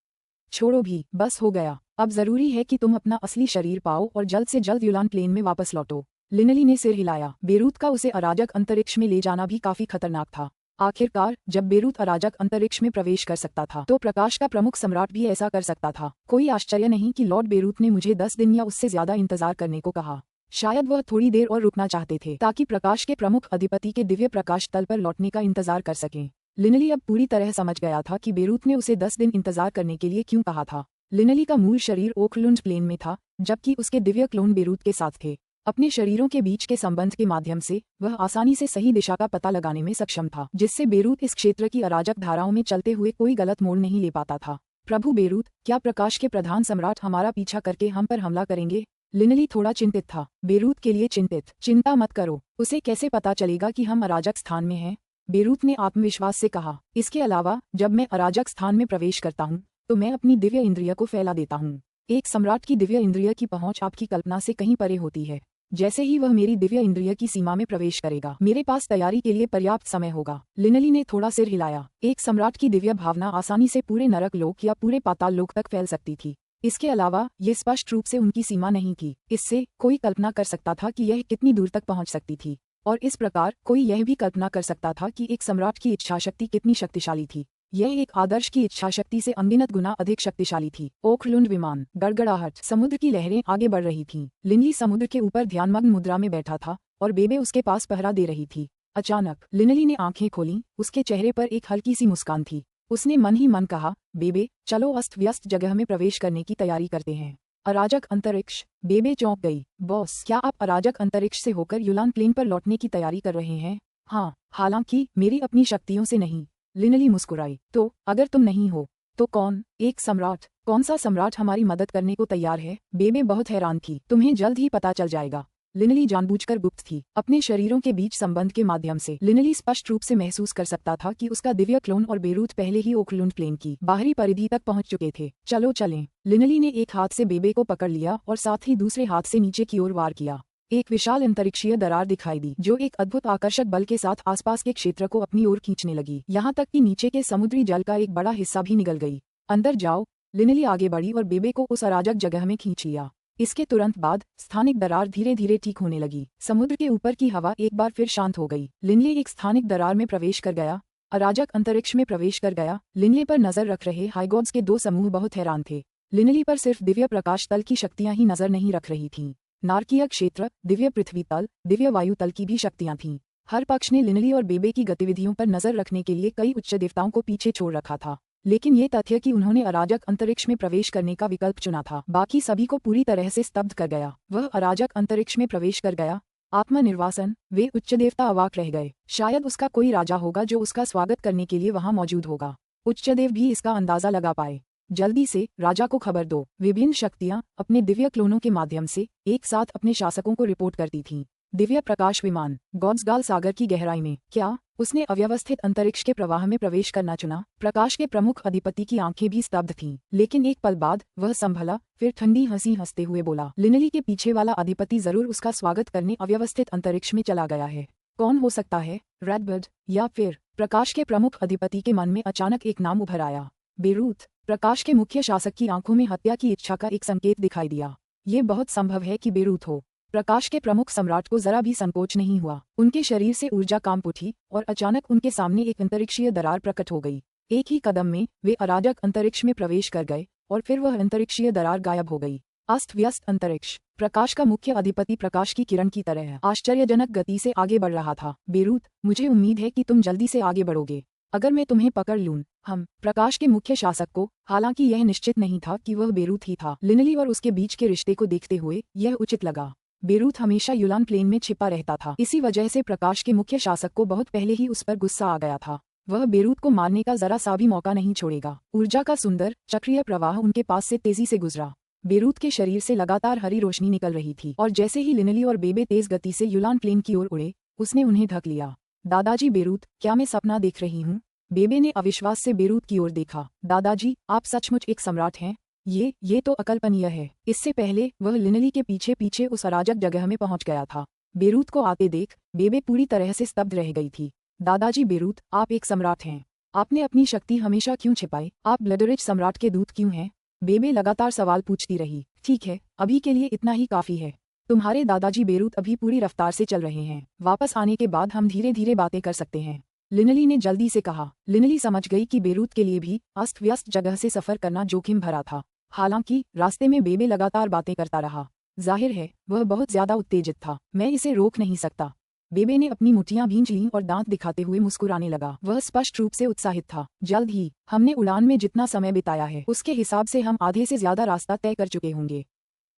छोड़ो भी, बस हो गया। अब जरूरी है कि तुम अपना असली शरीर पाओ और जल्द से जल्द यूलान प्लेन में वापस लौटो। लिनली ने सिर हिलाया। बेरूत का उसे अराजक अंतरिक्ष में ले जाना भी काफी खतरनाक था। आखिरकार जब बेरूत अराजक अंतरिक्ष में प्रवेश कर सकता था तो प्रकाश का प्रमुख सम्राट भी ऐसा कर सकता था। कोई आश्चर्य नहीं कि लॉर्ड बेरूत ने मुझे 10 दिन या उससे ज्यादा इंतजार करने को कहा। शायद वह थोड़ी देर और रुकना चाहते थे ताकि प्रकाश के प्रमुख अधिपति के दिव्य प्रकाश तल पर लौटने का इंतजार कर सकें। लिनली अब पूरी तरह समझ गया था कि बेरूत ने उसे 10 दिन इंतजार करने के लिए क्यों कहा था। लिनली का मूल शरीर ओकलुंड प्लेन में था, जबकि उसके दिव्य क्लोन बेरूत के साथ थे। अपने शरीरों के बीच के संबंध के माध्यम से वह आसानी से सही दिशा का पता लगाने में सक्षम था, जिससे बेरूत इस क्षेत्र की अराजक धाराओं में चलते हुए कोई गलत मोड़ नहीं ले पाता था। प्रभु बेरूत, क्या प्रकाश के प्रधान सम्राट हमारा पीछा करके हम पर हमला करेंगे? लिनली थोड़ा चिंतित था। बेरूत के लिए चिंतित? चिंता मत करो, उसे कैसे पता चलेगा कि हम अराजक स्थान में हैं? बेरूत ने आत्मविश्वास से कहा। इसके अलावा जब मैं अराजक स्थान में प्रवेश करता हूँ तो मैं अपनी दिव्य इंद्रिय को फैला देता हूँ। एक सम्राट की दिव्य इंद्रिय की पहुंच आपकी कल्पना से कहीं परे होती है। जैसे ही वह मेरी दिव्य इंद्रिय की सीमा में प्रवेश करेगा, मेरे पास तैयारी के लिए पर्याप्त समय होगा। लिनली ने थोड़ा सिर हिलाया। एक सम्राट की दिव्य भावना आसानी से पूरे नरक लोक या पूरे पाताल लोक तक फैल सकती थी। इसके अलावा ये स्पष्ट रूप से उनकी सीमा नहीं थी। इससे कोई कल्पना कर सकता था कि यह कितनी दूर तक पहुंच सकती थी, और इस प्रकार कोई यह भी कल्पना कर सकता था कि एक सम्राट की इच्छाशक्ति कितनी शक्तिशाली थी। यह एक आदर्श की इच्छाशक्ति से अनगिनत गुना अधिक शक्तिशाली थी। ओकलुंड विमान, गड़गड़ाहट, समुद्र की लहरें आगे बढ़ रही थीं। लिनली समुद्र के ऊपर ध्यानमग्न मुद्रा में बैठा था और बेबे उसके पास पहरा दे रही थी। अचानक लिनली ने आंखें खोलीं। उसके चेहरे पर एक हल्की सी मुस्कान थी। उसने मन ही मन कहा, बेबे, चलो अस्त व्यस्त जगह में प्रवेश करने की तैयारी करते हैं। अराजक अंतरिक्ष? बेबे चौंक गई। बॉस, क्या आप अराजक अंतरिक्ष से होकर यूलान प्लेन पर लौटने की तैयारी कर रहे हैं? हाँ, हालांकि मेरी अपनी शक्तियों से नहीं। लिनली मुस्कुराई। तो अगर तुम नहीं हो तो कौन? एक सम्राट। कौन सा सम्राट हमारी मदद करने को तैयार है? बेबे बहुत हैरान थी। तुम्हें जल्द ही पता चल जाएगा। लिनली जानबूझकर गुप्त थी। अपने शरीरों के बीच संबंध के माध्यम से लिनली स्पष्ट रूप से महसूस कर सकता था कि उसका दिव्य क्लोन और बेरूत पहले ही ओकलुंड प्लेन की बाहरी परिधि तक पहुंच चुके थे। चलो चलें। लिनली ने एक हाथ से बेबे को पकड़ लिया और साथ ही दूसरे हाथ से नीचे की ओर वार किया। एक विशाल अंतरिक्षीय दरार दिखाई दी जो एक अद्भुत आकर्षक बल के साथ आसपास के क्षेत्र को अपनी ओर खींचने लगी, यहाँ तक कि नीचे के समुद्री जल का एक बड़ा हिस्सा भी निगल गई। अंदर जाओ। लिनली आगे बढ़ी और बेबे को उस अराजक जगह में खींच लिया। इसके तुरंत बाद स्थानिक दरार धीरे धीरे ठीक होने लगी। समुद्र के ऊपर की हवा एक बार फिर शांत हो गई। लिनली एक स्थानिक दरार में प्रवेश कर गया। अराजक अंतरिक्ष में प्रवेश कर गया। लिनली पर नजर रख रहे हाइगॉड्स के 2 समूह बहुत हैरान थे। लिनली पर सिर्फ दिव्य प्रकाश तल की शक्तियां ही नजर नहीं रख रही थीं। नारकीय क्षेत्र, दिव्य पृथ्वी तल, दिव्य वायु तल की भी शक्तियां थीं। हर पक्ष ने लिनली और बेबे की गतिविधियों पर नजर रखने के लिए कई उच्च देवताओं को पीछे छोड़ रखा था, लेकिन ये तथ्य कि उन्होंने अराजक अंतरिक्ष में प्रवेश करने का विकल्प चुना था, बाकी सभी को पूरी तरह से स्तब्ध कर गया। वह अराजक अंतरिक्ष में प्रवेश कर गया। आत्मनिर्वासन। वे उच्च देवता अवाक रह गए। शायद उसका कोई राजा होगा जो उसका स्वागत करने के लिए वहां मौजूद होगा। उच्च देव भी इसका अंदाजा लगा पाए। जल्दी से राजा को खबर दो। विभिन्न शक्तियां अपने दिव्य क्लोनों के माध्यम से एक साथ अपने शासकों को रिपोर्ट करती थीं। दिव्य प्रकाश विमान गॉड्सगाल सागर की गहराई में। क्या उसने अव्यवस्थित अंतरिक्ष के प्रवाह में प्रवेश करना चुना? प्रकाश के प्रमुख अधिपति की आंखें भी स्तब्ध थीं, लेकिन एक पल बाद वह संभला, फिर ठंडी हंसी हंसते हुए बोला, लिनली के पीछे वाला अधिपति जरूर उसका स्वागत करने अव्यवस्थित अंतरिक्ष में चला गया है। कौन हो सकता है? रेडबर्ड या फिर? प्रकाश के प्रमुख अधिपति के मन में अचानक एक नाम उभर आया। बेरूत। प्रकाश के मुख्य शासक की आंखों में हत्या की इच्छा का एक संकेत दिखाई दिया। ये बहुत संभव है कि बेरूत हो। प्रकाश के प्रमुख सम्राट को जरा भी संकोच नहीं हुआ। उनके शरीर से ऊर्जा कांप उठी और अचानक उनके सामने एक अंतरिक्षीय दरार प्रकट हो गई। एक ही कदम में वे अराजक अंतरिक्ष में प्रवेश कर गए और फिर वह अंतरिक्षीय दरार गायब हो गई। अस्त व्यस्त अंतरिक्ष। प्रकाश का मुख्य अधिपति प्रकाश की किरण की तरह आश्चर्यजनक गति से आगे बढ़ रहा था। बेरूत, मुझे उम्मीद है कि तुम जल्दी से आगे बढ़ोगे। अगर मैं तुम्हें पकड़ लूं। हम प्रकाश के मुख्य शासक को, हालांकि यह निश्चित नहीं था कि वह बेरूत ही था, लिनली और उसके बीच के रिश्ते को देखते हुए यह उचित लगा। बेरूत हमेशा यूलान प्लेन में छिपा रहता था, इसी वजह से प्रकाश के मुख्य शासक को बहुत पहले ही उस पर गुस्सा आ गया था। वह बेरूत को मारने का जरा सा भी मौका नहीं छोड़ेगा। ऊर्जा का सुंदर चक्रीय प्रवाह उनके पास से तेजी से गुजरा। बेरूत के शरीर से लगातार हरी रोशनी निकल रही थी और जैसे ही लिनली और बेबे तेज गति से यूलान प्लेन की ओर उड़े, उसने उन्हें ढक लिया। दादाजी बेरूत, क्या मैं सपना देख रही हूँ? बेबे ने अविश्वास से बेरूत की ओर देखा। दादाजी, आप सचमुच एक सम्राट हैं? ये तो अकल्पनीय है। इससे पहले वह लिनली के पीछे पीछे उस अराजक जगह में पहुंच गया था। बेरूत को आते देख बेबे पूरी तरह से स्तब्ध रह गई थी। दादाजी बेरूत, आप एक सम्राट हैं। आपने अपनी शक्ति हमेशा क्यों छिपाई? आप ब्लडरिच सम्राट के दूत क्यों हैं? बेबे लगातार सवाल पूछती रही। ठीक है, अभी के लिए इतना ही काफी है। तुम्हारे दादाजी बेरूत अभी पूरी रफ्तार से चल रहे हैं। वापस आने के बाद हम धीरे धीरे बातें कर सकते हैं, लिनली ने जल्दी से कहा। लिनली समझ गई कि बेरूत के लिए भी अस्त व्यस्त जगह से सफर करना जोखिम भरा था। हालांकि रास्ते में बेबे लगातार बातें करता रहा। जाहिर है वह बहुत ज्यादा उत्तेजित था। मैं इसे रोक नहीं सकता। बेबे ने अपनी मुठ्ठियां भींच लीं और दांत दिखाते हुए मुस्कुराने लगा। वह स्पष्ट रूप से उत्साहित था। जल्द ही, हमने उड़ान में जितना समय बिताया है उसके हिसाब से हम आधे से ज्यादा रास्ता तय कर चुके होंगे।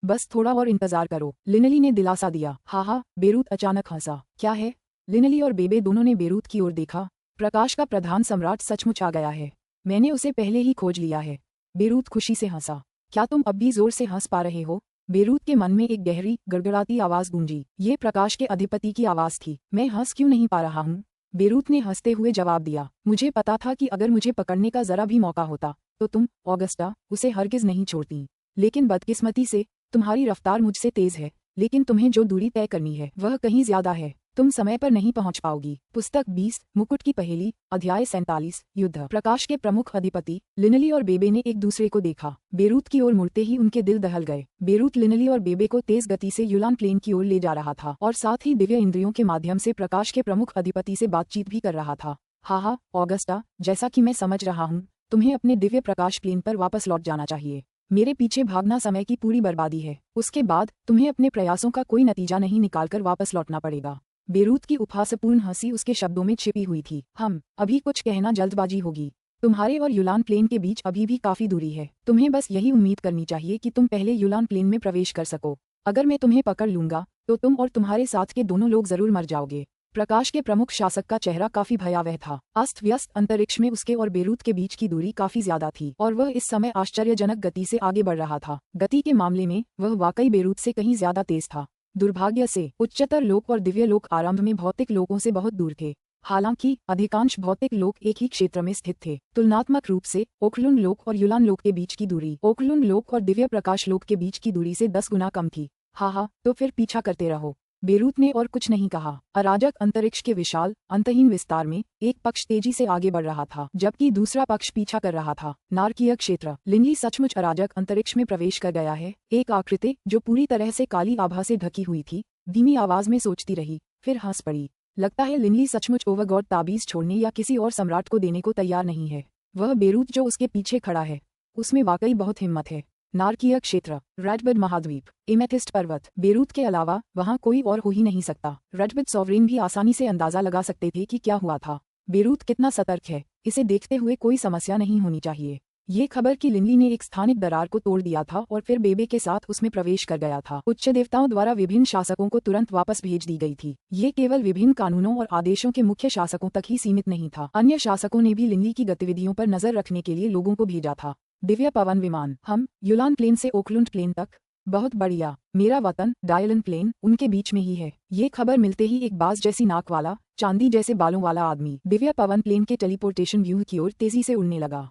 बस थोड़ा और इंतजार करो, लिनली ने दिलासा दिया। हाँ, बेरूत अचानक हंसा। क्या है? लिनली और बेबे दोनों ने बेरूत की ओर देखा। प्रकाश का प्रधान सम्राट सचमुच आ गया है। मैंने उसे पहले ही खोज लिया है। बेरूत खुशी से हंसा। क्या तुम अब भी जोर से हंस पा रहे हो? बेरूत के मन में एक गहरी गड़गड़ाती आवाज गूंजी। ये प्रकाश के अधिपति की आवाज थी। मैं हंस क्यों नहीं पा रहा हूँ? बेरूत ने हंसते हुए जवाब दिया। मुझे पता था कि अगर मुझे पकड़ने का जरा भी मौका होता तो तुम, ऑगस्टा, उसे हरगिज नहीं छोड़ती। लेकिन बदकिस्मती से तुम्हारी रफ्तार मुझसे तेज है, लेकिन तुम्हें जो दूरी तय करनी है वह कहीं ज्यादा है। तुम समय पर नहीं पहुंच पाओगी। पुस्तक 20, मुकुट की पहेली, अध्याय 47, युद्ध। प्रकाश के प्रमुख अधिपति लिनली और बेबे ने एक दूसरे को देखा। बेरूत की ओर मुड़ते ही उनके दिल दहल गए। बेरूत लिनली और बेबे को तेज गति से यूलान प्लेन की ओर ले जा रहा था और साथ ही दिव्य इंद्रियों के माध्यम से प्रकाश के प्रमुख अधिपति से बातचीत भी कर रहा था। हाँ, ऑगस्टा, जैसा कि मैं समझ रहा हूँ, तुम्हें अपने दिव्य प्रकाश प्लेन पर वापस लौट जाना चाहिए। मेरे पीछे भागना समय की पूरी बर्बादी है। उसके बाद तुम्हें अपने प्रयासों का कोई नतीजा नहीं निकालकर वापस लौटना पड़ेगा। बेरूत की उपहासपूर्ण हंसी उसके शब्दों में छिपी हुई थी। हम अभी कुछ कहना जल्दबाजी होगी। तुम्हारे और यूलान प्लेन के बीच अभी भी काफी दूरी है। तुम्हें बस यही उम्मीद करनी चाहिए कि तुम पहले यूलान प्लेन में प्रवेश कर सको। अगर मैं तुम्हें पकड़ लूंगा तो तुम और तुम्हारे साथ के दोनों लोग जरूर मर जाओगे। प्रकाश के प्रमुख शासक का चेहरा काफी भयावह था। अस्त व्यस्त अंतरिक्ष में उसके और बेरूत के बीच की दूरी काफी ज्यादा थी और वह इस समय आश्चर्यजनक गति से आगे बढ़ रहा था। गति के मामले में वह वाकई बेरूत से कहीं ज्यादा तेज था। दुर्भाग्य से उच्चतर लोक और दिव्य लोक आरंभ में भौतिक लोकों से बहुत दूर थे। हालांकि अधिकांश भौतिक लोक एक ही क्षेत्र में स्थित थे। तुलनात्मक रूप से ओकलुन लोक और यूलान लोक के बीच की दूरी ओकलुन लोक और दिव्य प्रकाश लोक के बीच की दूरी से 10 गुना कम थी। हाँ, तो फिर पीछा करते रहो। बेरूत ने और कुछ नहीं कहा। अराजक अंतरिक्ष के विशाल अंतहीन विस्तार में एक पक्ष तेजी से आगे बढ़ रहा था जबकि दूसरा पक्ष पीछा कर रहा था। नारकीय क्षेत्र। लिनली सचमुच अराजक अंतरिक्ष में प्रवेश कर गया है। एक आकृति जो पूरी तरह से काली आभा से ढकी हुई थी धीमी आवाज में सोचती रही, फिर हंस पड़ी। लगता है लिनली सचमुच ओवरगॉड ताबीज छोड़ने या किसी और सम्राट को देने को तैयार नहीं है। वह बेरूत जो उसके पीछे खड़ा है उसमें वाकई बहुत हिम्मत है। नारकीय क्षेत्र। रेडबर्ड महाद्वीप। एमेथिस्ट पर्वत। बेरूत के अलावा वहां कोई और हो ही नहीं सकता। रेडबर्ड सॉवरेन भी आसानी से अंदाजा लगा सकते थे कि क्या हुआ था। बेरूत कितना सतर्क है, इसे देखते हुए कोई समस्या नहीं होनी चाहिए। ये खबर कि लिनली ने एक स्थानिक दरार को तोड़ दिया था और फिर बेबे के साथ उसमें प्रवेश कर गया था उच्च देवताओं द्वारा विभिन्न शासकों को तुरंत वापस भेज दी गई थी। ये केवल विभिन्न कानूनों और आदेशों के मुख्य शासकों तक ही सीमित नहीं था। अन्य शासकों ने भी लिनली की गतिविधियों पर नजर रखने के लिए लोगों को भेजा था। दिव्य पवन विमान। हम यूलान प्लेन से ओकलुंड प्लेन तक। बहुत बढ़िया। मेरा वतन डायलन प्लेन उनके बीच में ही है। ये खबर मिलते ही एक बाज जैसी नाक वाला, चांदी जैसे बालों वाला आदमी दिव्य पवन प्लेन के टेलीपोर्टेशन व्यूह की ओर तेजी से उड़ने लगा।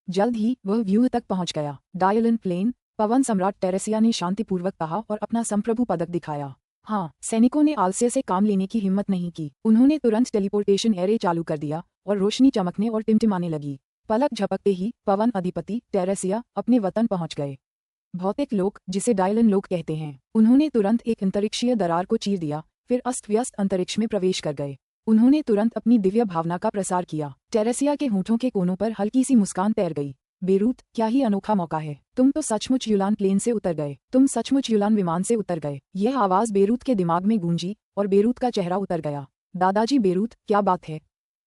जल्द ही वह व्यूह तक पहुंच गया। Dylan plane. पवन सम्राट टेरेसिया ने शांतिपूर्वक कहा और अपना संप्रभु पदक दिखाया। हाँ, सैनिकों ने आलस्य से काम लेने की हिम्मत नहीं की। उन्होंने तुरंत टेलीपोर्टेशन एरे चालू कर दिया और रोशनी चमकने और टिमटिमाने लगी। पलक झपकते ही पवन अधिपति टेरेसिया अपने वतन पहुंच गए। भौतिक लोक, जिसे डायलन लोक कहते हैं, उन्होंने तुरंत एक अंतरिक्षीय दरार को चीर दिया, फिर अस्त व्यस्त अंतरिक्ष में प्रवेश कर गए। उन्होंने तुरंत अपनी दिव्य भावना का प्रसार किया। टेरेसिया के होठों के कोनों पर हल्की सी मुस्कान तैर गई। बेरूत, क्या ही अनोखा मौका है। तुम तो सचमुच यूलान प्लेन से उतर गए। तुम सचमुच यूलान विमान से उतर गए। यह आवाज बेरूत के दिमाग में गूंजी और बेरूत का चेहरा उतर गया। दादाजी बेरूत, क्या बात है?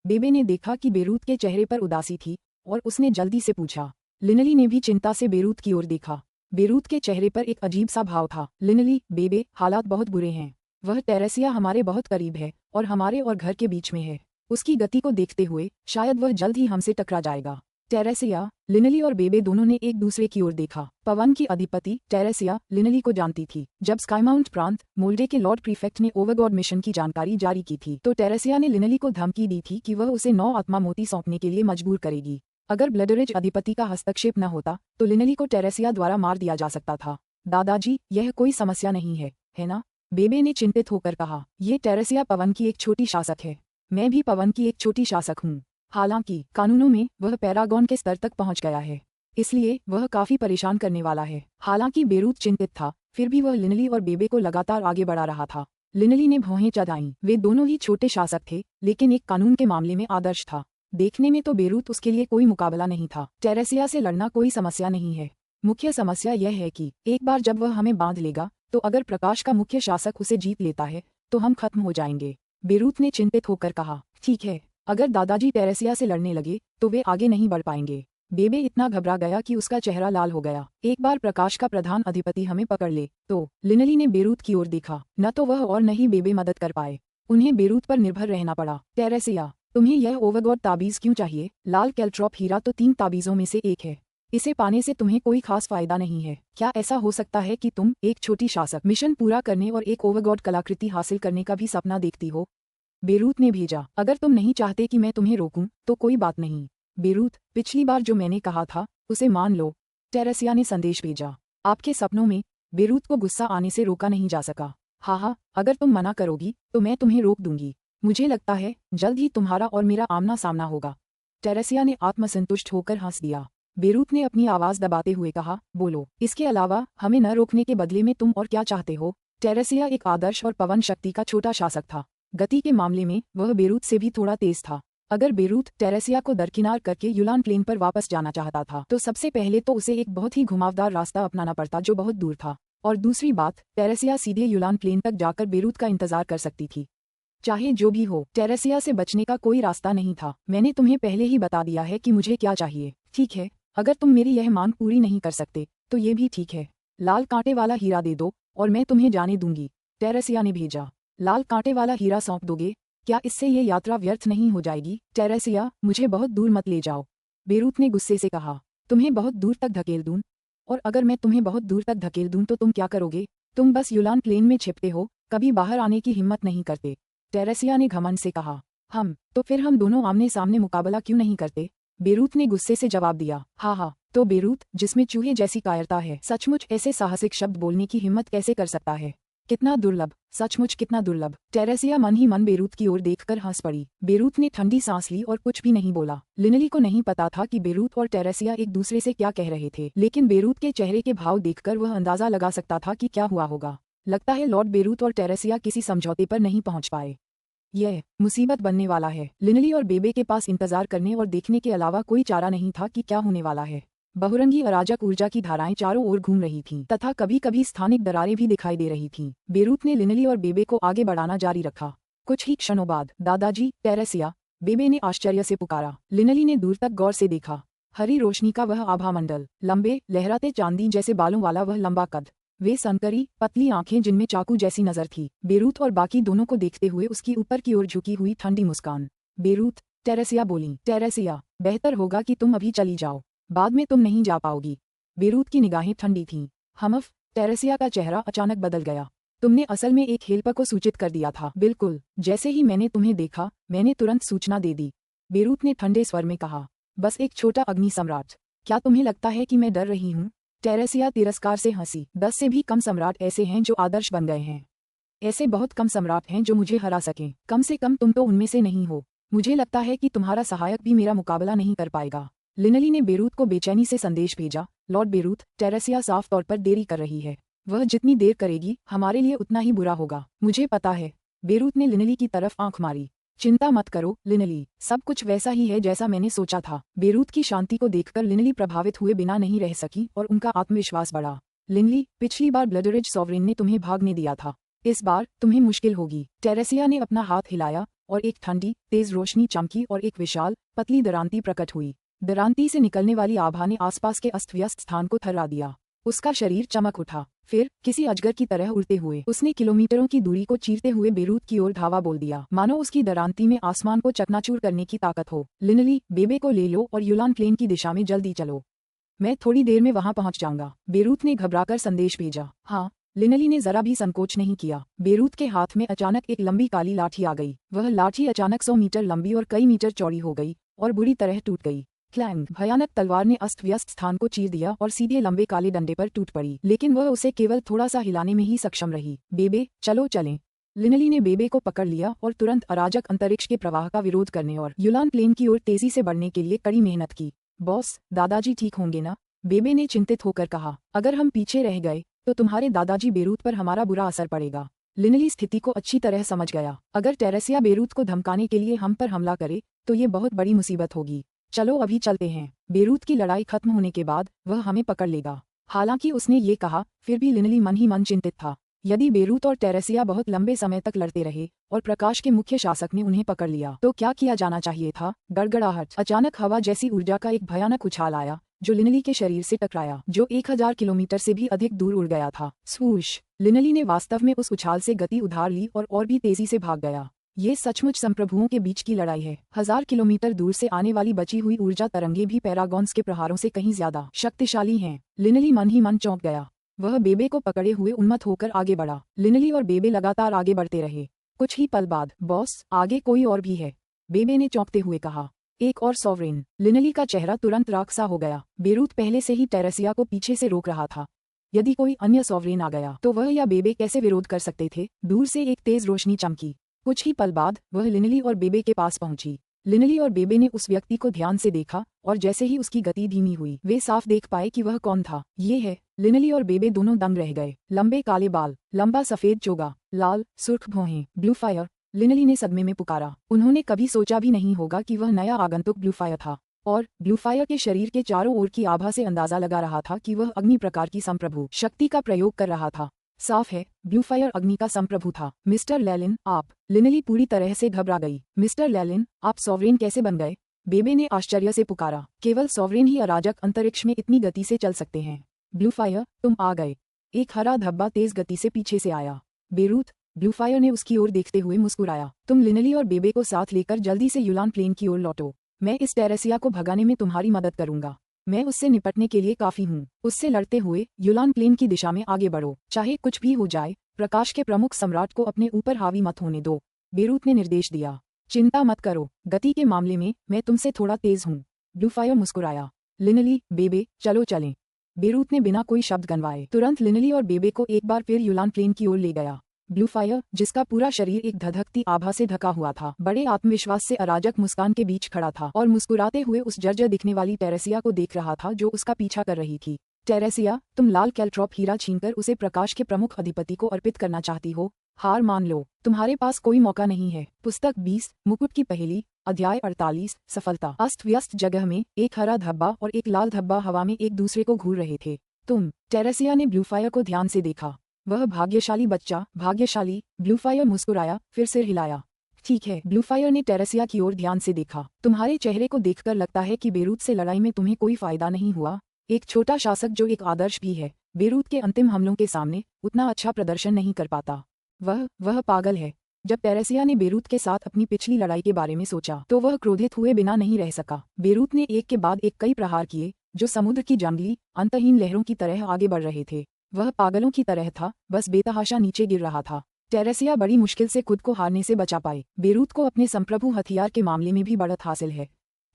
बेबे ने देखा कि बेरूत के चेहरे पर उदासी थी और उसने जल्दी से पूछा। लिनली ने भी चिंता से बेरूत की ओर देखा। बेरूत के चेहरे पर एक अजीब सा भाव था। लिनली, बेबे, हालात बहुत बुरे हैं। वह टेरेसिया हमारे बहुत करीब है और हमारे और घर के बीच में है। उसकी गति को देखते हुए शायद वह जल्द ही हमसे टकरा जाएगा। टेरेसिया, लिनली और बेबे दोनों ने एक दूसरे की ओर देखा। पवन की अधिपति टेरेसिया लिनली को जानती थी। जब स्काईमाउंट प्रांत मोल्डे के लॉर्ड प्रीफेक्ट ने ओवरगॉड मिशन की जानकारी जारी की थी तो टेरेसिया ने लिनली को धमकी दी थी कि वह उसे 9 आत्मा मोती सौंपने के लिए मजबूर करेगी। अगर ब्लडरिज अधिपति का हस्तक्षेप न होता तो लिनली को टेरेसिया द्वारा मार दिया जा सकता था। दादाजी, यह कोई समस्या नहीं है ना? बेबे ने चिंतित होकर कहा। ये टेरेसिया पवन की एक छोटी शासक है। मैं भी पवन की एक छोटी शासक हूँ। हालांकि कानूनों में वह पैरागॉन के स्तर तक पहुंच गया है, इसलिए वह काफी परेशान करने वाला है। हालांकि बेरूत चिंतित था, फिर भी वह लिनली और बेबे को लगातार आगे बढ़ा रहा था। लिनली ने भौहें चढ़ाईं। वे दोनों ही छोटे शासक थे, लेकिन एक कानून के मामले में आदर्श था। देखने में तो बेरूत उसके लिए कोई मुकाबला नहीं था। टेरेसिया से लड़ना कोई समस्या नहीं है। मुख्य समस्या यह है कि एक बार जब वह हमें बांध लेगा तो अगर प्रकाश का मुख्य शासक उसे जीत लेता है तो हम खत्म हो जाएंगे। बेरूत ने चिंतित होकर कहा। ठीक है, अगर दादाजी टेरेसिया से लड़ने लगे तो वे आगे नहीं बढ़ पाएंगे। बेबे इतना घबरा गया कि उसका चेहरा लाल हो गया। एक बार प्रकाश का प्रधान अधिपति हमें पकड़ ले तो। लिनली ने बेरूत की ओर देखा। न तो वह और न ही बेबे मदद कर पाए। उन्हें बेरूत पर निर्भर रहना पड़ा। टेरेसिया, तुम्हें यह ओवरगॉड ताबीज क्यों चाहिए? लाल कैल्ट्रॉप हीरा तो 3 ताबीजों में से एक है। इसे पाने से तुम्हें कोई खास फायदा नहीं है। क्या ऐसा हो सकता है कि तुम एक छोटी शासक मिशन पूरा करने और एक ओवरगॉड कलाकृति हासिल करने का भी सपना देखती हो? बेरूत ने भेजा। अगर तुम नहीं चाहते कि मैं तुम्हें रोकूं तो कोई बात नहीं। बेरूत, पिछली बार जो मैंने कहा था उसे मान लो। टेरेसिया ने संदेश भेजा। आपके सपनों में बेरूत को गुस्सा आने से रोका नहीं जा सका। हाँ, अगर तुम मना करोगी तो मैं तुम्हें रोक दूंगी। मुझे लगता है जल्द ही तुम्हारा और मेरा आमना सामना होगा। टेरेसिया ने आत्मसंतुष्ट होकर हंस दिया। बेरूत ने अपनी आवाज दबाते हुए कहा, बोलो। इसके अलावा हमें न रोकने के बदले में तुम और क्या चाहते हो? टेरेसिया एक आदर्श और पवन शक्ति का छोटा शासक था। गति के मामले में वह बेरूत से भी थोड़ा तेज था। अगर बेरूत टेरेसिया को दरकिनार करके यूलान प्लेन पर वापस जाना चाहता था तो सबसे पहले तो उसे एक बहुत ही घुमावदार रास्ता अपनाना पड़ता जो बहुत दूर था। और दूसरी बात, टेरेसिया सीधे यूलान प्लेन तक जाकर बेरूत का इंतजार कर सकती थी। चाहे जो भी हो, टेरेसिया से बचने का कोई रास्ता नहीं था। मैंने तुम्हें पहले ही बता दिया है कि मुझे क्या चाहिए। ठीक है, अगर तुम मेरी यह मांग पूरी नहीं कर सकते तो ये भी ठीक है। लाल कांटे वाला हीरा दे दो और मैं तुम्हें जाने दूंगी। टेरेसिया ने भेजा। लाल कांटे वाला हीरा सौंप दोगे? क्या इससे ये यात्रा व्यर्थ नहीं हो जाएगी? टेरेसिया, मुझे बहुत दूर मत ले जाओ। बेरूत ने गुस्से से कहा। तुम्हें बहुत दूर तक धकेल दूं? और अगर मैं तुम्हें बहुत दूर तक धकेल दूं तो तुम क्या करोगे? तुम बस यूलान प्लेन में छिपते हो, कभी बाहर आने की हिम्मत नहीं करते। टेरेसिया ने घमंड से कहा। तो फिर हम दोनों आमने सामने मुकाबला क्यों नहीं करते? बेरूत ने गुस्से से जवाब दिया। हाँ, तो बेरूत, जिसमें चूहे जैसी कायरता है, सचमुच ऐसे साहसिक शब्द बोलने की हिम्मत कैसे कर सकता है? कितना दुर्लभ, सचमुच कितना दुर्लभ। टेरेसिया मन ही मन बेरूत की ओर देखकर हंस पड़ी। बेरूत ने ठंडी सांस ली और कुछ भी नहीं बोला। लिनली को नहीं पता था कि बेरूत और टेरेसिया एक दूसरे से क्या कह रहे थे, लेकिन बेरूत के चेहरे के भाव देखकर वह अंदाजा लगा सकता था कि क्या हुआ होगा। लगता है लॉर्ड बेरूत और टेरेसिया किसी समझौते पर नहीं पहुंच पाए। यह मुसीबत बनने वाला है। लिनली और बेबे के पास इंतजार करने और देखने के अलावा कोई चारा नहीं था कि क्या होने वाला है। बहुरंगी अराजक ऊर्जा की धाराएं चारों ओर घूम रही थीं तथा कभी कभी स्थानिक दरारें भी दिखाई दे रही थीं। बेरूत ने लिनली और बेबे को आगे बढ़ाना जारी रखा। कुछ ही क्षणों बाद, दादाजी, टेरेसिया, बेबे ने आश्चर्य से पुकारा। लिनली ने दूर तक गौर से देखा। हरी रोशनी का वह आभामंडल, लंबे लहराते चांदी जैसे बालों वाला वह लंबा कद, वे संकरी पतली आंखें जिनमें चाकू जैसी नजर थी। बेरूत और बाकी दोनों को देखते हुए उसकी ऊपर की ओर झुकी हुई ठंडी मुस्कान। बेरूत, टेरेसिया बोली। टेरेसिया, बेहतर होगा कि तुम अभी चली जाओ, बाद में तुम नहीं जा पाओगी। बेरूत की निगाहें ठंडी थीं। हमफ, टेरेसिया का चेहरा अचानक बदल गया। तुमने असल में एक हेल्पर को सूचित कर दिया था। बिल्कुल, जैसे ही मैंने तुम्हें देखा मैंने तुरंत सूचना दे दी। बेरूत ने ठंडे स्वर में कहा। बस एक छोटा अग्नि सम्राट। क्या तुम्हें लगता है कि मैं डर रही हूँ? टेरेसिया तिरस्कार से हंसी। 10 से भी कम सम्राट ऐसे हैं जो आदर्श बन गए हैं। ऐसे बहुत कम सम्राट हैं जो मुझे हरा सकें। कम से कम तुम तो उनमें से नहीं हो। मुझे लगता है कि तुम्हारा सहायक भी मेरा मुकाबला नहीं कर पाएगा। लिनली ने बेरूत को बेचैनी से संदेश भेजा। लॉर्ड बेरूत, टेरेसिया साफ तौर पर देरी कर रही है। वह जितनी देर करेगी हमारे लिए उतना ही बुरा होगा। मुझे पता है। बेरूत ने लिनली की तरफ आंख मारी। चिंता मत करो लिनली, सब कुछ वैसा ही है जैसा मैंने सोचा था। बेरूत की शांति को देखकर लिनली प्रभावित हुए बिना नहीं रह सकी और उनका आत्मविश्वास बढ़ा। लिनली, पिछली बार ब्लडरिज सॉवरेन ने तुम्हें भागने दिया था, इस बार तुम्हें मुश्किल होगी। टेरेसिया ने अपना हाथ हिलाया और एक ठंडी तेज रोशनी चमकी और एक विशाल पतली दरांती प्रकट हुई। दरांती से निकलने वाली आभा ने आसपास के अस्त व्यस्त स्थान को थर्रा दिया। उसका शरीर चमक उठा, फिर किसी अजगर की तरह उड़ते हुए उसने किलोमीटरों की दूरी को चीरते हुए बेरूत की ओर धावा बोल दिया, मानो उसकी दरांती में आसमान को चकनाचूर करने की ताकत हो। लिनली, बेबे को ले लो और युलान प्लेन की दिशा में जल्दी चलो, मैं थोड़ी देर में वहां पहुंच जाऊंगा। बेरूत ने घबराकर संदेश भेजा। हाँ, लिनली ने जरा भी संकोच नहीं किया। बेरूत के हाथ में अचानक एक लंबी काली लाठी आ गई। वह लाठी अचानक 100 मीटर लंबी और कई मीटर चौड़ी हो गई और बुरी तरह टूट गई। क्लैंग, भयानक तलवार ने अस्त व्यस्त स्थान को चीर दिया और सीधे लंबे काले डंडे पर टूट पड़ी, लेकिन वह उसे केवल थोड़ा सा हिलाने में ही सक्षम रही। बेबे, चलो चलें। लिनली ने बेबे को पकड़ लिया और तुरंत अराजक अंतरिक्ष के प्रवाह का विरोध करने और युलान प्लेन की ओर तेजी से बढ़ने के लिए कड़ी मेहनत की। बॉस, दादाजी ठीक होंगे ना? बेबे ने चिंतित होकर कहा। अगर हम पीछे रह गए तो तुम्हारे दादाजी बेरूत पर हमारा बुरा असर पड़ेगा। लिनली स्थिति को अच्छी तरह समझ गया। अगर टेरेसिया बेरूत को धमकाने के लिए हम पर हमला करे तो ये बहुत बड़ी मुसीबत होगी। चलो अभी चलते हैं। बेरूत की लड़ाई खत्म होने के बाद वह हमें पकड़ लेगा। हालांकि उसने ये कहा, फिर भी लिनली मन ही मन चिंतित था। यदि बेरूत और टेरेसिया बहुत लंबे समय तक लड़ते रहे और प्रकाश के मुख्य शासक ने उन्हें पकड़ लिया तो क्या किया जाना चाहिए था? गड़गड़ाहट। अचानक हवा जैसी ऊर्जा का एक भयानक उछाल आया जो लिनली के शरीर से टकराया, जो 1000 किलोमीटर से भी अधिक दूर उड़ गया था। स्वूश। लिनली ने वास्तव में उस उछाल से गति उधार ली और भी तेजी से भाग गया। ये सचमुच संप्रभुओं के बीच की लड़ाई है। 1000 किलोमीटर दूर से आने वाली बची हुई ऊर्जा तरंगे भी पैरागॉन्स के प्रहारों से कहीं ज्यादा शक्तिशाली हैं। लिनली मन ही मन चौंक गया। वह बेबे को पकड़े हुए उन्मत्त होकर आगे बढ़ा। लिनली और बेबे लगातार आगे बढ़ते रहे। कुछ ही पल बाद, बॉस, आगे कोई और भी है, बेबे ने चौंकते हुए कहा। एक और सॉवरेन। लिनली का चेहरा तुरंत राख सा हो गया। बेरूत पहले से ही टेरेसिया को पीछे से रोक रहा था। यदि कोई अन्य सॉवरेन आ गया तो वह या बेबे कैसे विरोध कर सकते थे? दूर से एक तेज रोशनी चमकी। कुछ ही पल बाद वह लिनली और बेबे के पास पहुंची। लिनली और बेबे ने उस व्यक्ति को ध्यान से देखा और जैसे ही उसकी गति धीमी हुई वे साफ देख पाए कि वह कौन था। ये है। लिनली और बेबे दोनों दंग रह गए। लंबे काले बाल, लंबा सफेद चोगा, लाल सुर्ख भौहें, ब्लू फायर। लिनली ने सदमे में पुकारा। उन्होंने कभी सोचा भी नहीं होगा कि वह नया आगंतुक ब्लू फायर था और ब्लू फायर के शरीर के चारों ओर की आभा से अंदाजा लगा रहा था कि वह अग्नि प्रकार की संप्रभु शक्ति का प्रयोग कर रहा था। साफ है, ब्लू फायर अग्नि का संप्रभु था। मिस्टर लेलिन, आप? लिनली पूरी तरह से घबरा गई। मिस्टर लेलिन, आप सॉवरेन कैसे बन गए? बेबे ने आश्चर्य से पुकारा। केवल सॉवरेन ही अराजक अंतरिक्ष में इतनी गति से चल सकते हैं। ब्लू फायर, तुम आ गए। एक हरा धब्बा तेज गति से पीछे से आया। बेरूत, ब्लू फायर ने उसकी ओर देखते हुए मुस्कुराया। तुम लिनली और बेबे को साथ लेकर जल्दी से युलान प्लेन की ओर लौटो। मैं इस टेरेसिया को भगाने में तुम्हारी मदद करूंगा। मैं उससे निपटने के लिए काफी हूँ। उससे लड़ते हुए युलान प्लेन की दिशा में आगे बढ़ो। चाहे कुछ भी हो जाए, प्रकाश के प्रमुख सम्राट को अपने ऊपर हावी मत होने दो। बेरूत ने निर्देश दिया। चिंता मत करो, गति के मामले में मैं तुमसे थोड़ा तेज हूँ। ब्लू फायर मुस्कुराया। लिनली, बेबे, चलो चलें। बेरूत ने बिना कोई शब्द गनवाए तुरंत लिनली और बेबे को एक बार फिर युलान प्लेन की ओर ले गया। ब्लू फायर, जिसका पूरा शरीर एक धधकती आभा से ढका हुआ था, बड़े आत्मविश्वास से अराजक मुस्कान के बीच खड़ा था और मुस्कुराते हुए उस जर्जर दिखने वाली टेरेसिया को देख रहा था जो उसका पीछा कर रही थी। टेरेसिया, तुम लाल कैल्ट्रॉप हीरा छीनकर उसे प्रकाश के प्रमुख अधिपति को अर्पित करना चाहती हो? हार मान लो, तुम्हारे पास कोई मौका नहीं है। पुस्तक 20, मुकुट की पहेली, अध्याय 48, सफलता। अस्त व्यस्त जगह में एक हरा धब्बा और एक लाल धब्बा हवा में एक दूसरे को घूर रहे थे। तुम? टेरेसिया ने ब्लू फायर को ध्यान से देखा। वह भाग्यशाली बच्चा, भाग्यशाली। ब्लू फायर मुस्कुराया, फिर सिर हिलाया। ठीक है। ब्लू फायर ने टेरेसिया की ओर ध्यान से देखा। तुम्हारे चेहरे को देखकर लगता है कि बेरूत से लड़ाई में तुम्हें कोई फायदा नहीं हुआ। एक छोटा शासक जो एक आदर्श भी है, बेरूत के अंतिम हमलों के सामने उतना अच्छा प्रदर्शन नहीं कर पाता। वह पागल है। जब टेरेसिया ने बेरूत के साथ अपनी पिछली लड़ाई के बारे में सोचा तो वह क्रोधित हुए बिना नहीं रह सका। बेरूत ने एक के बाद एक कई प्रहार किए जो समुद्र की जंगली अंतहीन लहरों की तरह आगे बढ़ रहे थे। वह पागलों की तरह था, बस बेतहाशा नीचे गिर रहा था। टेरेसिया बड़ी मुश्किल से खुद को हारने से बचा पाए। बेरूत को अपने संप्रभु हथियार के मामले में भी बढ़त हासिल है।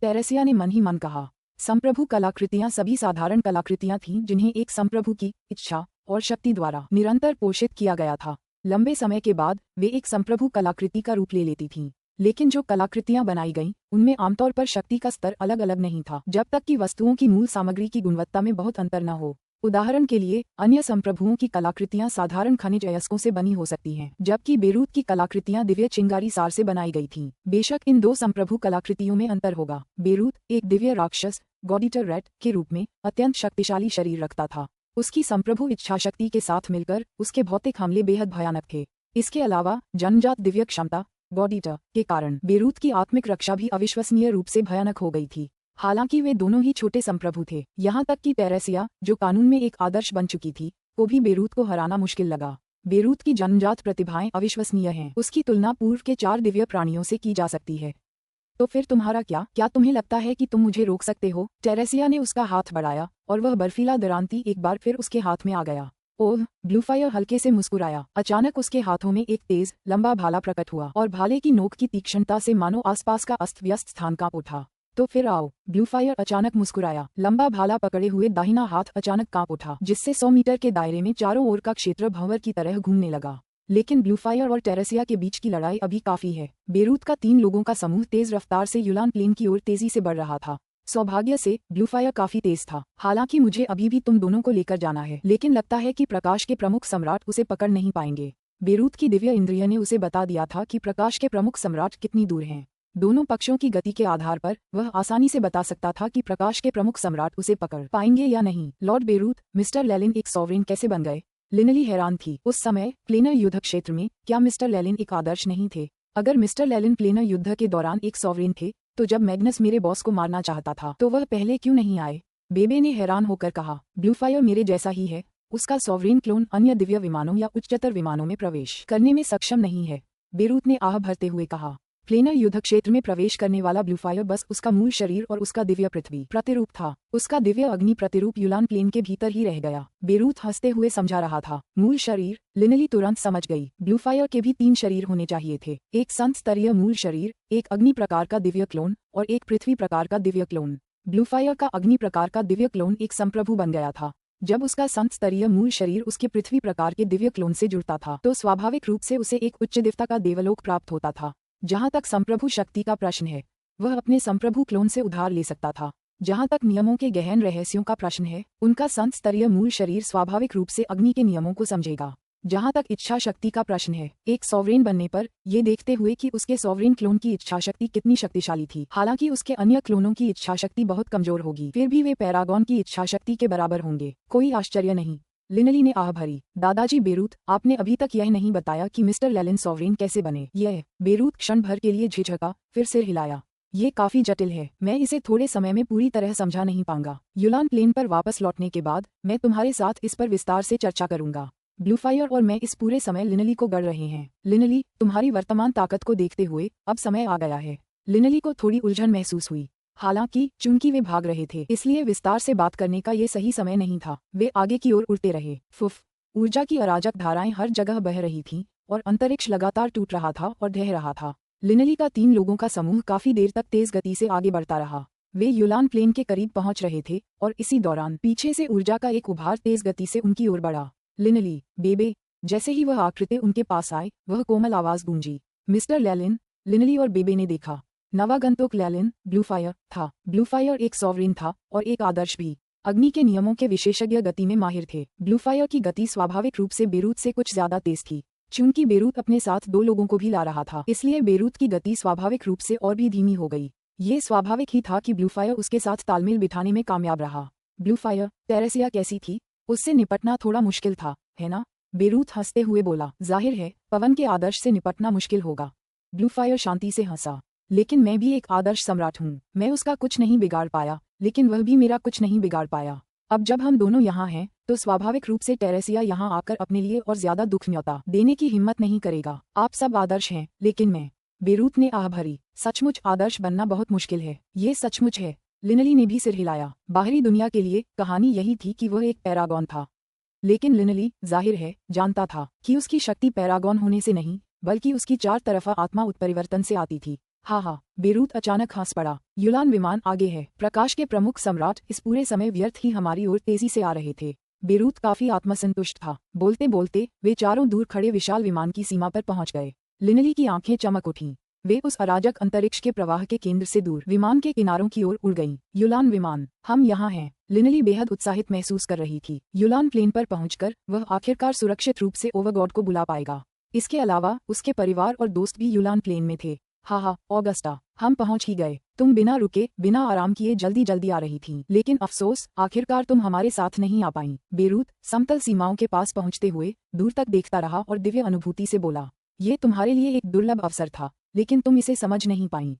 टेरेसिया ने मन ही मन कहा। संप्रभु कलाकृतियां सभी साधारण कलाकृतियां थीं जिन्हें एक संप्रभु की इच्छा और शक्ति द्वारा निरंतर पोषित किया गया था। लंबे समय के बाद वे एक संप्रभु कलाकृति का रूप ले लेती थीं। लेकिन जो कलाकृतियां बनाई गईं, उनमें आमतौर पर शक्ति का स्तर अलग अलग नहीं था, जब तक कि वस्तुओं की मूल सामग्री की गुणवत्ता में बहुत अंतर न हो। उदाहरण के लिए अन्य संप्रभुओं की कलाकृतियां साधारण खनिज अयस्कों से बनी हो सकती हैं, जबकि बेरूत की कलाकृतियां दिव्य चिंगारी सार से बनाई गई थीं। बेशक इन दो संप्रभु कलाकृतियों में अंतर होगा। बेरूत एक दिव्य राक्षस गॉडिटर रैट के रूप में अत्यंत शक्तिशाली शरीर रखता था। उसकी संप्रभु इच्छाशक्ति के साथ मिलकर उसके भौतिक हमले बेहद भयानक थे। इसके अलावा जन्मजात दिव्य क्षमता गॉडिटर के कारण बेरूत की आत्मिक रक्षा भी अविश्वसनीय रूप से भयानक हो गई थी। हालांकि वे दोनों ही छोटे संप्रभु थे, यहाँ तक कि टेरेसिया, जो कानून में एक आदर्श बन चुकी थी, को भी बेरूत को हराना मुश्किल लगा। बेरूत की जन्मजात प्रतिभाएं अविश्वसनीय हैं। उसकी तुलना पूर्व के 4 दिव्य प्राणियों से की जा सकती है। तो फिर तुम्हारा क्या तुम्हें लगता है कि तुम मुझे रोक सकते हो? टेरेसिया ने उसका हाथ बढ़ाया और वह बर्फीला दरांती एक बार फिर उसके हाथ में आ गया। ओह, ब्लूफायर हल्के से मुस्कुराया। अचानक उसके हाथों में एक तेज लंबा भाला प्रकट हुआ और भाले की नोक की तीक्ष्णता से मानो आसपास का अस्त व्यस्त स्थान कांप उठा। तो फिर आओ, ब्लूफायर अचानक मुस्कुराया। लंबा भाला पकड़े हुए दाहिना हाथ अचानक कांप उठा, जिससे 100 मीटर के दायरे में चारों ओर का क्षेत्र भंवर की तरह घूमने लगा। लेकिन ब्लूफायर और टेरेसिया के बीच की लड़ाई अभी काफी है। बेरूत का 3 लोगों का समूह तेज रफ्तार से यूलान प्लेन की ओर तेजी से बढ़ रहा था। सौभाग्य से ब्लूफायर काफी तेज था। हालांकि मुझे अभी भी तुम दोनों को लेकर जाना है, लेकिन लगता है कि प्रकाश के प्रमुख सम्राट उसे पकड़ नहीं पाएंगे। बेरूत की दिव्य इंद्रिय ने उसे बता दिया था कि प्रकाश के प्रमुख सम्राट कितनी दूर हैं। दोनों पक्षों की गति के आधार पर वह आसानी से बता सकता था कि प्रकाश के प्रमुख सम्राट उसे पकड़ पाएंगे या नहीं। लॉर्ड बेरूत, मिस्टर लेलिन एक सॉवरेन कैसे बन गए? लिनली हैरान थी। उस समय प्लेनर युद्ध क्षेत्र में क्या मिस्टर लेलिन एक आदर्श नहीं थे? अगर मिस्टर लेलिन प्लेनर युद्ध के दौरान एक सॉवरेन थे, तो जब मैग्नस मेरे बॉस को मारना चाहता था तो वह पहले क्यों नहीं आए? बेबे ने हैरान होकर कहा। ब्लूफायर मेरे जैसा ही है। उसका सॉवरेन क्लोन अन्य दिव्य विमानों या उच्चतर विमानों में प्रवेश करने में सक्षम नहीं है, बेरूत ने आह भरते हुए कहा। प्लेनर युद्ध क्षेत्र में प्रवेश करने वाला ब्लूफायर बस उसका मूल शरीर और उसका दिव्य पृथ्वी प्रतिरूप था। उसका दिव्य अग्नि प्रतिरूप यूलान प्लेन के भीतर ही रह गया। बेरूत हंसते हुए समझा रहा था। मूल शरीर? लिनली तुरंत समझ गई। ब्लूफायर के भी 3 शरीर होने चाहिए थे, एक संत स्तरीय मूल शरीर, एक अग्नि प्रकार का दिव्य क्लोन और एक पृथ्वी प्रकार का दिव्य क्लोन। ब्लूफायर का अग्नि प्रकार का दिव्य क्लोन एक संप्रभु बन गया था। जब उसका संत स्तरीय मूल शरीर उसके पृथ्वी प्रकार के दिव्य क्लोन से जुड़ता था तो स्वाभाविक रूप से उसे एक उच्च दिव्यता का देवलोक प्राप्त होता था। जहाँ तक संप्रभु शक्ति का प्रश्न है, वह अपने संप्रभु क्लोन से उधार ले सकता था। जहाँ तक नियमों के गहन रहस्यों का प्रश्न है, उनका संत स्तरीय मूल शरीर स्वाभाविक रूप से अग्नि के नियमों को समझेगा। जहाँ तक इच्छा शक्ति का प्रश्न है, एक सॉवरेन बनने पर ये देखते हुए कि उसके सॉवरेन क्लोन की इच्छा शक्ति कितनी शक्तिशाली थी, हालांकि उसके अन्य क्लोनों की इच्छा शक्ति बहुत कमजोर होगी, फिर भी वे पैरागॉन की इच्छा शक्ति के बराबर होंगे। कोई आश्चर्य नहीं। लिनली ने आह भरी। दादाजी बेरूत, आपने अभी तक यह नहीं बताया कि मिस्टर लेलिन सॉवरेन कैसे बने। यह बेरूत क्षण भर के लिए झिझका, फिर सिर हिलाया। ये काफी जटिल है, मैं इसे थोड़े समय में पूरी तरह समझा नहीं पाऊंगा। यूलान प्लेन पर वापस लौटने के बाद मैं तुम्हारे साथ इस पर विस्तार से चर्चा करूंगा। ब्लूफायर और मैं इस पूरे समय लिनली को गढ़ रहे हैं। लिनली, तुम्हारी वर्तमान ताकत को देखते हुए अब समय आ गया है। लिनली को थोड़ी उलझन महसूस हुई। हालांकि चूंकि वे भाग रहे थे, इसलिए विस्तार से बात करने का ये सही समय नहीं था। वे आगे की ओर उड़ते रहे। फुफ, ऊर्जा की अराजक धाराएं हर जगह बह रही थीं और अंतरिक्ष लगातार टूट रहा था और ढह रहा था। लिनली का 3 लोगों का समूह काफी देर तक तेज गति से आगे बढ़ता रहा। वे यूलान प्लेन के करीब पहुंच रहे थे और इसी दौरान पीछे से ऊर्जा का एक उभार तेज गति से उनकी ओर बढ़ा। लिनली, बेबे। जैसे ही वह आकृति उनके पास आए, वह कोमल आवाज गूंजी, मिस्टर लेलिन। लिनली और बेबे ने देखा। नवागंतुक लेलिन ब्लूफायर था। ब्लूफायर एक सॉवरेन था और एक आदर्श भी। अग्नि के नियमों के विशेषज्ञ गति में माहिर थे। ब्लूफायर की गति स्वाभाविक रूप से बेरूत से कुछ ज्यादा तेज थी। चूंकि बेरूत अपने साथ 2 लोगों को भी ला रहा था, इसलिए बेरूत की गति स्वाभाविक रूप से और भी धीमी हो गई। ये स्वाभाविक ही था कि ब्लूफायर उसके साथ तालमेल बिठाने में कामयाब रहा। ब्लूफायर, टेरेसिया कैसी थी? उससे निपटना थोड़ा मुश्किल था, है ना? बेरूत हंसते हुए बोला। जाहिर है, पवन के आदर्श से निपटना मुश्किल होगा। ब्लूफायर शांति से हंसा। लेकिन मैं भी एक आदर्श सम्राट हूँ। मैं उसका कुछ नहीं बिगाड़ पाया, लेकिन वह भी मेरा कुछ नहीं बिगाड़ पाया। अब जब हम दोनों यहाँ हैं, तो स्वाभाविक रूप से टेरेसिया यहाँ आकर अपने लिए और ज्यादा दुख न्योता देने की हिम्मत नहीं करेगा। आप सब आदर्श हैं, लेकिन मैं। बेरूत ने आह भरी। सचमुच आदर्श बनना बहुत मुश्किल है। ये सचमुच है। लिनली ने भी सिर हिलाया। बाहरी दुनिया के लिए कहानी यही थी कि वह एक पैरागॉन था, लेकिन लिनली, जाहिर है, जानता था कि उसकी शक्ति पैरागॉन होने से नहीं, बल्कि उसकी 4 तरफा आत्मा उत्परिवर्तन से आती थी। हाँ, बेरूत अचानक हंस पड़ा। यूलान विमान आगे है। प्रकाश के प्रमुख सम्राट इस पूरे समय व्यर्थ ही हमारी ओर तेजी से आ रहे थे। बेरूत काफी आत्मसंतुष्ट था। बोलते बोलते वे चारों दूर खड़े विशाल विमान की सीमा पर पहुंच गए। लिनली की आंखें चमक उठीं। वे उस अराजक अंतरिक्ष के प्रवाह के केंद्र से दूर विमान के किनारों की ओर उड़ गईं। युलान विमान, हम यहाँ हैं। लिनली बेहद उत्साहित महसूस कर रही थी। युलान प्लेन पर पहुंचकर वह आखिरकार सुरक्षित रूप से ओवरगॉड को बुला पाएगा। इसके अलावा उसके परिवार और दोस्त भी युलान प्लेन में थे। हाँ, ऑगस्टा, हम पहुंच ही गए। तुम बिना रुके, बिना आराम किए जल्दी जल्दी आ रही थीं। लेकिन अफसोस, आखिरकार तुम हमारे साथ नहीं आ पाईं। बेरूत समतल सीमाओं के पास पहुंचते हुए दूर तक देखता रहा और दिव्य अनुभूति से बोला, ये तुम्हारे लिए एक दुर्लभ अवसर था, लेकिन तुम इसे समझ नहीं पाईं।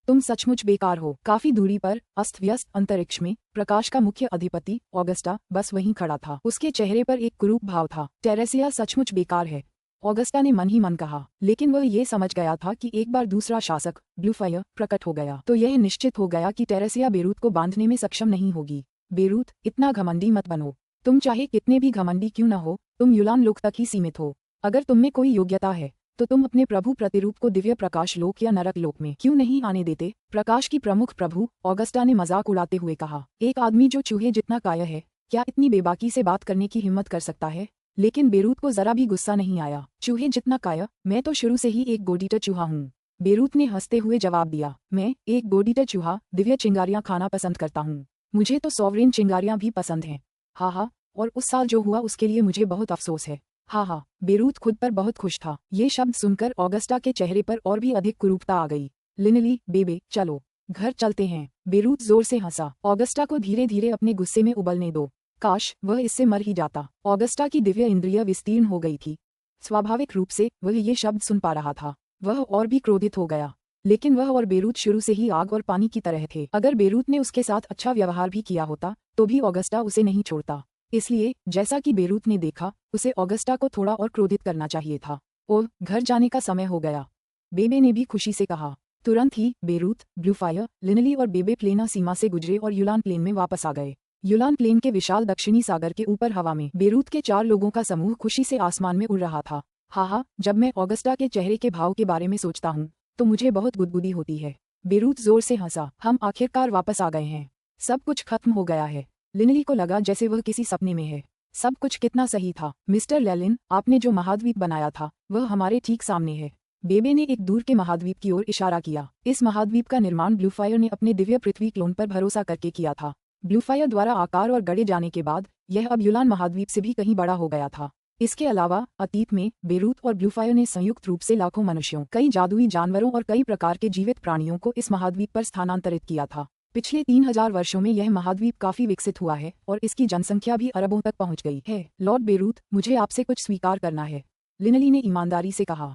तुम सचमुच बेकार हो। काफी दूरी पर अस्त व्यस्त अंतरिक्ष में प्रकाश का मुख्य अधिपति ऑगस्टा बस वहीं खड़ा था। उसके चेहरे पर एक कुरूप भाव था। टेरेसिया सचमुच बेकार है, ऑगस्टा ने मन ही मन कहा। लेकिन वह ये समझ गया था कि एक बार दूसरा शासक ब्लूफायर प्रकट हो गया तो यह निश्चित हो गया कि टेरेसिया बेरूत को बांधने में सक्षम नहीं होगी। बेरूत, इतना घमंडी मत बनो। तुम चाहे कितने भी घमंडी क्यों न हो, तुम युलान लोक तक ही सीमित हो। अगर तुम में कोई योग्यता है तो तुम अपने प्रभु प्रतिरूप को दिव्य प्रकाश लोक या नरक लोक में क्यों नहीं आने देते? प्रकाश की प्रमुख प्रभु, ऑगस्टा ने मजाक उड़ाते हुए कहा। एक आदमी जो चूहे जितना काया है, क्या इतनी बेबाकी से बात करने की हिम्मत कर सकता है? लेकिन बेरूत को जरा भी गुस्सा नहीं आया। चूहे जितना काया, मैं तो शुरू से ही एक गोडीटर चूहा हूँ। बेरूत ने हंसते हुए जवाब दिया, मैं एक गोडीटर चूहा दिव्य चिंगारियां खाना पसंद करता हूँ। मुझे तो सॉवरेन चिंगारियां भी पसंद हैं। हाँ, और उस साल जो हुआ उसके लिए मुझे बहुत अफसोस है। हाँ, बेरूत खुद पर बहुत खुश था। ये शब्द सुनकर ऑगस्टा के चेहरे पर और भी अधिक कुरूपता आ गई। लिनली, बेबे, चलो घर चलते हैं। बेरूत जोर से हंसा। ऑगस्टा को धीरे धीरे अपने गुस्से में उबलने दो। काश वह इससे मर ही जाता। ऑगस्टा की दिव्य इंद्रिय विस्तीर्ण हो गई थी। स्वाभाविक रूप से वह ये शब्द सुन पा रहा था। वह और भी क्रोधित हो गया। लेकिन वह और बेरूत शुरू से ही आग और पानी की तरह थे। अगर बेरूत ने उसके साथ अच्छा व्यवहार भी किया होता तो भी ऑगस्टा उसे नहीं छोड़ता। इसलिए जैसा कि बेरूत ने देखा, उसे ऑगस्टा को थोड़ा और क्रोधित करना चाहिए था। ओह, घर जाने का समय हो गया, बेबे ने भी खुशी से कहा। तुरंत ही बेरूत, ब्लूफायर, लिनली और बेबे प्लेना सीमा से गुजरे और युलान प्लेन में वापस आ गए। युलान प्लेन के विशाल दक्षिणी सागर के ऊपर हवा में बेरूत के 4 लोगों का समूह खुशी से आसमान में उड़ रहा था। हाँ, जब मैं ऑगस्टा के चेहरे के भाव के बारे में सोचता हूँ तो मुझे बहुत गुदगुदी होती है। बेरूत जोर से हंसा। हम आखिरकार वापस आ गए हैं। सब कुछ खत्म हो गया है। लिनली को लगा जैसे वह किसी सपने में है। सब कुछ कितना सही था। मिस्टर लेलिन, आपने जो महाद्वीप बनाया था वह हमारे ठीक सामने है। बेबे ने एक दूर के महाद्वीप की ओर इशारा किया। इस महाद्वीप का निर्माण ब्लूफायर ने अपने दिव्य पृथ्वी क्लोन पर भरोसा करके किया था। ब्लूफायर द्वारा आकार और गढ़े जाने के बाद यह अब युलान महाद्वीप से भी कहीं बड़ा हो गया था। इसके अलावा अतीत में बेरूत और ब्लूफायर ने संयुक्त रूप से लाखों मनुष्यों, कई जादुई जानवरों और कई प्रकार के जीवित प्राणियों को इस महाद्वीप पर स्थानांतरित किया था। पिछले 3000 वर्षों में यह महाद्वीप काफी विकसित हुआ है और इसकी जनसंख्या भी अरबों तक पहुंच गई है। लॉर्ड बेरूत, मुझे आपसे कुछ स्वीकार करना है, लिनली ने ईमानदारी से कहा।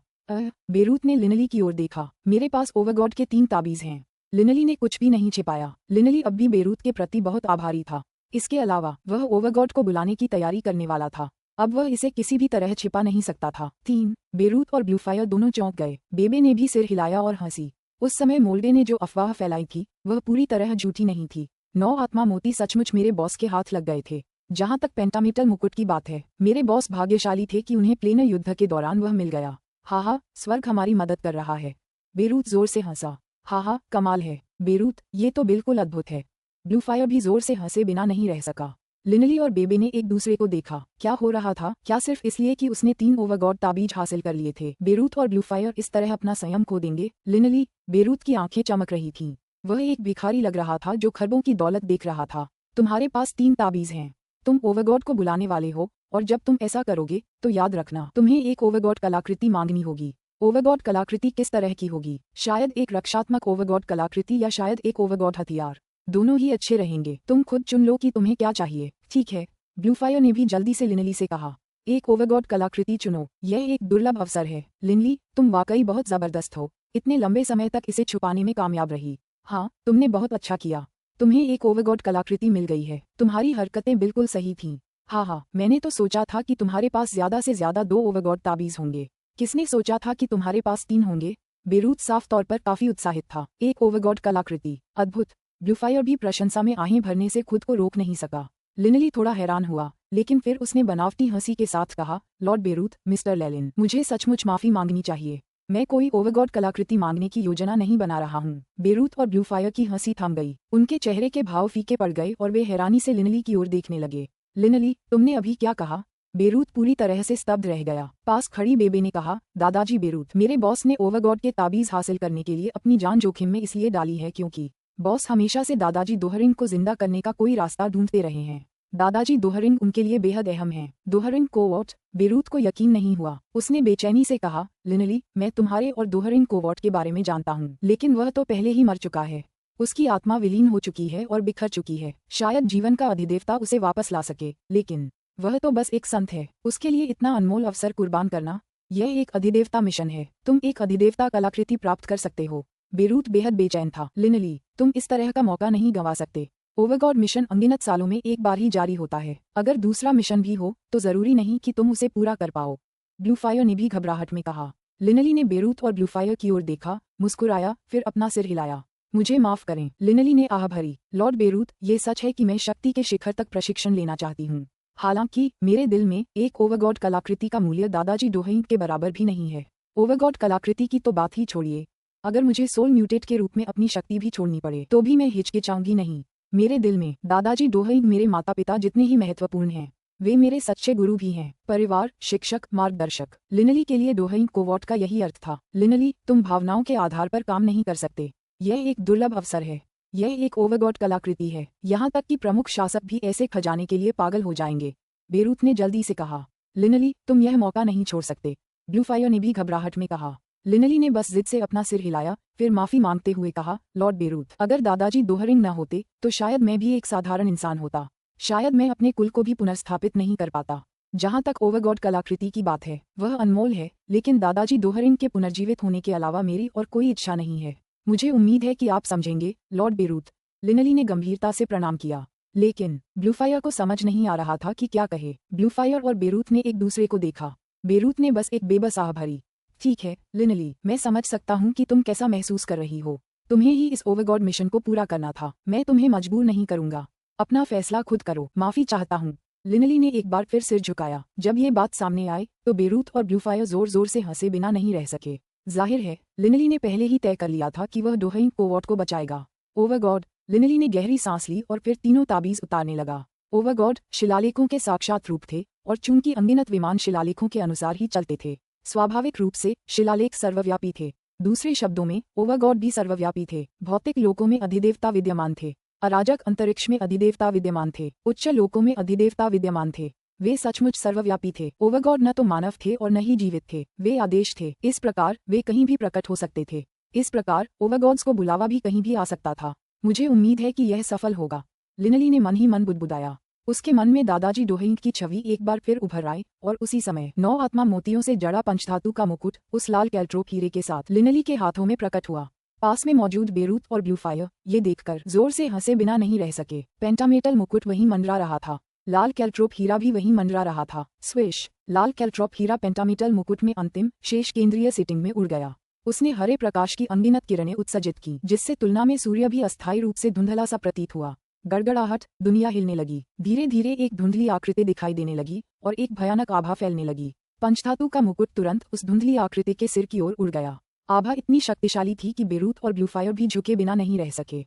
बेरूत ने लिनली की ओर देखा। मेरे पास ओवरगॉड के 3 ताबीज हैं। लिनली ने कुछ भी नहीं छिपाया। लिनली अब भी बेरूत के प्रति बहुत आभारी था। इसके अलावा वह ओवरगॉड को बुलाने की तैयारी करने वाला था। अब वह इसे किसी भी तरह छिपा नहीं सकता था। 3 बेरूत और ब्लूफायर दोनों चौंक गए। बेबे ने भी सिर हिलाया और हंसी। उस समय मोल्डे ने जो अफवाह फैलाई थी वह पूरी तरह झूठी नहीं थी। 9 आत्मा मोती सचमुच मेरे बॉस के हाथ लग गए थे। जहां तक पेंटामीटल मुकुट की बात है, मेरे बॉस भाग्यशाली थे कि उन्हें प्लेन युद्ध के दौरान वह मिल गया। हाँ, स्वर्ग हमारी मदद कर रहा है। बेरूत जोर से हंसा। हाँ, कमाल है बेरूत, ये तो बिल्कुल अद्भुत है। ब्लूफायर भी जोर से हंसे बिना नहीं रह सका। लिनली और बेबे ने एक दूसरे को देखा। क्या हो रहा था? क्या सिर्फ इसलिए कि उसने 3 ओवरगॉड ताबीज हासिल कर लिए थे, बेरूत और ब्लूफायर इस तरह अपना संयम खो देंगे? लिनली, बेरूत की आंखें चमक रही थीं। वह एक भिखारी लग रहा था जो खरबों की दौलत देख रहा था। तुम्हारे पास 3 ताबीज हैं। तुम ओवरगॉड को बुलाने वाले हो और जब तुम ऐसा करोगे तो याद रखना, तुम्हें एक ओवरगॉड कलाकृति मांगनी होगी। ओवरगॉड कलाकृति किस तरह की होगी? शायद एक रक्षात्मक ओवरगॉड कलाकृति या शायद एक ओवरगॉड हथियार। दोनों ही अच्छे रहेंगे। तुम खुद चुन लो कि तुम्हें क्या चाहिए। ठीक है, ब्लूफायर ने भी जल्दी से लिनली से कहा। एक ओवरगॉड कलाकृति चुनो। यह एक दुर्लभ अवसर है। लिनली, तुम वाकई बहुत जबरदस्त हो। इतने लंबे समय तक इसे छुपाने में कामयाब रही। हाँ, तुमने बहुत अच्छा किया। तुम्हें एक ओवरगॉड कलाकृति मिल गई है। तुम्हारी हरकतें बिल्कुल सही थीं। हाँ, मैंने तो सोचा था कि तुम्हारे पास ज्यादा से ज्यादा 2 ओवरगॉड ताबीज होंगे। किसने सोचा था कि तुम्हारे पास 3 होंगे? बेरूत साफ तौर पर काफी उत्साहित था। एक ओवरगॉड कलाकृति, अद्भुत। ब्लूफायर भी प्रशंसा में आहें भरने से खुद को रोक नहीं सका। लिनली थोड़ा हैरान हुआ, लेकिन फिर उसने बनावटी हंसी के साथ कहा, लॉर्ड बेरूत, मिस्टर लेलिन, मुझे सचमुच माफी मांगनी चाहिए। मैं कोई ओवरगॉड कलाकृति मांगने की योजना नहीं बना रहा हूँ। बेरूत और ब्लूफायर की हंसी थम गई। उनके चेहरे के भाव फीके पड़ गए और वे हैरानी से लिनली की ओर देखने लगे। लिनली, तुमने अभी क्या कहा? बेरूत पूरी तरह से स्तब्ध रह गया। पास खड़ी बेबे ने कहा, दादाजी बेरूत, मेरे बॉस ने ओवरगॉड के ताबीज हासिल करने के लिए अपनी जान जोखिम में इसलिए डाली है क्योंकि बॉस हमेशा से दादाजी दोहरिंग को जिंदा करने का कोई रास्ता ढूंढते रहे हैं। दादाजी दोहरिंग उनके लिए बेहद अहम है। दोहरिंग कोवॉट? बेरूत को यकीन नहीं हुआ। उसने बेचैनी से कहा, लिनली, मैं तुम्हारे और दोहरिंग कोवॉट के बारे में जानता हूँ, लेकिन वह तो पहले ही मर चुका है। उसकी आत्मा विलीन हो चुकी है और बिखर चुकी है। शायद जीवन का अधिदेवता उसे वापस ला सके, लेकिन वह तो बस एक संत है। उसके लिए इतना अनमोल अवसर कुर्बान करना, यह एक अधिदेवता मिशन है। तुम एक अधिदेवता कलाकृति प्राप्त कर सकते हो। बेरूत बेहद बेचैन था। लिनली, तुम इस तरह का मौका नहीं गंवा सकते। ओवरगॉड मिशन अनगिनत सालों में एक बार ही जारी होता है। अगर दूसरा मिशन भी हो तो जरूरी नहीं कि तुम उसे पूरा कर पाओ। ब्लूफायर ने भी घबराहट में कहा। लिनली ने बेरूत और ब्लूफायर की ओर देखा, मुस्कुराया, फिर अपना सिर हिलाया। मुझे माफ करें। लिनली ने आह भरी। लॉर्ड बेरूत, ये सच है कि मैं शक्ति के शिखर तक प्रशिक्षण लेना चाहती हूँ। हालांकि मेरे दिल में एक ओवरगॉड कलाकृति का मूल्य दादाजी दोहरिंग के बराबर भी नहीं है। ओवरगॉड कलाकृति की तो बात ही छोड़िए, अगर मुझे सोल म्यूटेट के रूप में अपनी शक्ति भी छोड़नी पड़े तो भी मैं हिचकिचाऊंगी नहीं। मेरे दिल में दादाजी दोहरिंग मेरे माता पिता जितने ही महत्वपूर्ण हैं। वे मेरे सच्चे गुरु भी हैं, परिवार, शिक्षक, मार्गदर्शक। लिनली के लिए दोहरिंग कोवॉट का यही अर्थ था। लिनली, तुम भावनाओं के आधार पर काम नहीं कर सकते। यह एक दुर्लभ अवसर है। यह एक ओवरगॉड कलाकृति है। यहाँ तक कि प्रमुख शासक भी ऐसे खजाने के लिए पागल हो जाएंगे। बेरूत ने जल्दी से कहा। लिनली, तुम यह मौका नहीं छोड़ सकते। ब्लूफायर ने भी घबराहट में कहा। लिनली ने बस जिद से अपना सिर हिलाया, फिर माफी मांगते हुए कहा, लॉर्ड बेरूत, अगर दादाजी दोहरिंग न होते तो शायद मैं भी एक साधारण इंसान होता। शायद मैं अपने कुल को भी पुनर्स्थापित नहीं कर पाता। जहाँ तक ओवरगॉड कलाकृति की बात है, वह अनमोल है, लेकिन दादाजी दोहरिंग के पुनर्जीवित होने के अलावा मेरी और कोई इच्छा नहीं है। मुझे उम्मीद है कि आप समझेंगे, लॉर्ड बेरूत। लिनली ने गंभीरता से प्रणाम किया, लेकिन ब्लूफायर को समझ नहीं आ रहा था कि क्या कहे। ब्लूफायर और बेरूत ने एक दूसरे को देखा। बेरूत ने बस एक बेबस आह भरी। ठीक है लिनली, मैं समझ सकता हूँ कि तुम कैसा महसूस कर रही हो। तुम्हें ही इस ओवरगॉड मिशन को पूरा करना था। मैं तुम्हें मजबूर नहीं करूंगा। अपना फैसला खुद करो। माफी चाहता हूँ। लिनली ने एक बार फिर सिर झुकाया। जब ये बात सामने आए तो बेरूत और ब्लूफायर जोर जोर से हंसे बिना नहीं रह सके। जाहिर है लिनली ने पहले ही तय कर लिया था कि वह दोहरिंग कोवॉट को बचाएगा। ओवरगॉड। लिनली ने गहरी सांस ली और फिर तीनों ताबीज उतारने लगा। ओवरगॉड शिलालेखों के साक्षात रूप थे, और चूंकि अनगिनत विमान शिलालेखों के अनुसार ही चलते थे, स्वाभाविक रूप से शिलालेख सर्वव्यापी थे। दूसरे शब्दों में ओवरगॉड भी सर्वव्यापी थे। भौतिक लोकों में अधिदेवता विद्यमान थे, अराजक अंतरिक्ष में अधिदेवता विद्यमान थे, उच्च लोकों में अधिदेवता विद्यमान थे। वे सचमुच सर्वव्यापी थे। ओवरगॉड न तो मानव थे और न ही जीवित थे, वे आदेश थे। इस प्रकार वे कहीं भी प्रकट हो सकते थे। इस प्रकार ओवरगॉड्स को बुलावा भी कहीं भी आ सकता था। मुझे उम्मीद है कि यह सफल होगा। लिनली ने मन ही मन बुदबुदाया। उसके मन में दादाजी दोहरिंग की छवि एक बार फिर उभर आई, और उसी समय 9 आत्मा मोतियों से जड़ा पंचधातु का मुकुट उस लाल कैल्ट्रोप हीरे के साथ लिनली के हाथों में प्रकट हुआ। पास में मौजूद बेरूत और ब्लूफायर ये देखकर जोर से हंसे बिना नहीं रह सके। पेंटामेटल मुकुट वहीं मंडरा रहा था, लाल कैल्ट्रोप हीरा भी वहीं मंडरा रहा था। स्विश! लाल कैल्ट्रोप हीरा पेंटामेटल मुकुट में अंतिम शेष केंद्रीय सीटिंग में उड़ गया। उसने हरे प्रकाश की अनगिनत किरणें उत्सर्जित की, जिससे तुलना में सूर्य भी अस्थायी रूप से धुंधला सा प्रतीत हुआ। गड़गड़ाहट, दुनिया हिलने लगी। धीरे धीरे एक धुंधली आकृति दिखाई देने लगी और एक भयानक आभा फैलने लगी। पंचधातु का मुकुट तुरंत उस धुंधली आकृति के सिर की ओर उड़ गया। आभा इतनी शक्तिशाली थी कि बेरूत और ब्लूफायर भी झुके बिना नहीं रह सके।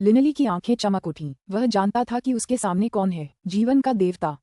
लिनली की आंखें चमक उठीं। वह जानता था कि उसके सामने कौन है, जीवन का देवता।